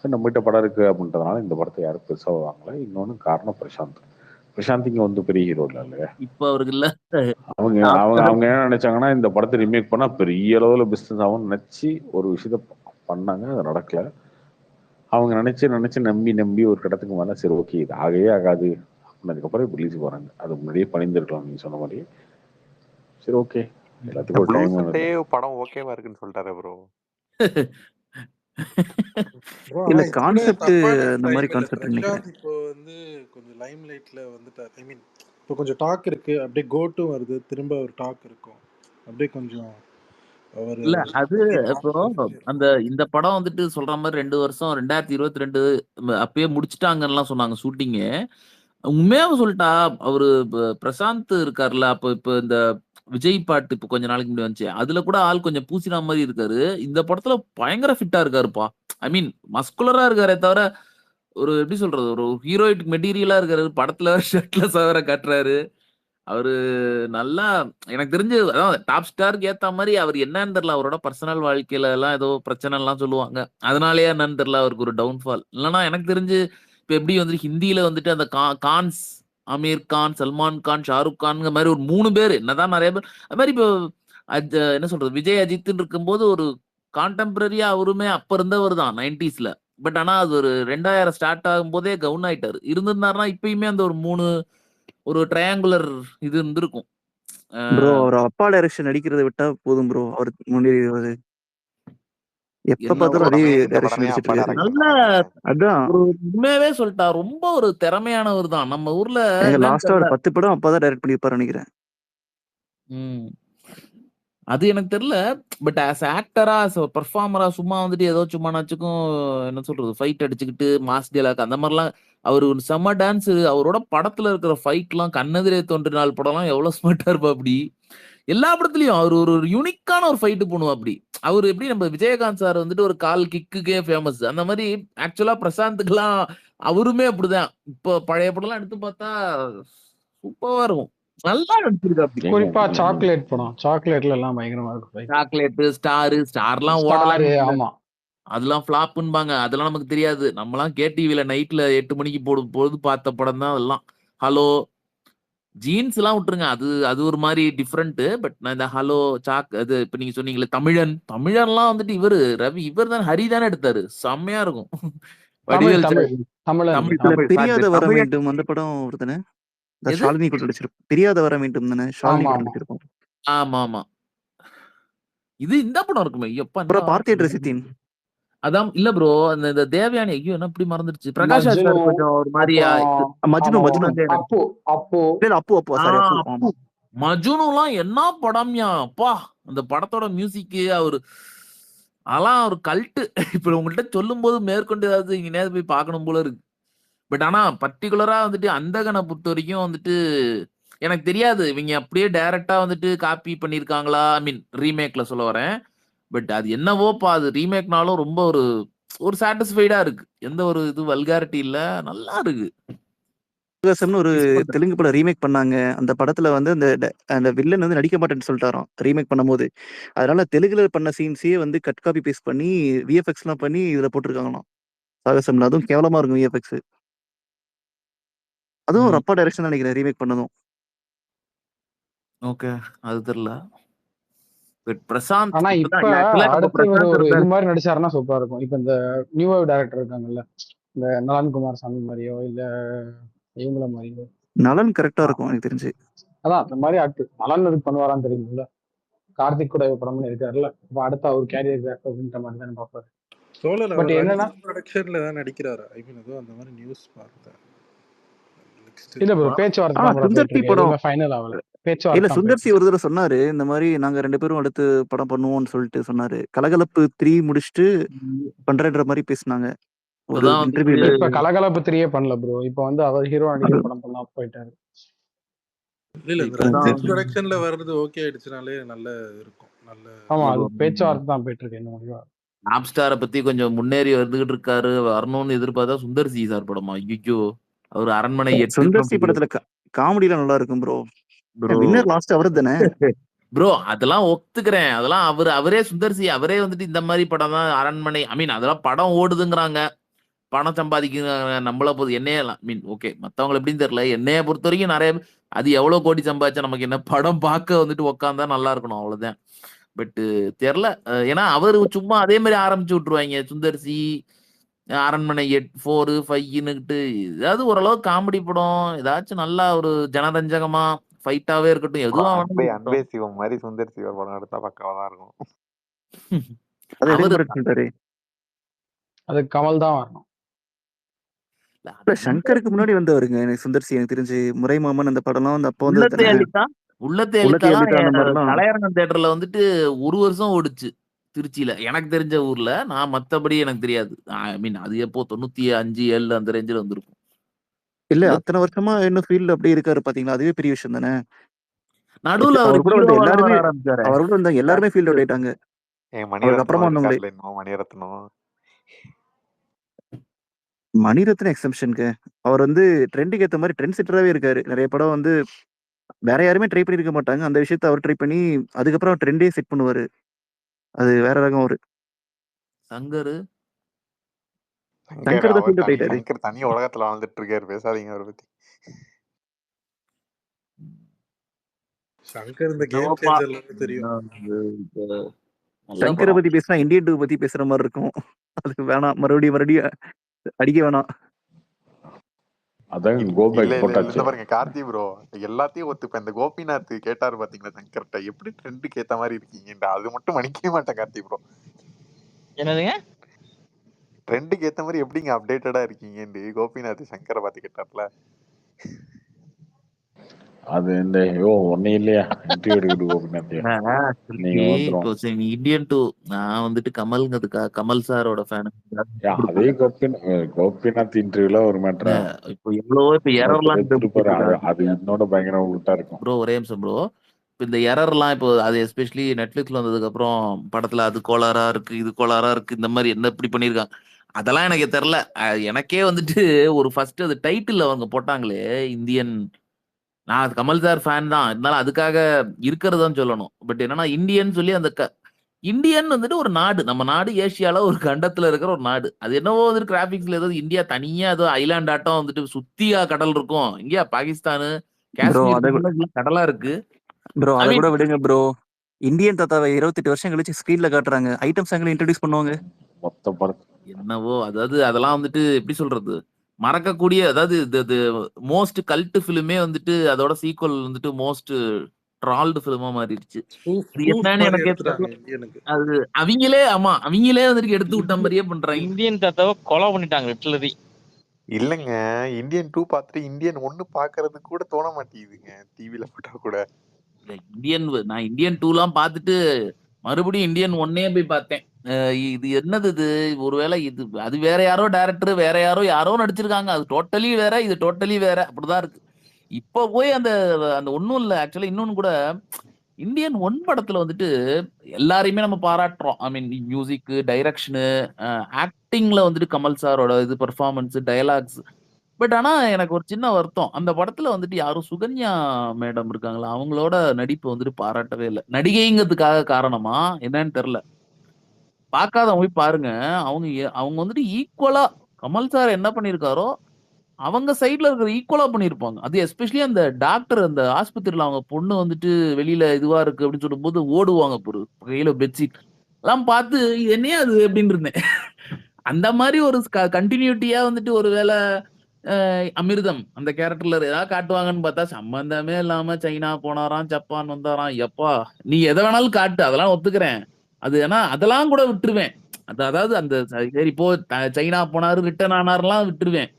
ஸோ நம்மகிட்ட படம் இருக்கு அப்படின்றதுனால இந்த படத்தை யாரும் பெருசாக வாங்கல. இன்னொன்று காரணம் பிரசாந்த் இங்க வந்து பெரிய ஹீரோ இல்லை இல்லையா. இப்ப அவருக்கு இல்ல அவங்க அவங்க அவங்க என்ன நினைச்சாங்கன்னா, இந்த படத்தை ரிமேக் பண்ணா பெரிய அளவில் பிஸ்னஸ் ஆகும்னு நினைச்சு ஒரு விஷயத்த பண்ணாங்க. அது நடக்கல. அவங்க நினைச்சு நம்பி ஒரு இடத்துக்கு மேலே சரி ஓகே இது ஆகவே ஆகாது அதுக்கப்புறம் இப்போ ரிலீஸ் போறாங்க. அது முன்னாடியே பண்ணியிருந்திருக்கலாம் நீங்க சொன்ன மாதிரி. சரி ஓகே, எல்லாத்துக்கும் ஒரு டைம். படம் ஓகேவா இருக்குன்னு சொல்லிட்டாரு ப்ரோ. இல்ல கான்செப்ட் அந்த மாதிரி கான்செப்ட் பிரசாந்த் இப்போ வந்து கொஞ்சம் லைம் லைட்ல வந்துட்டார். ஐ மீன் இப்போ கொஞ்சம் டாக் இருக்கு, அப்படியே கோட்டும் வருது, திரும்ப ஒரு டாக் இருக்கும், அப்படியே கொஞ்சம் இல்ல அது இப்போ அந்த இந்த படம் வந்துட்டு சொல்ற மாதிரி 2 வருஷம் 2022 அப்பயே முடிச்சுட்டாங்கன்னு சொன்னாங்க ஷூட்டிங்கு. உண்மையாக சொல்லிட்டா அவரு பிரசாந்த் இருக்காருல்ல, அப்போ இப்போ இந்த விஜய் பாட்டு இப்போ கொஞ்ச நாளைக்கு முன்னாடி வந்துச்சு, அதுல கூட ஆள் கொஞ்சம் பூசினா மாதிரி இருக்காரு. இந்த படத்துல பயங்கர ஃபிட்டா இருக்காருப்பா. ஐ மீன் மஸ்குலரா இருக்காரே தவிர ஒரு எப்படி சொல்றது, ஒரு ஹீரோயிக் மெட்டீரியலா இருக்காரு. படத்துல ஷர்ட்ல சவர காட்டுறாரு அவரு. நல்லா எனக்கு தெரிஞ்சு அதான் டாப் ஸ்டாருக்கு ஏத்த மாதிரி அவர் என்னன்னு தெரியல, அவரோட பர்சனல் வாழ்க்கையில எல்லாம் ஏதோ பிரச்சனை எல்லாம் சொல்லுவாங்க, அதனாலயே என்னன்னு தெரியல அவருக்கு ஒரு டவுன்ஃபால். இல்லைன்னா எனக்கு தெரிஞ்சு இப்ப எப்படி வந்து ஹிந்தியில வந்துட்டு அந்த கான்ஸ், அமீர் கான், சல்மான் கான், ஷாருக் கான் மாதிரி ஒரு 3 பேர், என்னதான் நிறைய பேர் அது மாதிரி இப்போ என்ன சொல்றது, விஜய் அஜித்னு இருக்கும்போது ஒரு கான்டெம்பரரியா அவருமே அப்ப இருந்தவர் தான் 90ஸ்ல. பட் ஆனா அது ஒரு 2000 ஸ்டார்ட் ஆகும் போதே கவுன் ஆயிட்டாரு. இருந்திருந்தாருன்னா இப்பயுமே அந்த ஒரு ட்ரையாங்குலர் இது இருந்திருக்கும். ப்ரோ அவர் அப்பா டைரக்ஷன் நடிக்கிறத விட்டா போதும் ப்ரோ, அவர் முன்னேறிடுவாரு. எப்ப பார்த்தாலும் அதே டைரக்ஷன் நடிச்சிட்டு இருக்காரு. நல்ல அதான் ஒரு உண்மையாவே சொல்லிட்டா ரொம்ப ஒரு திறமையானவர் தான் நம்ம ஊர்ல. லாஸ்டா ஒரு 10 படம் அப்பதான் டைரக்ட் பண்ணிருப்பாரு நினைக்கிறேன். அது எனக்கு தெரியல. பட் ஆஸ் ஆக்டரா, ஆஸ் பெர்ஃபார்மரா சும்மா வந்துட்டு ஏதோ சும்மா நாச்சுக்கும் என்ன சொல்றது ஃபைட் அடிச்சுக்கிட்டு மாஸ் டேலாக் அந்த மாதிரிலாம் அவர் ஒரு செம்ம டான்ஸ். அவரோட படத்துல இருக்கிற ஃபைட்லாம் கண்ணெதிரே தோன்றினால் படம்லாம் எவ்வளவு ஸ்மார்ட்டா இருப்பா. அப்படி எல்லா படத்துலயும் அவர் ஒரு யூனிக்கான ஒரு ஃபைட்டு பண்ணுவா. அப்படி அவர் எப்படி நம்ம விஜயகாந்த் சார் வந்துட்டு ஒரு கால் கிக்குக்கே ஃபேமஸ், அந்த மாதிரி ஆக்சுவலா பிரசாந்துக்குலாம் அவருமே அப்படிதான். இப்போ பழைய படம்லாம் எடுத்து பார்த்தா சூப்பரா இருக்கும். நல்லா நடிச்சிருக்காப்டி. குறிப்பா சாக்லேட் படம், சாக்லேட்ல எல்லாம் பயங்கரமா இருக்கும். சாக்லேட், ஸ்டார்லாம் ஓடலாம். ஆமா அதெல்லாம் ஃபிளாப்ன்பாங்க, அதெல்லாம் நமக்கு தெரியாது. நம்மலாம் கேடிவில நைட்ல 8 மணிக்கு போது பார்த்த படம் தான் அதெல்லாம். ஹலோ, ஜீன்ஸ் எல்லாம் விட்டுருங்க, அது ஒரு மாதிரி டிஃப்ரெண்ட். பட் நான் இந்த ஹலோ அது இப்ப நீங்க சொன்னீங்களே தமிழன்லாம் வந்துட்டு இவரு ரவி இவர் தான் ஹரி தானே எடுத்தாரு. செம்மையா இருக்கும். பிரியாத வர வேண்டும் அந்த படம் வருதுன்னு ஷாலினி கூட நடிச்சிருப்போம். பிரியாத வர வேண்டும் தானே ஷாலினி கூட நடிச்சிருப்போம். ஆமா ஆமா, இது இந்த படம் இருக்குமே. எப்ப பார்த்தேன் சித்தின் அதான் இல்ல ப்ரோ, அந்த தேவயானி ஐயோ என்ன இப்படி மறந்துருச்சு. பிரகாஷ் ராஜ் சார் கொஞ்சம் ஒரு மாதிரி மஜ்னுலாம் என்ன படம்யா அப்பா. அந்த படத்தோட மியூசிக் அவரு அதெல்லாம் ஒரு கல்ட்டு. இப்ப உங்கள்கிட்ட சொல்லும் போது மேற்கொண்டு ஏதாவது இங்க நேரம் போய் பார்க்கணும் போல இருக்கு. பட் ஆனா பர்டிகுலரா வந்துட்டு அந்தகனை பொறுத்த வரைக்கும் வந்துட்டு எனக்கு தெரியாது இவங்க அப்படியே டைரக்டா வந்துட்டு காப்பி பண்ணிருக்காங்களா, ஐ மீன் ரீமேக்ல சொல்ல வரேன். பட் அது என்னவோப்பா, அது ரீமேக்னாலும் ரொம்ப ஒரு சாட்டிஸ்ஃபைடா இருக்கு. எந்த ஒரு இது வல்காரிட்டி இல்ல, நல்லா இருக்கு. ஒரு தெலுங்கு படம் ரீமேக் பண்ணாங்க. அந்த படத்துல வந்து அந்த வில்லன் வந்து நடிக்க மாட்டேன்னு சொல்லிட்டாராம் ரீமேக் பண்ணும்போது. அதனால தெலுங்குல பண்ண சீன்ஸையே வந்து கட் காப்பி பேஸ்ட் பண்ணி விஎஃப்எக்ஸ் எல்லாம் பண்ணி இதுல போட்டிருக்காங்களாம் சாகசம்ல. அதுவும் கேவலமா இருக்கும் விஎஃப்எக்ஸ். அதுவும் ஒரு அப்பா டைரக்ஷன் நினைக்கிறேன் ரீமேக் பண்ணதும். ஓகே, அது தெரியல. பிரசாந்த் ஆனா இப்ப அடுத்து ஒரு இது மாதிரி நடிச்சாருன்னா சூப்பரா இருக்கும். இப்ப இந்த நியூ வேவ் டைரக்டர் இருக்காங்கல்ல, இந்த நலன்குமார் சாமி மாதிரியோ இல்ல இவங்கள மாதிரியோ. நலன் கரெக்டா இருக்கும் எனக்கு தெரிஞ்சு. அதான் அந்த மாதிரி ஆக்டர் நலன் இது பண்ணுவாரான்னு தெரியுமில்ல. கார்த்திக் கூட படம் இருக்காருல்ல, இப்ப அடுத்த அவர் கேரியர் அப்படின்ற மாதிரி தானே பாப்பாரு. பட் என்னன்னா ப்ரொடக்ஷன்ல தான் நடிக்கிறாரு. ஐ மீன் ஏதோ அந்த மாதிரி நியூஸ் பார்த்தேன். இல்ல ப்ரோ, பேச்சுவார்த்தை ஃபைனல் ஆகல. இல்ல பேச்சுவார்த்தை தான் சுந்தர் சி போயிட்டு ஒரு தடவை சொன்னாரு இந்த மாதிரி நாங்க 2 பேரும் அடுத்து படம் பண்ணுவோம்னு சொல்லிட்டு சொன்னாரு. கலகலப்பு 3 முடிச்சுட்டு பண்றேன்ற மாதிரி பேசினாங்க ஒரு இப்பதான் வந்துட்டு இன்டர்வியூல. இப்ப கலகலப்பு 3 பண்ணல ப்ரோ. இப்ப வந்து அவர் ஹீரோ நடிக்கிற படம் பண்ணா போயிட்டாரு. இல்ல இந்த இப்பதான் இன்ட்ரோடக்ஷன்ல வர்றது ஓகே ஆயிடுச்சுனாலே நல்ல இருக்கும். நல்ல ஆமா அது பேச்சுவார்த்தை தான் போயிட்டு இருக்கு இன்னும் முடிவா. ஆப்ஸ்டாரை பத்தி கொஞ்சம் முன்னேறி வந்துகிட்டு இருக்காரு, வரணும்னு எதிர்பார்த்தா சுந்தர் சி சார் படமா? ஐயோ, அவர் அரண்மனை 8 சுந்தர் சி படத்துல காமெடிலாம் நல்லா இருக்கும் ப்ரோ. ப்ரோ. வின்னர் லாஸ்ட் அவரு தானே? ப்ரோ அதெல்லாம் ஒத்துக்கிறேன். அதெல்லாம் அவரே சுந்தர் சி அவரே வந்துட்டு இந்த மாதிரி படம் தான் அரண்மனை. ஐ மீன் அதெல்லாம் படம் ஓடுதுங்கிறாங்க, பணம் சம்பாதிக்கிறாங்க. நம்மள பொறுத்து என்னைய மீன் ஓகே, மத்தவங்களை எப்படின்னு தெரியல, என்னைய பொறுத்த வரைக்கும் நிறைய அது எவ்வளவு கோடி சம்பாதிச்சா நமக்கு என்ன, படம் பார்க்க வந்துட்டு உட்காந்தா நல்லா இருக்கணும் அவ்வளவுதான். பட் தெரியல, ஏன்னா அவரு சும்மா அதே மாதிரி ஆரம்பிச்சு விட்டுருவாங்க. சுந்தர் சி அரண்மனை 4, 5ன்னுட்டு ஏதாவது ஓரளவு காமெடி படம், ஏதாச்சும் நல்லா ஒரு ஜனரஞ்சகமா ஃபைட்டாவே இருக்கட்டும், எதுவும் அன்பே சிவம் மாதிரி சுந்தர் சிவம் படம் எடுத்தா பக்காவா தான் இருக்கும். அது எடுக்க சொல்லிட்டாரு. அது கமல் தான் வரணும். சங்கருக்கு முன்னாடி வந்தவருங்க எனக்கு சுந்தர் சி. எனக்கு தெரிஞ்சு முறை மாமன் அந்த படம்லாம் வந்து அப்போ வந்து உள்ளத்தை அளித்தாலாம் கலையரங்கம் தியேட்டர்ல வந்துட்டு 1 வருஷம் ஓடுச்சு திருச்சியில, எனக்கு தெரிஞ்ச ஊர்ல. நான் மத்தபடி எனக்கு தெரியாது. ஐ மீன் அது எப்போ 95, 7 அந்த ரேஞ்சில் வந்திருக்கும். இல்ல அத்தனை வருஷமா இன்னும் ஃபீல்ட்ல அப்படியே இருக்காரு பாத்தீங்களா, அதுவே பெரிய விஷயம் தானே. நடுவுல அவர் கூட வந்து எல்லாருமே அவர் கூட வந்தாங்க, எல்லாருமே ஃபீல்ட் அவுட் ஆயிட்டாங்க. அப்புறமா வந்தவங்களே மணிரத்னம் எக்ஸம்ஷனுக்கு அவர் வந்து ட்ரெண்டுக்கு ஏற்ற மாதிரி ட்ரெண்ட் செட்டராகவே இருக்காரு. நிறைய படம் வந்து வேற யாருமே ட்ரை பண்ணிருக்க மாட்டாங்க, அந்த விஷயத்த அவர் ட்ரை பண்ணி அதுக்கப்புறம் ட்ரெண்டே செட் பண்ணுவாரு. அது வேற ரகம் அவரு. சங்கர் தனி உலகத்துல வாழ்ந்துட்டு இருக்காரு, பேசாதீங்க அவரை பத்தி. சங்கர் இந்த கேம் சேஞ்சர்ல தெரியும். சங்கரை பத்தி பேசினா இந்தியன் 2 பத்தி பேசுற மாதிரி இருக்கும். அதுக்கு வேணாம், மறுபடியும் அடிக்க வேணாம். அதான் கோபேக் போட்டாச்சு. பாருங்க கார்த்தி ப்ரோ எல்லாத்தையும் ஒத்துப்பேன். இந்த கோபிநாத் கேட்டாரு பாத்தீங்களா சங்கர்ட்ட, எப்படி ட்ரெண்டுக்கு ஏத்த மாதிரி இருக்கீங்க, அது மட்டும் மன்னிக்கவே மாட்டேன் கார்த்தி ப்ரோ. என்னதுங்க ட்ரெண்டுக்கு ஏத்த மாதிரி எப்படிங்க அப்டேட்டடா இருக்கீங்கன்னு கோபிநாத் சங்கரை பார்த்து கேட்டார்ல. அது இந்த ஒன்னே இல்லையா இன்டர்வியூ எடுக்குது கோபிநாத். இந்தியன் 2 நான் வந்துட்டு கமல் சாரோட ஃபேன். அதே கோபிநாத் இன்டர்வியூல ஒரு மேட்டர் இப்போ எவ்வளவோ இப்ப எரர்லாம் அது என்னோட பயங்கர உள்டா இருக்கும் ப்ரோ. ஒரே நிமிஷம் ப்ரோ. இப்போ இந்த எரர்லாம் இப்போ அது எஸ்பெஷலி நெட்ஃபிளிக்ஸ்ல வந்ததுக்கு அப்புறம் படத்துல அது கோளாறா இருக்கு, இது கோளாறா இருக்கு, இந்த மாதிரி என்ன இப்படி பண்ணிருக்காங்க அதெல்லாம் எனக்கு தெரியல. எனக்கே வந்துட்டு ஒரு ஃபர்ஸ்ட் அது டைட்டில் அவங்க போட்டாங்களே இந்தியன், நான் கமல் சார் ஃபேன் தான், இருந்தாலும் அதுக்காக இருக்கிறதான் சொல்லணும். பட் என்னன்னா இந்தியன் சொல்லி அந்த இந்தியன் வந்துட்டு ஒரு நாடு, நம்ம நாடு ஏசியால ஒரு கண்டத்துல இருக்கிற ஒரு நாடு. அது என்னவோ வந்துட்டு கிராபிக்ஸ்ல ஏதாவது இந்தியா தனியா ஏதோ ஐலாண்ட் ஆட்டம் வந்துட்டு சுத்தியா கடல் இருக்கும். இங்கேயா பாகிஸ்தானு காஷ்மீர் கடலா இருக்கு ப்ரோ. அதை கூட விடுங்க ப்ரோ, இந்தியன் தாத்தாவை 28 வருஷம் கழிச்சு ஸ்கிரீன்ல காட்டுறாங்க, ஐட்டம் சாங்ல இன்ட்ரோடியூஸ் பண்ணுவாங்க. மொத்த படம் என்னவோ அதாவது அதெல்லாம் வந்துட்டு எப்படி சொல்றது, மறக்கக்கூடிய, அதாவது மோஸ்ட் கல்ட் ஃபிலிமே வந்துட்டு அதோட சீக்வல் வந்துட்டு மோஸ்ட் ட்ரால்டு ஃபிலிமா மாறிடுச்சு. என்னன்னு எனக்கு அது அவங்களே வந்துட்டு எடுத்து விட்ட மாதிரியே பண்றாங்க. இந்தியன் தாத்தாவை கொலை பண்ணிட்டாங்க லிட்டரலி. இல்லங்க இந்தியன் 2 பார்த்துட்டு இந்தியன் 1 பாக்குறது கூட தோண மாட்டேங்குதுங்க டிவில போட்டா கூட. நான் இந்தியன் 2லாம் பார்த்துட்டு மறுபடியும் இந்தியன் 1 போய் பார்த்தேன். இது என்னது, இது ஒருவேளை இது அது வேற யாரோ டைரக்டர், வேற யாரோ நடிச்சிருக்காங்க, அது டோட்டலி வேற, இது டோட்டலி வேற, அப்படிதான் இருக்கு. இப்ப போய் அந்த ஒன்னும் இல்ல. ஆக்சுவலா இன்னொன்னு கூட, இந்தியன் 1 படத்துல வந்துட்டு எல்லாரையுமே நம்ம பாராட்டுறோம். ஐ மீன் மியூசிக், டைரக்ஷனு, ஆக்டிங்ல வந்துட்டு கமல் சாரோட இது பெர்ஃபார்மன்ஸ், டயலாக்ஸ். பட் ஆனா எனக்கு ஒரு சின்ன வருத்தம், அந்த படத்துல வந்துட்டு யாரும் சுகன்யா மேடம் இருக்காங்களா, அவங்களோட நடிப்பு வந்துட்டு பாராட்டவே இல்லை. நடிகைங்கிறதுக்காக காரணமா என்னன்னு தெரியல, பார்க்காதவங்க போய் பாருங்க. அவங்க வந்துட்டு ஈக்குவலா கமல் சார் என்ன பண்ணிருக்காரோ அவங்க சைட்ல இருக்கிற ஈக்குவலா பண்ணிருப்பாங்க. அது எஸ்பெஷலி அந்த டாக்டர் அந்த ஆஸ்பத்திரியில அவங்க பொண்ணு வந்துட்டு வெளியில இதுவா இருக்கு அப்படின்னு சொல்லும் போது ஓடுவாங்க, கையில பெட்ஷீட் எல்லாம் பார்த்து என்னையே அது அப்படின்னு இருந்தேன். அந்த மாதிரி ஒரு கண்டினியூட்டியா வந்துட்டு ஒரு வேளை அமிர்தம் அந்த கேரக்டர்ல ஏதாவது காட்டுவாங்கன்னு பார்த்தா சம்பந்தமே இல்லாம சைனா போனாராம், ஜப்பான் வந்தாராம். எப்பா நீ எதை வேணாலும் காட்டு, அதெல்லாம் ஒத்துக்கிறேன். அது ஏன்னா அதெல்லாம் கூட விட்டுருவேன். அதாவது அந்த சரி போ சைனா போனாரு ரிட்டர்ன் ஆனாருலாம் விட்டுருவேன்.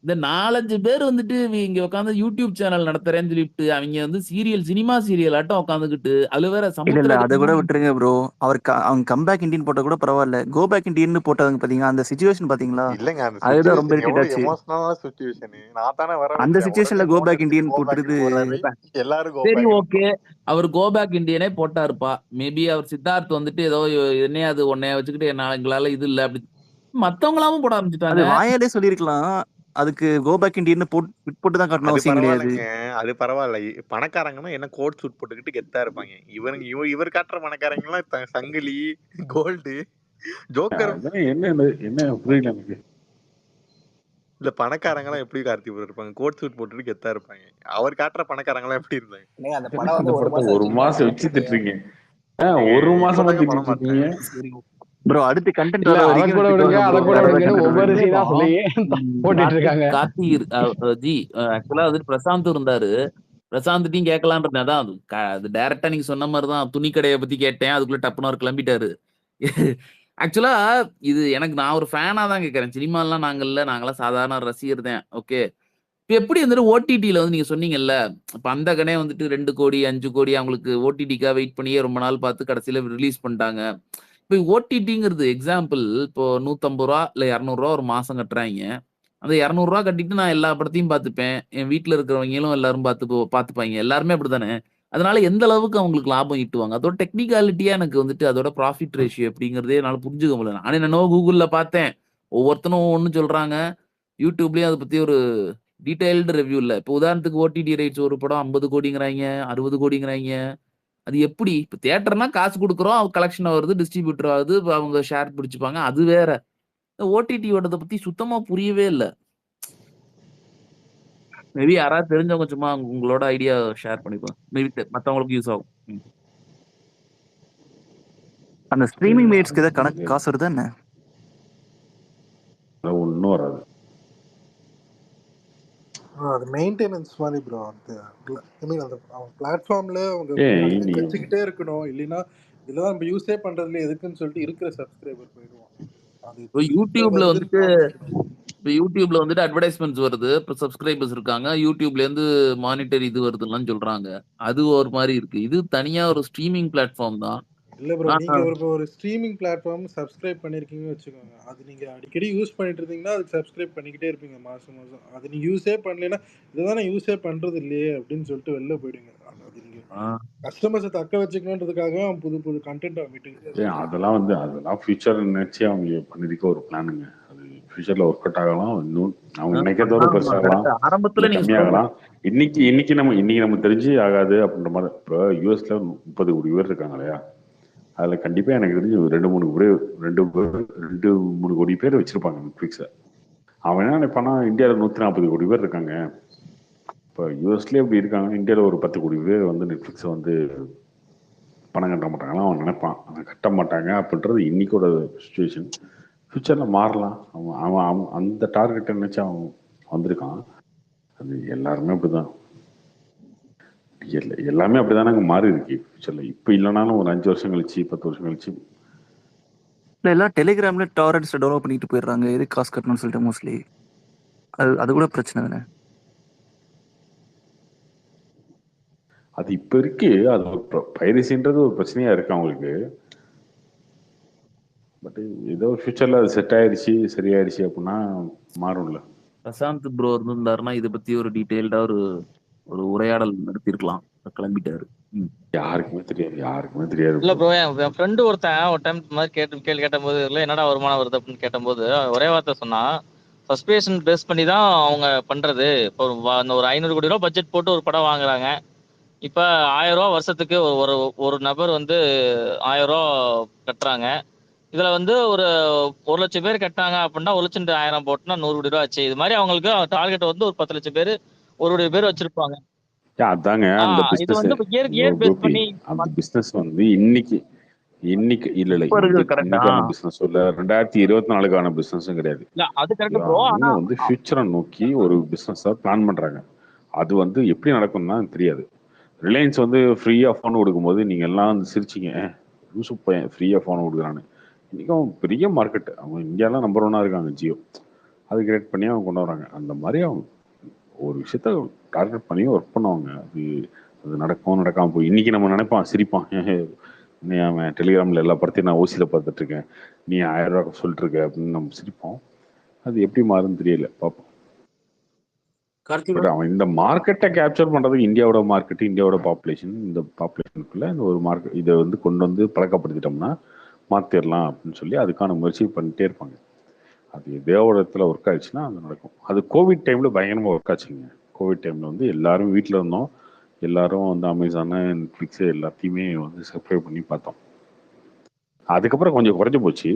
இந்த 4-5 பேர் வந்துட்டு இங்க உட்காந்து யூடியூப் சேனல் நடத்துறேன்னு சொல்லிட்டு அவங்க வந்து சினிமா சீரியல் ஆட்டம் உட்காந்துக்கிட்டு அதுல வேற இல்ல சமுத்திர அதை கூட விட்டுருங்க ப்ரோ. அவங்க கம்பேக் இண்டியன் போட்ட கூட பரவாயில்ல. கோ பேக் இண்டியன் போட்டவங்க பாத்தீங்களா, அந்த சிச்சுவேஷன் பாத்தீங்களா, இல்லங்க அந்த அதுதான் ரொம்ப சுச்சுவேஷன் இரிட்டேட் எவ்வளவு ஆச்சு. எமோஷனலான சுச்சுவேஷன். நான் தானே வர அந்த வச்சேன். சிச்சுவேஷன்ல உடனே கோ போன் பேக் எடுத்துட்டு இண்டியன் கோ பேக் போட்டுருது. போடுறாரு. எல்லாரும் கோ சரி பேக். ஓகே, அவர் கோ பேக் இண்டியனே போட்டாருப்பா. மேபி அவர் சித்தார்த் வந்துட்டு ஏதோ என்னையாது உன்னைய வச்சுக்கிட்டு எங்களால இது இல்ல அப்படி மத்தவங்களாவும் போட அது ஆரம்பிச்சுட்டாங்க. வாயாலே சொல்லியிருக்கலாம். அதுக்கு கோ பேக் இண்டியன் போட்டு தான் காட்டணும் அது அவசியம் கிடையாது. பரவாயில்லைங்க, அது பரவாயில்ல. பணக்காரங்கன்னா என்ன கோட் சூட் போட்டுக்கிட்டு கெத்தா இருப்பாங்க. இவர் காட்டுற பணக்காரங்க எல்லாம் சங்கிலி, கோல்டு, ஜோக்கர். அதான் என்ன புரியல எனக்கு. இல்ல பணக்காரங்க எல்லாம் எப்படி கார்த்தி ப்ரோ இருப்பாங்க? கோட் சூட் போட்டுட்டு கெத்தா இருப்பாங்க. அவர் காட்டுற பணக்காரங்க எல்லாம் எப்படி இருந்தாங்க? ஏங்க, அந்த படம் அந்த வந்து ஒரு படத்தை மாசம் ஒரு வச்சுக்கிட்டாங்க. மாசம் வச்சு திட்டுறீங்க. ஒரு மாசமா இப்பதாங்க திட்டிட்டு படம் பார்த்தேன். இருக்கீங்க. சரி ப்ரோ அடுத்து கண்டென்ட் இல்ல வர அதை வரைக்கும் கூட விடுங்க, திட்டுவாங்க அதை ப்ரோ. கூட வேற ஏதாவது விடுங்கன்னு கண்டென்ட் ஒவ்வொரு வருது. சீனா சொல்லி போட்டுட்டு இருக்காங்க. கார்த்தி ஜி ஆக்சுவலா வந்துட்டு பிரசாந்த் இருந்தாரு. பிரசாந்த்ட்டையும் கேட்கலான்னு இருந்தேன். அதான் அது டைரக்டா நீங்க சொன்ன மாதிரிதான் துணி கடையை பத்தி கேட்டேன். அதுக்குள்ள டப்புன்னு அவர் கிளம்பிட்டாரு. ஆக்சுவலா இது எனக்கு நான் ஒரு ஃபேனா தான் கேட்கறேன். சினிமாலாம் நாங்கெல்லாம் சாதாரண ரசிகர் தான். ஓகே, இப்ப எப்படி வந்துட்டு ஓடிடில வந்து நீங்க சொன்னீங்கல்ல, இப்ப அந்த கனே வந்துட்டு 2 கோடி 5 கோடி அவங்களுக்கு ஓடிடிக்காக வெயிட் பண்ணியே ரொம்ப நாள் பார்த்து கடைசியில ரிலீஸ் பண்ணிட்டாங்க. இப்ப ஓடிடிங்கிறது எக்ஸாம்பிள் இப்போ ரூ. 150 இல்ல ரூ. 200 ஒரு மாசம் கட்டுறாங்க. அந்த ரூ. 200 கட்டிட்டு நான் எல்லா படத்தையும் பார்த்துப்பேன். என் வீட்ல இருக்கிறவங்களும் எல்லாரும் பார்த்துப்பாங்க. எல்லாருமே அப்படித்தானே. அதனால எந்த அளவுக்கு அவங்களுக்கு லாபம் ஈட்டுவாங்க? அதோட டெக்னிக்காலிட்டியா எனக்கு வந்துட்டு அதோட ப்ராஃபிட் ரேஷியோ எப்படிங்கிறதே என்னால புரிஞ்சுக்க முடியல. நானே என்னவோ கூகுள்ல பார்த்தேன். ஒவ்வொருத்தனும் ஒவ்வொன்னு சொல்றாங்க. யூடியூப்லயும் அதை பத்தி ஒரு டீடைல்டு ரிவ்யூ இல்ல. இப்போ உதாரணத்துக்கு ஓடிடி ரைட்ஸ் ஒரு படம் 50 கோடிங்கிறாய்ங்க, 60 கோடிங்கிறாய்ங்க. அது எப்படி? இப்ப தியேட்டர்னா காசு குடுக்குறோம், கலெக்ஷன் வருது, டிஸ்ட்ரிபியூட்டர் ஆகுது, அவங்க ஷேர் பிடிச்சுப்பாங்க. அது வேற. ஓடிடி ஓடத பத்தி சுத்தமா புரியவே இல்ல. மேபி யாராவது தெரிஞ்சவங்க சும்மா உங்களோட ஐடியா ஷேர் பண்ணிக்கோங்க. மேபி மத்தவங்களுக்கு யூஸ் ஆகும். அந்த ஸ்ட்ரீமிங் ரைட்ஸ்க்கு ஏதாவது கணக்கு காசு வருதா என்ன? ஒன்னும் வராது. அது மெயின்டெனன்ஸ் மாதிரி ப்ரோ. அது ஐ மீன் அந்த அவங்க பிளாட்ஃபார்ம்ல அவங்க நீங்க வச்சுக்கிட்டே இருக்கணும். இல்லைன்னா இதெல்லாம் நம்ம யூஸே பண்றதுல எதுக்குன்னு சொல்லிட்டு இருக்கிற சப்ஸ்கிரைபர் போயிடுவோம். அது யூடியூப்ல வந்துட்டு இப்போ யூடியூப்ல வந்துட்டு அட்வர்டைஸ்மெண்ட்ஸ் வருது. இப்போ சப்ஸ்கிரைபர்ஸ் இருக்காங்க. யூடியூப்ல இருந்து மானிட்டரி இது வருதுலாம் சொல்றாங்க. அது ஒரு மாதிரி இருக்கு. இது தனியா ஒரு ஸ்ட்ரீமிங் பிளாட்ஃபார்ம் தான். இல்ல ப்ரோ, நீங்க ஒரு ஸ்ட்ரீமிங் பிளாட்ஃபார்ம் சப்ஸ்கிரைப் பண்ணிருக்கீங்கன்னு வச்சுக்கோங்க. அது நீங்க அடிக்கடி யூஸ் பண்ணிட்டு இருந்தீங்கன்னா அதுக்கு சப்ஸ்கிரைப் பண்ணிக்கிட்டே இருப்பீங்க மாசம் மாசம். அது நீங்க யூஸே பண்ணலைன்னா இதுதான் யூஸே பண்றது இல்லையே அப்படின்னு சொல்லிட்டு வெளில போயிடுங்க. அது நீங்க கஸ்டமர்ஸை தக்க வச்சுக்கணுன்றதுக்காக புது புது கண்டென்ட் விட்டு அதெல்லாம் ஃபியூச்சர் நினைச்சு அவங்க பண்ணிருக்க ஒரு பிளானுங்க. அது ஃபியூச்சர்ல ஒர்க் அவுட் ஆகலாம். இன்னும் அவங்க நினைக்கிறதோட பெருசாகலாம், ஆரம்பத்துல நீங்க கம்மியாகலாம். இன்னைக்கு நம்ம தெரிஞ்சு ஆகாது அப்படின்ற மாதிரி. இப்போ யூஎஸ்ல 30 கோடி பேர் இருக்காங்க இல்லையா, அதுல கண்டிப்பா எனக்கு தெரிஞ்சு 2-3 கோடி பேர் வச்சிருப்பாங்க நெட்ஃபிளிக்ஸை. அவன் என்ன நினைப்பானா, இந்தியாவில் 140 கோடி பேர் இருக்காங்க. இப்போ யூஎஸ்லேயே இப்படி இருக்காங்க, இந்தியாவில் ஒரு 10 கோடி பேர் வந்து நெட்ஃபிளிக்ஸை வந்து பணம் கட்ட மாட்டாங்கன்னா அவன் நினைப்பான். அவன் கட்ட மாட்டாங்க அப்படின்றது இன்னைக்கோட சுச்சுவேஷன். ஃபியூச்சரில் மாறலாம். அவன் அந்த டார்கெட்டை நினச்சி அவன் வந்திருக்கான். அது எல்லாருமே அப்படிதான். எல்லாமே அப்படிதானே மாறி இருக்கு ஃபியூச்சரில். இப்போ இல்லைனாலும் ஒரு 5 வருஷம் கழிச்சு 10 வருஷம் கழிச்சு எல்லாம் டெலிகிராம்ல டாரன்ட்ஸ் டவுன்லோட் பண்ணிட்டு போயிடுறாங்க. எது காசு கட்டணும்னு சொல்லிட்டு மோஸ்ட்லி அது கூட பிரச்சனை தானே. அது இப்போ இருக்கு. அது ஒரு பைரசின்றது ஒரு பிரச்சனையா இருக்கு அவங்களுக்கு. பட் ஏதோ ஃபியூச்சர்ல அது செட் ஆயிடுச்சு, சரியாயிடுச்சு அப்படின்னா மாறும்ல. பிரசாந்த் ப்ரோ இருந்தாருன்னா இதை பத்தி ஒரு டீடைல்டா ஒரு உரையாடல் நடத்திருக்கலாம். கிளம்பிட்டாரு. யாருக்குமே தெரியாது. இல்ல ப்ரோ, என் ஃப்ரெண்டு ஒருத்தன் ஒரு டைம் இந்த மாதிரி கேள்வி கேட்டபோது இல்லை என்னடா வருமானம் வருது அப்படின்னு கேட்டபோது ஒரே வார்த்தை சொன்னா, சஸ்பென்ஷன் பேஸ் பண்ணி தான் அவங்க பண்றது. இப்போ ஒரு 500 கோடி ரூபா பட்ஜெட் போட்டு ஒரு படம் வாங்குறாங்க. இப்ப 1000 ரூபா வருஷத்துக்கு ஒரு நபர் வந்து 1000 ரூபா கட்டுறாங்க. இதுல வந்து ஒரு 1 லட்சம் பேர் கட்டினாங்க அப்படின்னா 1 லட்சம் 1000 போட்டுனா 100 கோடி ரூபா ஆச்சு. இது மாதிரி அவங்களுக்கு டார்கெட் வந்து ஒரு 10 லட்சம் பேர் 1 கோடி பேர் வச்சிருப்பாங்க. அதாங்க அந்த இது பிசினஸ். வந்து இயர் பேஸ் பண்ணி அந்த பிசினஸ் வந்து இன்னைக்கு இன்னைக்கான பிசினஸ் இல்ல, 2024க்கான பிசினஸும் கிடையாது. அவங்க வந்து ஃபியூச்சரை நோக்கி ஒரு பிசினஸ் பிளான் பண்றாங்க. அது வந்து எப்படி நடக்கும்னா தெரியாது. ரிலையன்ஸ் வந்து ஃப்ரீயா ஃபோன் கொடுக்கும்போது நீங்க எல்லாம் வந்து சிரிச்சிங்க, யூசுப் பையன் ஃப்ரீயா ஃபோன் கொடுக்குறான்னு. இன்னைக்கும் பெரிய மார்க்கெட். அவங்க இந்தியாலாம் நம்பர் 1 இருக்காங்க ஜியோ. அது கிரியேட் பண்ணி அவங்க கொண்டு வராங்க. அந்த மாதிரி அவங்க ஒரு விஷயத்த டார்கெட் பண்ணி ஒர்க் பண்ணுவாங்க. அது நடக்கும் நடக்காம போய் இன்னைக்கு நம்ம நினைப்பான் சிரிப்பான், நீ அவன் டெலிகிராமில் எல்லா படத்தையும் நான் ஓசியில் பார்த்துட்டு இருக்கேன், நீ 1000 ரூபா சொல்லிட்டு இருக்க அப்படின்னு நம்ம சிரிப்போம். அது எப்படி மாறுன்னு தெரியல, பார்ப்போம். பட் அவன் இந்த மார்க்கெட்டை கேப்சர் பண்ணுறதுக்கு இந்தியாவோட மார்க்கெட்டு, இந்தியாவோட பாப்புலேஷன், இந்த பாப்புலேஷனுக்குள்ள இந்த ஒரு மார்க்கெட் இதை வந்து கொண்டு வந்து பழக்கப்படுத்திட்டோம்னா மாற்றிடலாம் அப்படின்னு சொல்லி அதுக்கான முயற்சி பண்ணிட்டே இருப்பாங்க. அது தேவோட இடத்துல ஒர்க் ஆயிடுச்சுன்னா அது நடக்கும். அது கோவிட் டைமில் பயங்கரமாக ஒர்க் ஆச்சுங்க. கோவிட் டைமில் வந்து எல்லாரும் வீட்டில் இருந்தோம், எல்லாரும் வந்து அமேசானு, நெட்ஃப்ளிக்ஸு எல்லாத்தையுமே வந்து சப்ஸ்கிரைப் பண்ணி பார்த்தோம். அதுக்கப்புறம் கொஞ்சம் குறைஞ்சி போச்சு.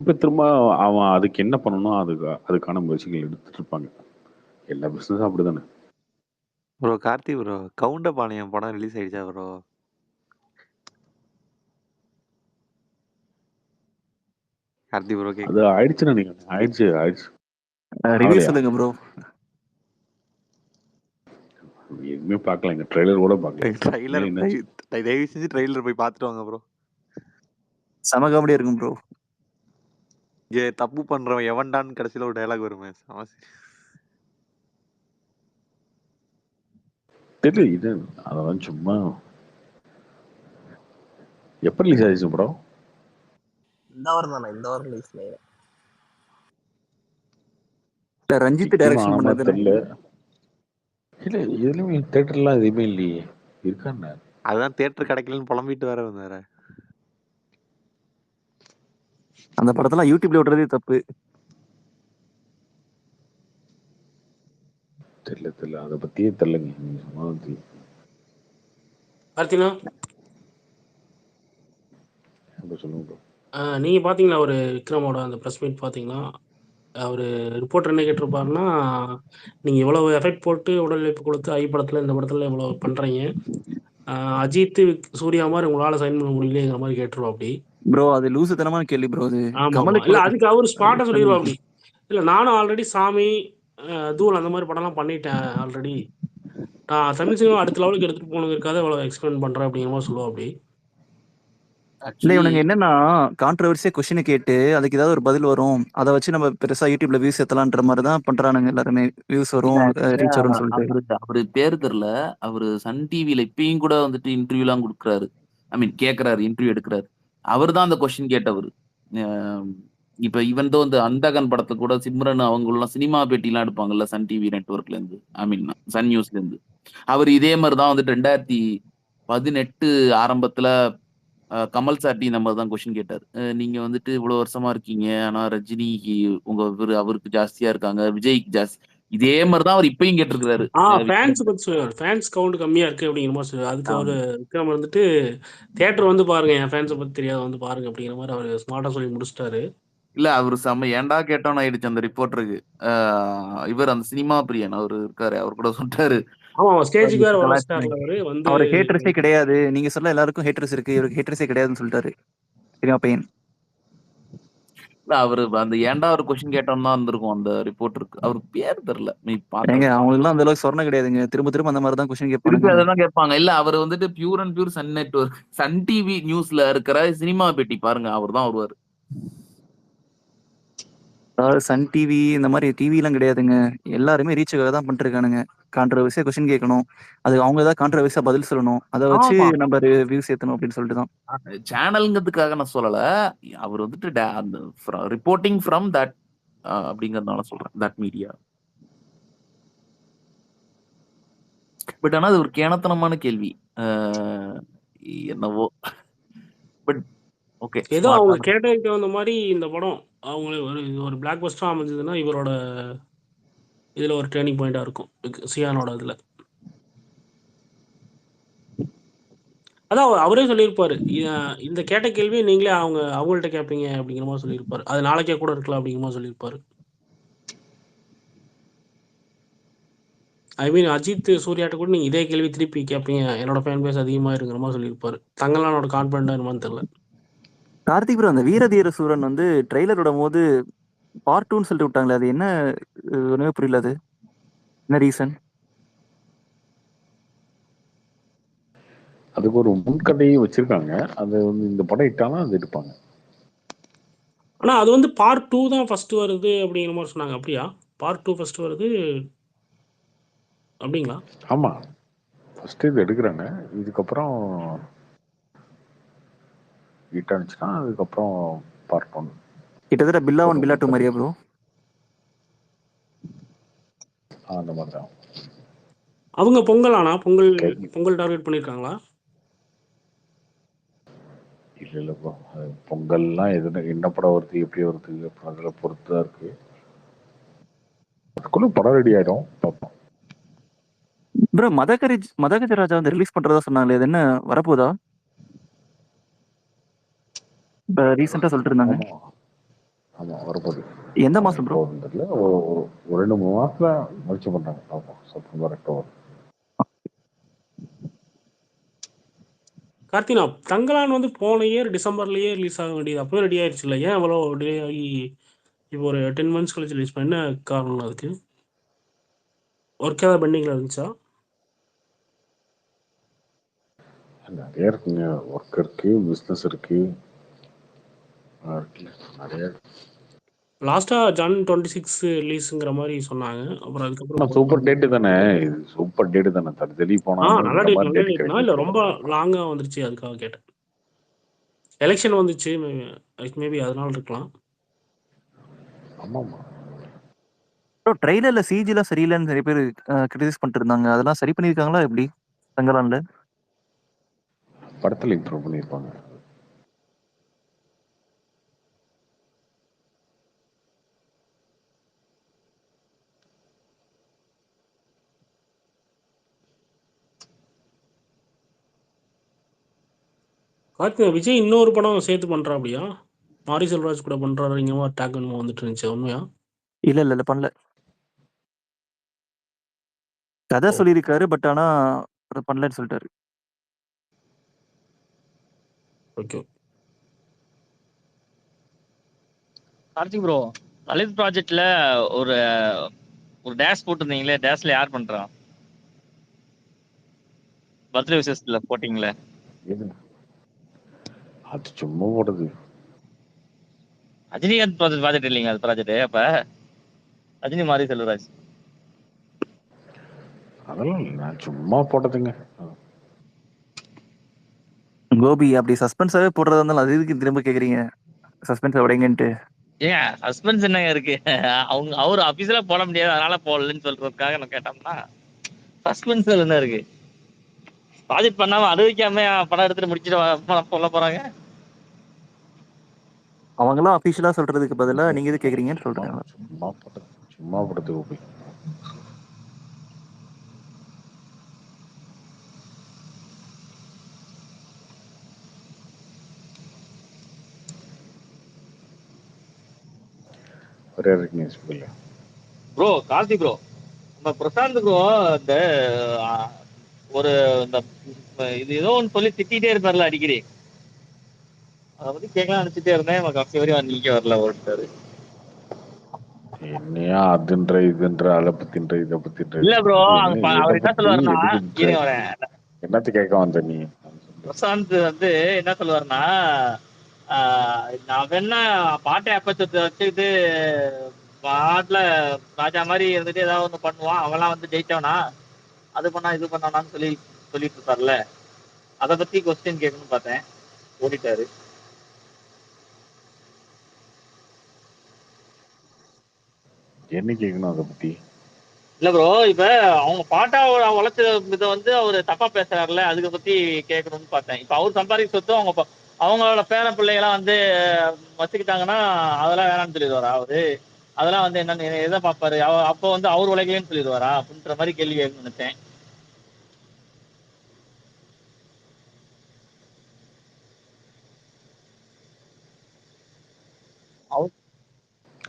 இப்போ திரும்ப அவன் அதுக்கு என்ன பண்ணணும் அதுக்கான முயற்சிகள் எடுத்துட்டு இருப்பாங்க. எல்லா பிஸ்னஸும் அப்படி தானே. ப்ரோ கார்த்தி ப்ரோ, கவுண்டபாளையம் படம் ரிலீஸ் ஆயிடுச்சா ப்ரோ? கார்த்தி ப்ரோ அது ஆயிடுச்சுன்னு நினைக்கிறேன். ஆயிடுச்சு ரிவ்யூ சொல்லுங்க ப்ரோ. எதுவுமே பார்க்கல, இந்த ட்ரெய்லர் கூட பார்க்கல. ட்ரெய்லர் தயவு செஞ்சு ட்ரெய்லர் போய் பார்த்துட்டு வாங்க ப்ரோ. செம காமெடியா இருக்கும் ப்ரோ. இங்கே தப்பு பண்றவன் எவன்டான்னு கடைசியில் ஒரு டயலாக் வருமே, தெரியல. இது அதெல்லாம் சும்மா. எப்போ ரிலீஸ் ஆயிடுச்சு ப்ரோ? இந்த வாரம் தானே, இந்த வாரம் ரிலீஸ் ஆயிடும். ரஞ்சித் டைரக்ஷன் பண்ணது தெரியல. இல்ல எதுலயுமே தியேட்டர்லாம் எதுவுமே இல்லையே, இருக்கான்னு. அதுதான் தியேட்டர் கிடைக்கலன்னு புலம்பிட்டு வேற வந்தாரு. அந்த படத்தெல்லாம் யூடியூப்ல விடுறதே தப்பு. தெரியல அதை பத்தியே தெரியலங்க. நீங்க சொன்னது கார்த்தினா சொல்லுங்க ப்ரோ. நீங்க பாத்தீங்களா ஒரு விக்ரமோட அந்த ப்ரெஸ் மீட் பாத்தீங்களா? அவரு ரிப்போர்ட்டர் என்ன கேட்டிருப்பாருன்னா, நீங்க இவ்வளவு எஃபெக்ட் போட்டு உடல் உழைப்பு கொடுத்து ஐ படத்துல இந்த படத்துல இவ்வளவு பண்றீங்க, அஜித் சூர்யா மாதிரி உங்களால சைன் பண்ண முடியலங்கிற மாதிரி கேட்டுருவா. அப்படி ப்ரோ அது லூசுத்தனமான கேள்வி ப்ரோ. அது ஆமா கமலுக்கு இல்ல, அதுக்கு அவரு ஸ்பாட்டா சொல்லிடுவா. அப்படி இல்ல, நானும் ஆல்ரெடி சாமி, தூள் அந்த மாதிரி படம்லாம் பண்ணிட்டேன் ஆல்ரெடி, நான் தமிழ் சினிமா அடுத்த லெவலுக்கு எடுத்துட்டு போனதுக்காக இவ்வளவு எக்ஸ்பிளைன் பண்றேன் அப்படிங்கிற மாதிரி சொல்லுவா. அப்படி இல்ல ஆக்சுவலி இவனுங்க என்னன்னா கான்ட்ரவர்சியா கொஸ்டினை கேட்டு அதுக்கு ஏதாவது ஒரு பதில் வரும், அதை வச்சு நம்ம பெருசா யூடியூப்ல வியூஸ் ஏத்தலான்ற மாதிரி தான் பண்றானுங்க எல்லாருமே. வியூஸ் வரும், ரீச் வரும்னு சொல்லிட்டு. அவரு பேரு தெரியல, அவரு சன் டிவில இப்பயும் கூட வந்துட்டு இன்டர்வியூ எல்லாம் கொடுக்குறாரு. ஐ மீன் கேட்கறாரு, இன்டர்வியூ எடுக்கிறாரு. அவர் தான் அந்த கொஸ்டின் கேட்டவர். இப்ப இவன் தான் இந்த அந்தகன் படத்துல கூட சிம்ரன் அவங்க எல்லாம் சினிமா பேட்டிலாம் எடுப்பாங்கல்ல சன் டிவி நெட்வொர்க்ல இருந்து, ஐ மீன் சன் நியூஸ்ல இருந்து. அவர் இதே மாதிரிதான் வந்துட்டு 2018 ஆரம்பத்துல கமல் சார்ட்டி இந்த மாதிரி தான் கொஸ்டின் கேட்டார். நீங்க வந்துட்டு இவ்வளவு வருஷமா இருக்கீங்க, ஆனா ரஜினிக்கு அவருக்கு ஜாஸ்தியா இருக்காங்க, விஜய்க்கு ஜாஸ்தி, இதே மாதிரிதான் அவர் இப்பயும் கேட்டிருக்கிறாரு. ஃபேன்ஸ் பத்தி சொல்லுவார், ஃபேன்ஸ் கவுண்ட் கம்மியா இருக்கு அப்படிங்கிற மாதிரி சொல்லுவார். அதுக்கு அவரு விக்ரம் வந்துட்டு தியேட்டர் வந்து பாருங்க, என் ஃபேன்ஸை பத்தி தெரியாத வந்து பாருங்க அப்படிங்கிற மாதிரி அவர் ஸ்மார்ட்டா சொல்லி முடிச்சிட்டாரு. இல்ல அவரு செம்ம ஏன்டா கேட்டோன்னு ஆயிடுச்சு அந்த ரிப்போர்ட்டருக்கு. இவர் அந்த சினிமா பிரியன் அவர் இருக்காரு, அவர் கூட சொல்லிட்டாரு. ஆமா, ஸ்டேஜுக்கு வேற வளர்ச்சிட்டார்ல அவரு வந்து. அவரு ஹேட்டர்ஸே கிடையாது, நீங்க சொல்ல எல்லாருக்கும் ஹேட்டர்ஸ் இருக்கு, இவருக்கு ஹேட்டர்ஸே கிடையாதுன்னு சொல்லிட்டாரு சினிமா பையன். இல்ல அவரு அந்த ஏன்டா ஒரு கொஸ்டின் கேட்டோம்னு தான் இருந்திருக்கும் அந்த ரிப்போர்ட்டருக்கு. அவர் பேர் தெரியல, நீ ஏங்க அவங்களுக்கு எல்லாம் அந்த அளவுக்கு சொரணை கிடையாதுங்க, திரும்ப திரும்ப அந்த மாதிரி தான் கொஸ்டின் திருப்பி கேட்பாங்க. அதெல்லாம் கேட்பாங்க. இல்ல அவர் வந்துட்டு pure and pure Sun network, Sun TV நியூஸ்ல இருக்கிற சினிமா பேட்டி பாருங்க, அவர் தான் வருவாரு. அதாவது சன் டிவி இந்த மாதிரி டிவி எல்லாம் கிடையாதுங்க, எல்லாருமே ரீச்சுக்காக தான் பண்ணிருக்கானுங்க. கான்ட்ரவர்சியா கொஸ்டின் கேட்கணும், அது அவங்க ஏதாவது கான்ட்ரவர்சியா பதில் சொல்லணும், அதை வச்சு நம்ம வியூஸ் ஏத்தணும் அப்படின்னு சொல்லிட்டு தான். சேனலுங்கிறதுக்காக நான் சொல்லல, அவர் வந்துட்டு அந்த ரிப்போர்ட்டிங் ஃப்ரம் தட் அப்படிங்கறதுனால சொல்றேன், தட் மீடியா. பட் ஆனா அது ஒரு கேணத்தனமான கேள்வி, என்னவோ. பட் ஓகே, ஏதோ அவங்க கேட்டதுக்கு தகுந்த மாதிரி இந்த படம் அவங்களுக்கு ஒரு பிளாக் பஸ்டரா அமைஞ்சதுன்னா இவரோட இதுல ஒரு டேர்னிங் பாயிண்டா இருக்கும் சியானோட இதுல. அதான் அவரே சொல்லியிருப்பாரு, இந்த கேட்ட கேள்வியை நீங்களே அவங்கள்ட்ட கேட்பீங்க அப்படிங்கிற மாதிரி சொல்லியிருப்பாரு. அது நாளைக்கே கூட இருக்கலாம் அப்படிங்கிற மாதிரி சொல்லியிருப்பாரு. ஐ மீன் அஜித் சூர்யாட்ட கூட நீங்க இதே கேள்வி திருப்பி கேட்பீங்க, என்னோட ஃபேன் பேஸ் அதிகமா இருக்கிற மாதிரி சொல்லியிருப்பாரு. தங்கலானோட கான்பிடண்டா என்னமான்னு தெரியல. கார்த்திக் ப்ரோ, அந்த வீரதீர சூரன் வந்து ட்ரெய்லர் விடும் போது பார்ட் 2ன்னு சொல்லிட்டு விட்டாங்களே, அது என்ன ஒண்ணுமே புரியல, அது என்ன ரீசன்? அதுக்கு ஒரு முன்கதையை வச்சிருக்காங்க, அது வந்து இந்த படம் இட்டாலும் அது எடுப்பாங்க. ஆனா அது வந்து பார்ட் 2 தான் ஃபர்ஸ்ட் வருது அப்படிங்கிற மாதிரி சொன்னாங்க. அப்படியா? பார்ட் 2 ஃபர்ஸ்ட் வருது அப்படிங்களா? ஆமா. ஃபர்ஸ்ட் இது எடுக்குறாங்க. இதுக்கப்புறம் ஹிட் ஆனிச்சுன்னா அதுக்கப்புறம் பார்ட் 1 கிட்டத்தட்ட பில்லா 1 பில்லா 2 மாதிரியா ப்ரோ? அந்த மாதிரி தான். அவங்க பொங்கல் பொங்கல் டார்கெட் பண்ணியிருக்காங்களா? இல்ல ப்ரோ. பொங்கல்லாம் என்ன படம் வருது எப்படி வருது அதில் பொறுத்து தான் இருக்கு. அதுக்குள்ள படம் ரெடி ஆயிடும் பார்ப்போம். ப்ரோ மதகஜ ராஜா வந்து ரிலீஸ் பண்றதா சொன்னாங்களே, அது என்ன வரப்போதா? இப்போ ரீசெண்டா சொல்லிட்டு இருந்தாங்க. ஆமா வரப்போகுது. எந்த மாசம் ப்ரோ? தெரியல, ஒரு 2-3 மாசத்துல முயற்சி பண்றாங்க. பார்ப்போம். September October. கார்த்தினா, தங்கலான் வந்து போன இயர் டிசம்பர்லயே ரிலீஸ் ஆக வேண்டியது அப்பவே ரெடி ஆயிடுச்சு இல்லை? ஏன் அவ்வளோ டிலே ஆகி இப்போ ஒரு 10 months கழிச்சு ரிலீஸ் பண்ண? என்ன காரணம் அதுக்கு? ஒர்க் ஏதாவது பெண்டிங்ல இருந்துச்சா? நிறைய இருக்குங்க. ஒர்க் இருக்கு, பிஸ்னஸ் இருக்கு, நிறைய. லாஸ்டா ஜான் 26 ரிலீஸுங்கிற மாதிரி சொன்னாங்க. அப்புறம் அதுக்கப்புறம் சூப்பர் டேட் தானே இது. சூப்பர் டேட் தானே. தள்ளி போனாலும் நல்ல இந்த டேட் மாதிரி நல்ல டேட் டேட்னா இல்லை ரொம்ப லாங்கா வந்துருச்சு அதுக்காக கேட்டேன். எலெக்ஷன் வந்துச்சு மேபி அதனால இருக்கலாம். ஆமாமா. ப்ரோ ட்ரெய்லர்ல சிஜிலாம் சரியில்லைன்னு நிறைய பேர் கிரிட்டிசைஸ் பண்ணிட்டு இருந்தாங்க. அதெல்லாம் சரி பண்ணியிருக்காங்களா எப்படி தங்கலான்ல? படத்துல இம்ப்ரூவ் பண்ணியிருப்பாங்க. கார்த்திகா, விஜய் இன்னொரு படம் சேர்த்து பண்றா அப்படியா? மாரி செல்வராஜ் கூட பண்றாருங்க டேக் என்னமோ வந்துட்டு இருந்துச்சு, உண்மையா? இல்ல பண்ணல. கதை சொல்லியிருக்காரு, பட் ஆனா அதை பண்ணலன்னு சொல்லிட்டாரு. ஓகே. கார்த்திக் ப்ரோ, லலித் ப்ராஜெக்ட்ல ஒரு ஒரு டேஷ் போட்டிருந்தீங்களே, டேஷ்ல யார் பண்றா? பர்த்டே விஷஸ்ல போட்டீங்களே. அது சும்மா போடுது. ரஜினிகாந்த் ப்ராஜெக்ட் இல்லைங்க அது ப்ராஜெக்ட். அப்ப ரஜினி மாரி செல்வராஜ். அதெல்லாம் நான் சும்மா போட்டதுங்க. கோபி அப்படி சஸ்பென்ஸாவே போடுறதா இருந்தாலும் அது எதுக்கு திரும்ப கேக்குறீங்க? சஸ்பென்ஸை உடைங்கன்ட்டு. ஏங்க சஸ்பென்ஸ் என்னங்க இருக்கு? அவர் அபிஷியலா போட முடியாது அதனால போடலன்னு சொல்றதுக்காக நான் கேட்டோம்னா சஸ்பென்ஸ் என்ன இருக்கு? ப்ராஜெக்ட் பண்ணாம அறிவிக்காம படம் எடுத்துட்டு முடிச்சுட்டு சொல்ல போறாங்க. அவங்களாம் அபிஷியலா சொல்றதுக்கு பதிலா நீங்க எது கேக்குறீங்கன்னு சொல்றாங்க. சும்மா போட்டது கோபி. ப்ரோ கார்த்தி ப்ரோ, நம்ம பிரசாந்த் ப்ரோ இந்த ஒரு இந்த இது ஏதோ ஒன்று சொல்லி திட்டிகிட்டே இருப்பார்ல அடிக்கடி, அதை பத்தி கேட்கலாம் நினைச்சிட்டே இருந்தேன். கடைசி வரையும் நீங்க வரல ஓட்டாரு. என்னையா அதுன்ற இதுன்ற அதை பத்தின்ற இதை பத்தின்ற இல்ல ப்ரோ, அவர் என்ன சொல்லுவாருன்னா, என்னத்து கேட்க வந்த நீ? பிரசாந்த் வந்து என்ன சொல்லுவாருன்னா, நான் வேணா பாட்டை அப்பச்சத்தை வச்சுக்கிட்டு பாட்டுல ராஜா மாதிரி இருந்துட்டு ஏதாவது ஒண்ணு பண்ணுவான், அவன்லாம் வந்து ஜெயிச்சவனா, அது பண்ணா இது பண்ணானான்னு சொல்லிட்டு இருப்பார்ல. அதை பத்தி கொஸ்டின் கேட்கணும்னு பார்த்தேன், ஓடிட்டாரு. என்ன கேட்கணும் அதை பத்தி? இல்ல ப்ரோ, இப்ப அவங்க பாட்டா உழைச்ச இதை வந்து அவரு தப்பா பேசுறாருல, அதுக்கு பத்தி கேட்கணும்னு பார்த்தேன். இப்ப அவர் சம்பாதிக்க சொத்து அவங்களோட பேர பிள்ளைகளாம் வந்து வச்சுக்கிட்டாங்கன்னா அதெல்லாம் வேணாம்னு சொல்லிடுவாரா அவரு? அதெல்லாம் வந்து என்னன்னு எதை பார்ப்பாரு? அப்போ வந்து அவர் உழைக்கலன்னு சொல்லிடுவாரா அப்படின்ற மாதிரி கேள்வி கேட்கணும்னு நினைச்சேன்.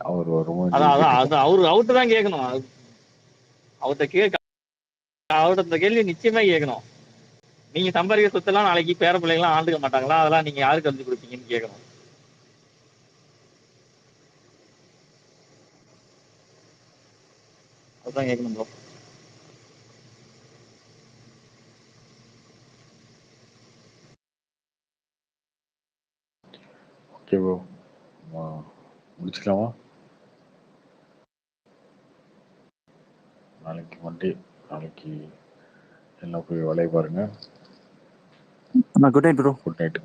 அவர் அதான் அவர்கிட்ட தான் கேட்கணும். அவர்கிட்ட இந்த கேள்வி நிச்சயமா கேட்கணும். நீங்க சம்பாதிக்க சொத்தெல்லாம் நாளைக்கு பேர பிள்ளைங்களாம் ஆண்டுக்க மாட்டாங்களா? அதெல்லாம் நீங்க யாருக்கு வந்து கொடுப்பீங்கன்னு கேட்கணும். அதுதான் கேட்கணும் ப்ரோ. Okay bro. முடிச்சுக்கலாமா? நாளைக்கு மண்டே. நாளைக்கு எல்லாம் போய் வேலையை பாருங்க. Good night bro. Good night.